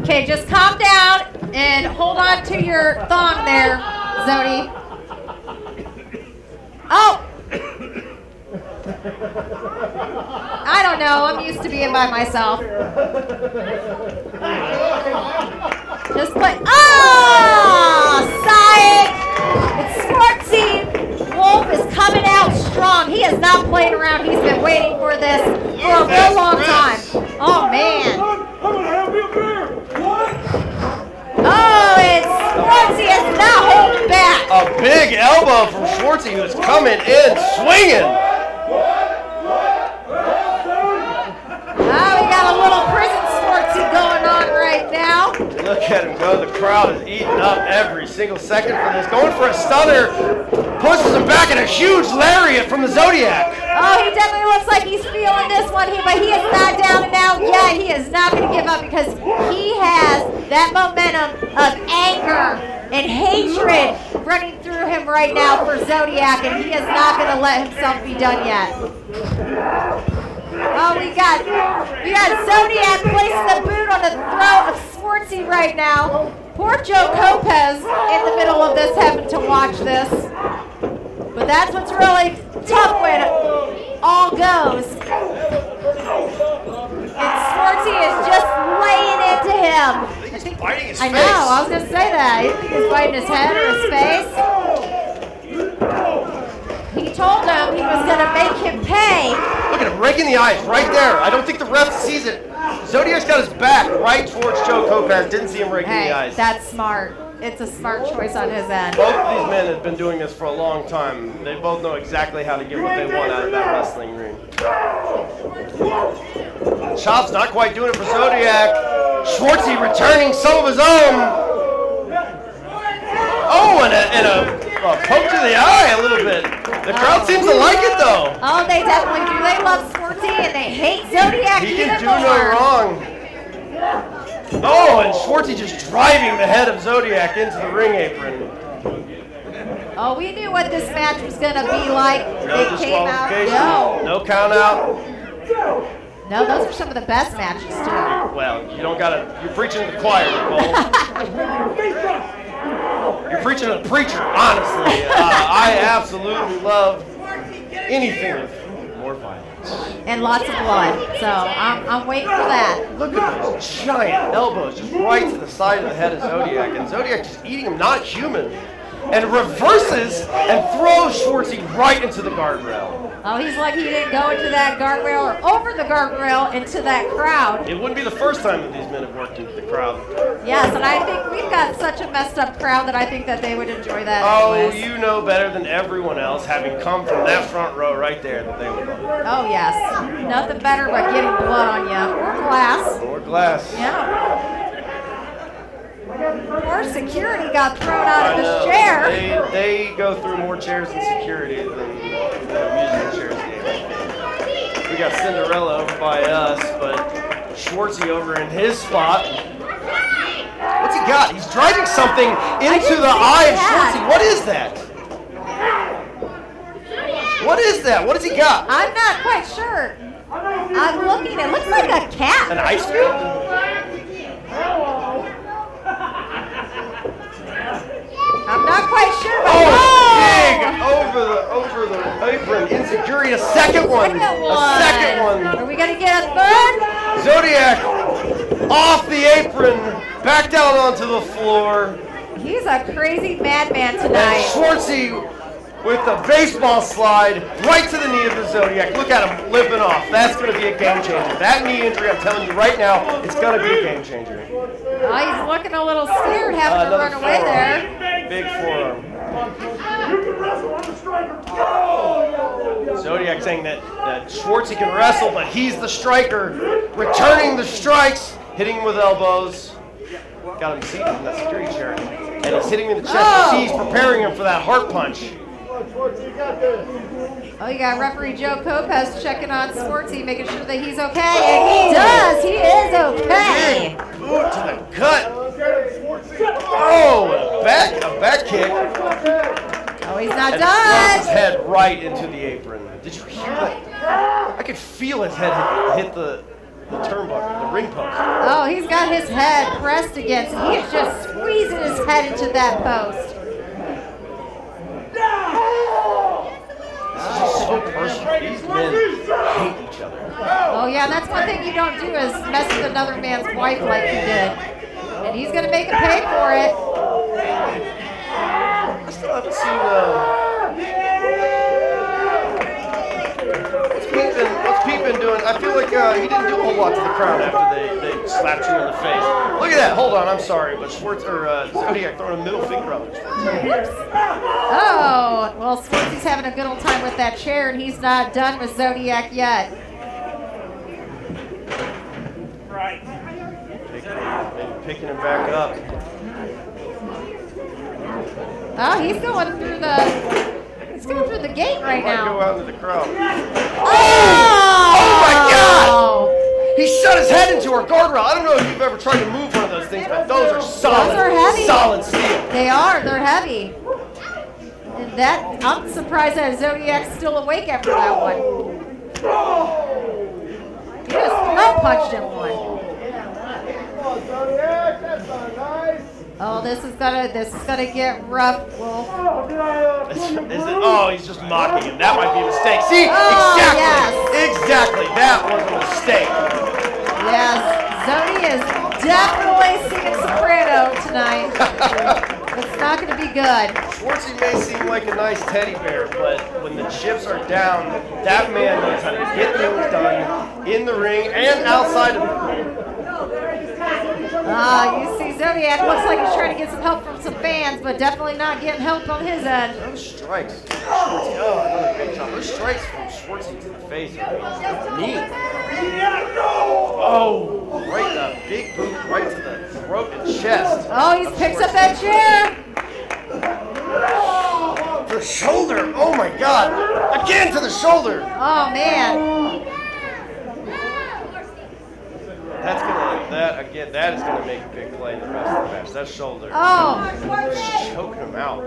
Speaker 3: Okay, just calm down and hold on to your thong there, Zodi. Oh! I don't know. I'm used to being by myself. Just play. Oh! Psych! It's Schwartzy. Wolf is coming out strong. He is not playing around. He's been waiting for this for a real long time. Oh, man.
Speaker 6: I'm gonna have you a beer. What?
Speaker 3: Oh, it's Schwartzy is not holding back.
Speaker 10: A big elbow from Schwartzy, who's coming in swinging.
Speaker 3: Oh, we got a little prison Schwartzy going on right now.
Speaker 10: Look at him go. The crowd is eating up every single second for this. Going for a stunner. Pushes him back in a huge lariat from the Zodiac.
Speaker 3: Oh, he definitely looks like he's feeling this one here, but he is not down and out yet. He is not going to give up because he has that momentum of anger and hatred running through him right now for Zodiac, and he is not going to let himself be done yet. Oh, we got Zodiac placing the boot on the throat of Schwartzy right now. Poor Joe Lopez in the middle of this having to watch this. But that's what's really tough when all goes. And Schwartzy is just him.
Speaker 10: He's biting his
Speaker 3: I
Speaker 10: face.
Speaker 3: know, I was going to say that. You think he's biting his head or his face? He told him he was going to make him pay.
Speaker 10: Look at him, raking the eyes right there. I don't think the ref sees it. Zodiac's got his back right towards Joe Kopaz. Didn't see him raking the eyes.
Speaker 3: That's smart. It's a smart choice on his end.
Speaker 10: Both of these men have been doing this for a long time. They both know exactly how to get what they want out of that wrestling ring. Chop's not quite doing it for Zodiac. Schwartzy returning some of his own. Oh, and a poke to the eye a little bit. The crowd seems to like it though.
Speaker 3: Oh, they definitely do. They love Schwartzy and they hate Zodiac
Speaker 10: He
Speaker 3: even
Speaker 10: can do
Speaker 3: more.
Speaker 10: no wrong. Oh, and Schwartzy just driving the head of Zodiac into the ring apron.
Speaker 3: Oh, we knew what this match was going to be like.
Speaker 10: No
Speaker 3: It came out.
Speaker 10: disqualification. No count out.
Speaker 3: No, those are some of the best matches, too.
Speaker 10: Well, you don't gotta. You're preaching to the choir, Nicole. You're preaching to the preacher, honestly. I absolutely love anything with more violence.
Speaker 3: And lots of blood. So I'm waiting for that.
Speaker 10: Look at those giant elbows just right to the side of the head of Zodiac, and Zodiac just eating him, not human, and reverses and throws Schwartzy right into the guardrail.
Speaker 3: Oh, he's like he didn't go into that guardrail or over the guardrail into that crowd.
Speaker 10: It wouldn't be the first time that these men have worked into the crowd.
Speaker 3: Yes, and I think we've got such a messed up crowd that I think that they would enjoy that.
Speaker 10: Oh,
Speaker 3: anyways.
Speaker 10: you know better than everyone else, having come from that front row right there, that they would love it.
Speaker 3: Oh, yes. Nothing better but getting blood on you. Or glass.
Speaker 10: More glass.
Speaker 3: Yeah. Or security got thrown out of his chair.
Speaker 10: They go through more chairs in security than music chairs game. We got Cinderella over by us, but Schwartzy over in his spot. What's he got? He's driving something into the eye of Schwartzy. What is that? What is that? What has he got?
Speaker 3: I'm not quite sure. I'm looking. It looks like a cat.
Speaker 10: An ice cube?
Speaker 3: I'm not quite sure. But
Speaker 10: big over the apron. Insecurity. A second one. A second one.
Speaker 3: Are we gonna get a third?
Speaker 10: Zodiac off the apron, back down onto the floor.
Speaker 3: He's a crazy madman
Speaker 10: And
Speaker 3: tonight.
Speaker 10: Schwartzy with the baseball slide right to the knee of the Zodiac. Look at him limping off. That's going to be a game changer. That knee injury, I'm telling you right now, it's going to be a game changer.
Speaker 3: Oh, he's looking a little scared having to run away there.
Speaker 10: Big forearm. Zodiac saying that Schwartzy can wrestle, but he's the striker. Returning the strikes, hitting him with elbows. Got him seated in that security chair. And he's hitting him in the chest. You see, he's preparing him for that heart punch.
Speaker 3: Oh, you got referee Joe Kopaz checking on Schwartzy, making sure that he's okay. And he does. He is okay.
Speaker 10: Big boot to the gut. Oh, a back kick.
Speaker 3: Oh, he's not
Speaker 10: And
Speaker 3: done.
Speaker 10: his head right into the apron. Did you hear that? I could feel his head hit the turnbuckle, the ring post.
Speaker 3: Oh, he's got his head pressed against it. He is just squeezing his head into that post.
Speaker 10: This is just so personal. These men hate each other.
Speaker 3: Oh, yeah, and that's one thing you don't do is mess with another man's wife like he did. And he's going to make him pay for it.
Speaker 10: I still haven't seen what's Pete been doing? I feel like he didn't do a whole lot to the crowd after they slapped you in the face. Look at that. Hold on. I'm sorry, but Zodiac throwing a middle finger up.
Speaker 3: Oh, well, Schwartzy's having a good old time with that chair, and he's not done with Zodiac yet.
Speaker 10: Right. Picking him back up.
Speaker 3: Oh, he's going through the gate right
Speaker 10: Might
Speaker 3: now.
Speaker 10: go out into the crowd.
Speaker 3: Oh!
Speaker 10: Oh my God! He shut his head into our guardrail. I don't know if you've ever tried to move one of those things, but those are solid.
Speaker 3: Those are heavy.
Speaker 10: Solid steel.
Speaker 3: They are. They're heavy. And that, I'm surprised that Zodiac's still awake after that one. He just throat punched him one. Oh, this is gonna get rough, Wolf.
Speaker 10: Is it? Oh, he's just mocking him. That might be a mistake. See,
Speaker 3: Oh,
Speaker 10: exactly,
Speaker 3: yes.
Speaker 10: exactly. That was a mistake.
Speaker 3: Yes, Zodi is definitely singing soprano tonight. It's not going to be good.
Speaker 10: Schwartzy may seem like a nice teddy bear, but when the chips are down, that man knows how to get things done in the ring and outside of the ring.
Speaker 3: You see Zodiac looks like he's trying to get some help from some fans, but definitely not getting help on his end.
Speaker 10: Those strikes. Schwartzy, oh, another great shot. Those strikes from Schwartzy to the face are mean. Oh, right, the big boot right to the throat and chest.
Speaker 3: Oh, he's picked up that chair.
Speaker 10: The shoulder, oh my God. Again to the shoulder.
Speaker 3: Oh, man.
Speaker 10: That is gonna make a big play in the rest of the match. That shoulder.
Speaker 3: Oh.
Speaker 10: Just choking him out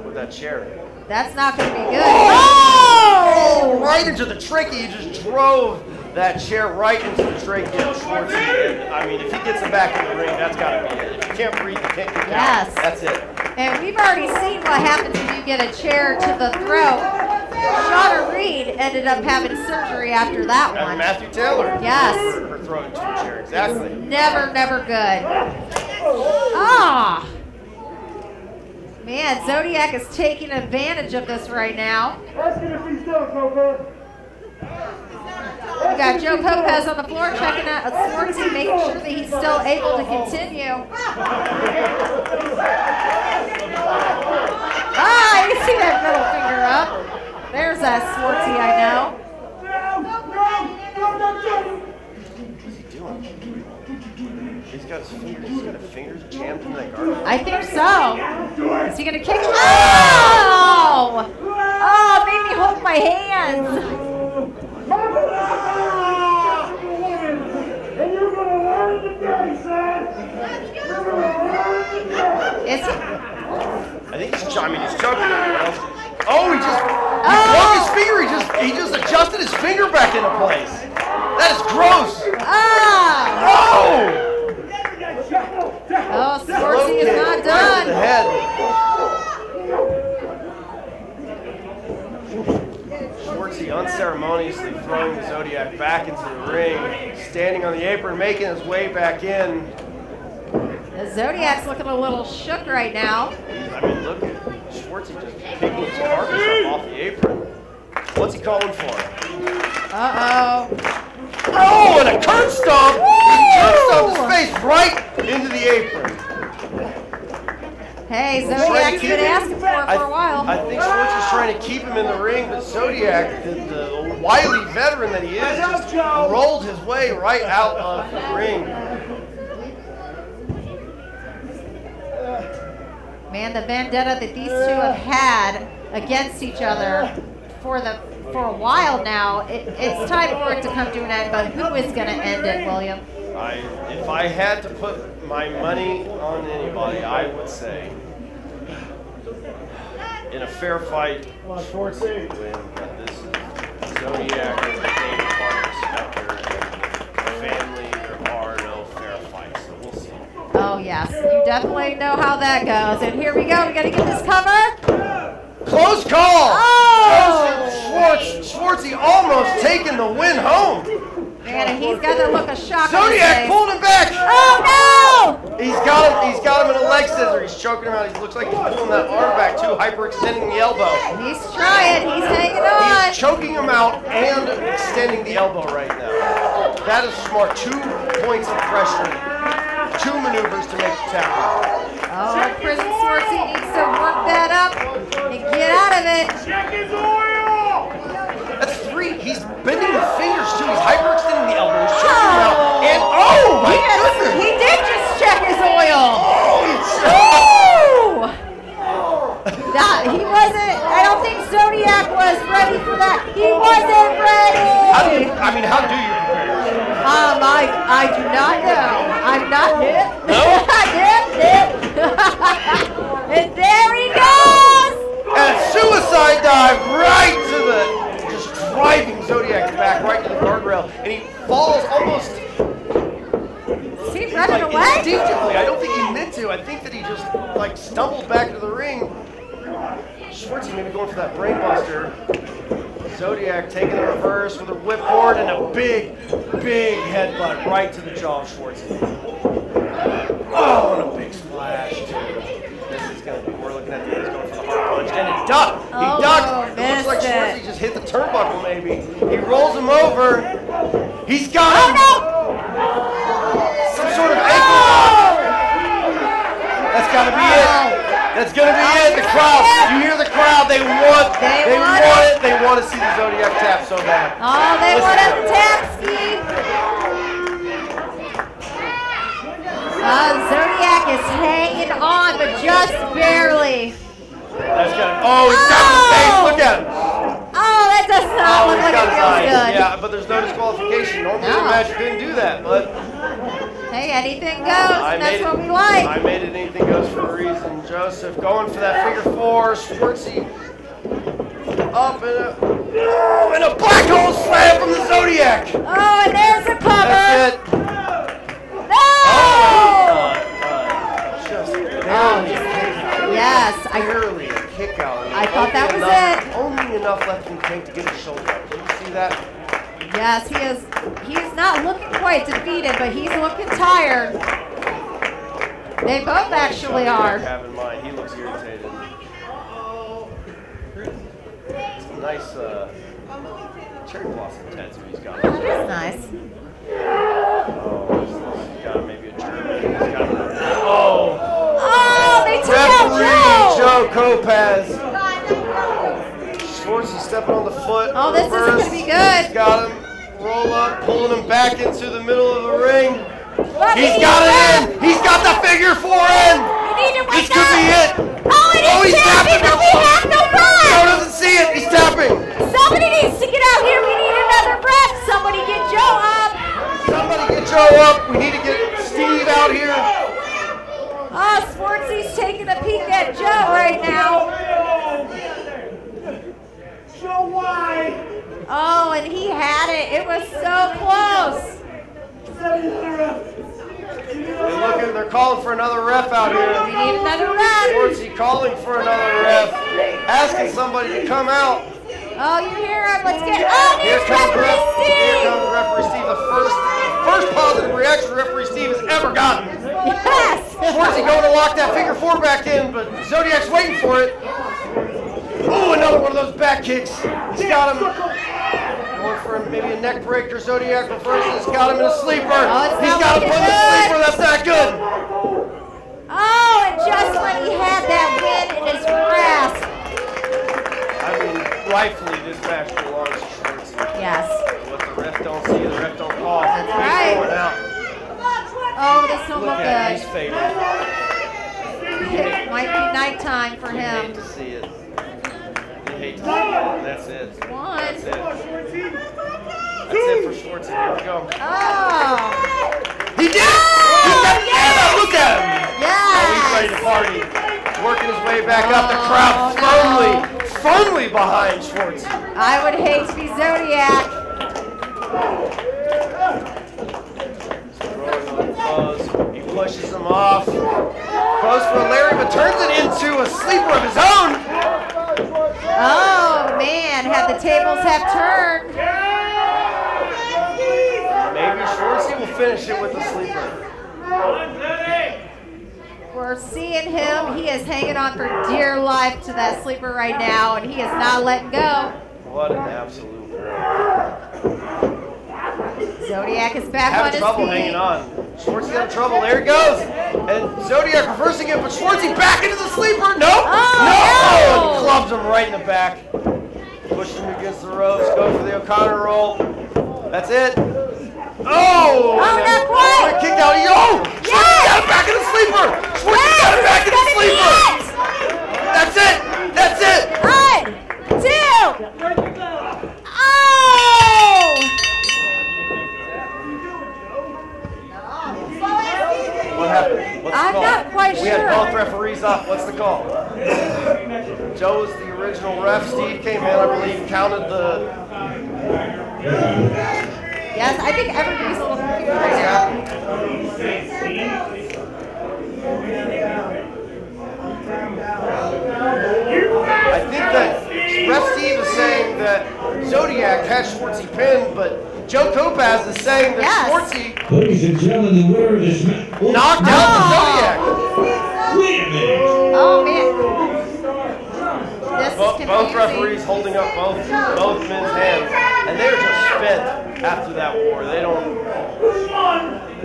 Speaker 10: with that chair.
Speaker 3: That's not gonna be good. Oh!
Speaker 10: Right into the trachea. He just drove that chair right into the trachea of Schwartzy. And, I mean, if he gets him back in the ring, that's gotta be it. If you can't breathe, you can't get down. That's it.
Speaker 3: And we've already seen what happens when you get a chair to the throat. Shauna Reed ended up having surgery after that one.
Speaker 10: And Matthew Taylor.
Speaker 3: Yes.
Speaker 10: Her throat into a chair. Exactly.
Speaker 3: It's never good. Ah. Man, Zodiac is taking advantage of this right now. We got Joe Lopez on the floor checking out Schwartzy, making sure that he's still able to continue. Ah, you see that middle finger up. There's that Schwartzy I know.
Speaker 10: What's he doing? He's got his fingers jammed in that guard.
Speaker 3: I think so. Is he gonna kick? Oh! Oh, it made me hold my hands. Is he?
Speaker 10: I think he's choking. Oh, he broke his finger. He just adjusted his finger back into place. That is gross.
Speaker 3: Oh, Schwartzy is not done.
Speaker 10: Schwartzy unceremoniously throwing the Zodiac back into the ring, standing on the apron, making his way back in.
Speaker 3: The Zodiac's looking a little shook right now.
Speaker 10: I mean, look at Schwartzy just picking his carcass up off the apron. What's he calling for?
Speaker 3: Uh-oh.
Speaker 10: Oh, and a curb stomp! He curb stomped his face right into the apron.
Speaker 3: Hey, Zodiac's been asking for it for a while.
Speaker 10: I think Schwartzy's trying to keep him in the ring, but Zodiac, the wily veteran that he is, just rolled his way right out of the ring.
Speaker 3: Man, the vendetta that these two have had against each other for a while now, it's time for it to come to an end, but who is going to end it, William?
Speaker 10: If I had to put my money on anybody, I would say, in a fair fight, Schwartzy would win, but this is Zodiac and David Parker Spectre and family. There are no fair fights, so we'll see.
Speaker 3: Oh, yes. You definitely know how that goes. And here we go. We got to get this cover.
Speaker 10: Close call!
Speaker 3: Oh!
Speaker 10: Schwartzy almost taking the win home.
Speaker 3: Man, and he's got the look of shock.
Speaker 10: Zodiac pulled him back.
Speaker 3: Oh no!
Speaker 10: He's got him in a leg scissor. He's choking him out. He looks like he's pulling that arm back too, hyperextending the elbow.
Speaker 3: He's trying. He's hanging on.
Speaker 10: He's choking him out and extending the elbow right now. That is smart. 2 points of pressure. 2 maneuvers to make the tap.
Speaker 3: Oh, Prison Schwartzy needs to work that up and get out of it.
Speaker 6: Check his oil!
Speaker 10: That's 3. He's bending the fingers too. He's hyperextending the elbow. He's choking him out. And oh my goodness!
Speaker 3: He did just check his oil. He wasn't. I don't think Zodiac was ready for that. He wasn't ready.
Speaker 10: How do you prepare?
Speaker 3: I do not know. I'm not hip.
Speaker 10: No?
Speaker 3: And there he goes.
Speaker 10: And a suicide dive right to just driving Zodiac's back right to the guardrail. And he falls almost
Speaker 3: Is he running away?
Speaker 10: instinctively. I don't think he meant to. I think that he just stumbled back to the ring. Schwartzy maybe going for that brain buster. Zodiac taking the reverse with a whipcord and a big headbutt right to the jaw of Schwartzy. ducked. He ducked. It looks
Speaker 3: missed
Speaker 10: like
Speaker 3: it.
Speaker 10: Schwartzy just hit the turnbuckle maybe. He rolls him over. He's got him. Some sort of ankle lock. That's got to be it. That's going to be it. The crowd. You hear the crowd. They want it. They want to see the Zodiac tap so bad.
Speaker 3: Oh, they want to tap, Steve. Zodiac is hanging on, but just barely.
Speaker 10: That's got. Oh, he's got his face. Look at him.
Speaker 3: Oh, that does not look like it feels good.
Speaker 10: Yeah, but there's no disqualification. Normally the match didn't do that, but.
Speaker 3: Hey, anything goes. That's what we like.
Speaker 10: I made it anything goes for a reason. Joseph going for that figure four. Schwartzy up and a black hole slam from the Zodiac.
Speaker 3: Oh, and there's a cover.
Speaker 10: That's it.
Speaker 3: No! Yes,
Speaker 10: barely a kick out.
Speaker 3: I thought that was it.
Speaker 10: Only enough left in the tank to get his shoulder up. Did you see that?
Speaker 3: Yes, he is not looking quite defeated, but he's looking tired. They both actually are.
Speaker 10: Have in mind, he looks irritated. It's a nice cherry blossom tattoo he's got.
Speaker 3: That is nice.
Speaker 10: Oh, he's got maybe a German. He's got
Speaker 3: they took out
Speaker 10: Joe Kopaz. Schwartzy stepping on the foot.
Speaker 3: Oh, this isn't going to be good.
Speaker 10: He's got him. Roll up, pulling him back into the middle of the ring. He's got it in. He's got the figure four in. This could be it.
Speaker 3: Oh, he's tapping, but we have no run.
Speaker 10: Joe doesn't see it. He's tapping.
Speaker 3: Somebody needs to get out here. We need another ref. Somebody get Joe up.
Speaker 10: Somebody get Joe up. We need to get Steve out here.
Speaker 3: Oh, Schwartzy's taking a peek at Joe right now.
Speaker 6: Joe, why?
Speaker 3: Oh, and he had it. It was so close.
Speaker 10: They're calling for another ref out here.
Speaker 3: We need another ref.
Speaker 10: Schwartzy calling for another ref, asking somebody to come out.
Speaker 3: Oh, you hear him? Let's get. Oh,
Speaker 10: Here
Speaker 3: there's
Speaker 10: comes
Speaker 3: referee Steve.
Speaker 10: Here comes referee Steve. The first positive reaction referee Steve has ever gotten.
Speaker 3: Yes.
Speaker 10: Schwartzy going to lock that figure four back in, but Zodiac's waiting for it. Oh, another one of those back kicks. He's got him. Going for maybe a neck breaker. Zodiac reverses. Got him in a sleeper. He's got him put in a sleeper. That's not good.
Speaker 3: Oh, and just when he had that win in his grasp.
Speaker 10: I mean, rightfully, this match belongs to Schwartzy.
Speaker 3: Yes.
Speaker 10: What the ref don't see, the ref don't call.
Speaker 3: That's right.
Speaker 10: He's going out.
Speaker 3: Oh, this don't look
Speaker 10: Look at
Speaker 3: good.
Speaker 10: him. He's fading.
Speaker 3: It might be nighttime for
Speaker 10: You
Speaker 3: him.
Speaker 10: hate to see it. You hate to see it. That's it.
Speaker 3: One.
Speaker 10: That's it. That's it for Schwartzy. Here we go.
Speaker 3: Oh.
Speaker 10: He did it! He got the Look at him!
Speaker 3: Yes.
Speaker 10: Oh, he's ready to party. Working his way back up. The crowd firmly behind Schwartzy.
Speaker 3: I would hate to be Zodiac.
Speaker 10: He pushes him off. Goes for a Larry, but turns it into a sleeper of his own.
Speaker 3: Oh, man. Have the tables have turned.
Speaker 10: Maybe Schwartzy will finish it with a sleeper.
Speaker 3: We're seeing him. He is hanging on for dear life to that sleeper right now, and he is not letting go.
Speaker 10: What an absolute
Speaker 3: Zodiac is back on his
Speaker 10: trouble
Speaker 3: feet.
Speaker 10: hanging on. Schwartzy got trouble. There he goes. And Zodiac reversing it, but Schwartzy back into the sleeper. Nope. No. And clubs him right in the back. Pushes him against the ropes. Go for the O'Connor roll. That's it. Oh!
Speaker 3: Not quite.
Speaker 10: Kick out. Yo! Schwartzy got him back in the sleeper. Schwartzy got him back in the sleeper. That's it. That's it.
Speaker 3: 1, 2. Oh!
Speaker 10: What happened? What's the
Speaker 3: I'm
Speaker 10: call?
Speaker 3: not quite
Speaker 10: We had
Speaker 3: sure.
Speaker 10: both referees up. What's the call? Joe was the original ref. Steve came in, I believe, counted the...
Speaker 3: Yes, I think everybody's a little confused right now.
Speaker 10: I think that Ref Steve is saying that Zodiac had Schwartzy pinned, but Joe Kopaz is saying that Schwartzy
Speaker 8: Ladies and gentlemen, the winner of this match
Speaker 10: knocked out the Zodiac.
Speaker 8: Wait a minute.
Speaker 3: Oh, man.
Speaker 10: both referees holding up both men's hands, and they're just spent after that war. They don't.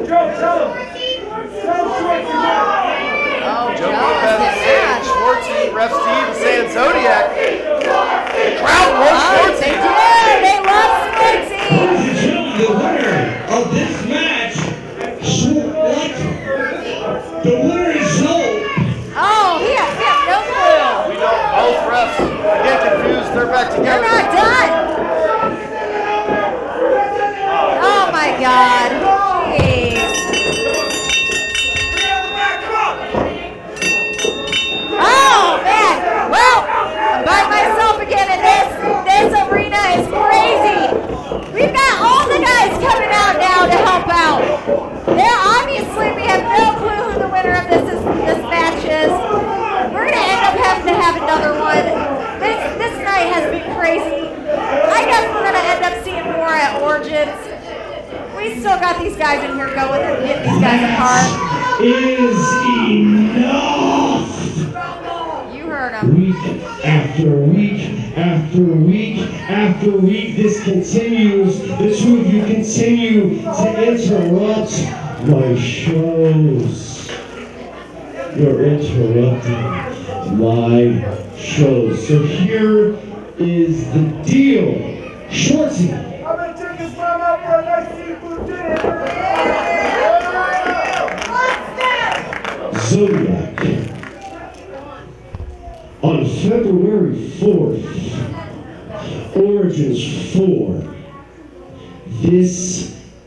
Speaker 10: Joe, tell him. Joe Lopez and Schwartzy, ref Steve, and San Zodiac. The crowd loves Schwartzy.
Speaker 3: They love Schwartzy.
Speaker 8: The winner of this match, the winner is Joel.
Speaker 3: Oh, he has no clue.
Speaker 10: We know both refs get confused. They're back together.
Speaker 3: They're not done. Oh my God. Jeez. Oh man. Well, I'm by myself again, and this arena is crazy. We've got all the guys coming out now to help out. Obviously, we have no clue who the winner of this match is. We're gonna end up having to have another one. This night has been crazy. I guess we're gonna end up seeing more at Origins. We still got these guys in here going and getting these guys apart.
Speaker 8: Is enough.
Speaker 3: You heard him.
Speaker 8: Week after week after week after week, this continues. The two of you continue to interrupt my shows. You're interrupting my shows. So here is the deal. Schwartzy.
Speaker 6: I'm gonna take his mom out for a nice seafood dinner.
Speaker 8: Zodiac. On February 4th, Origins 4, this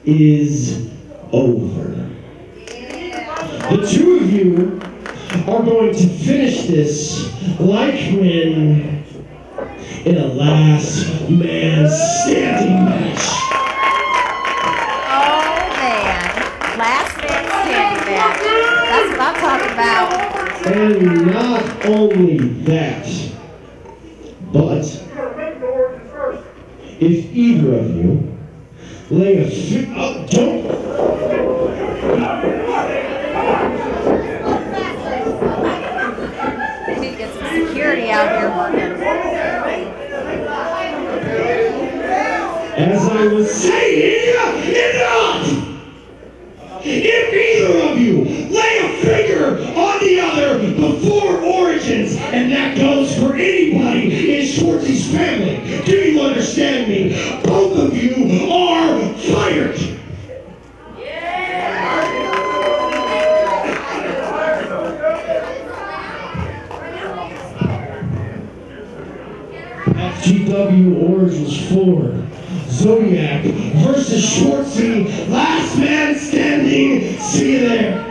Speaker 8: is over. The two of you are going to finish this like men in a last man standing match.
Speaker 3: Oh man. Last man standing match. That's what I'm talking about.
Speaker 8: And not only that, but if either of you lay a don't.
Speaker 3: They need to get some security out here working.
Speaker 8: As I was saying, enough! If either of you lay a finger on the other before Origins, and that goes for anybody in Schwartzy's family, do you understand me? Both of you are fired! FGW Origins 4. Zodiac versus Schwartzy, last man standing. See you there.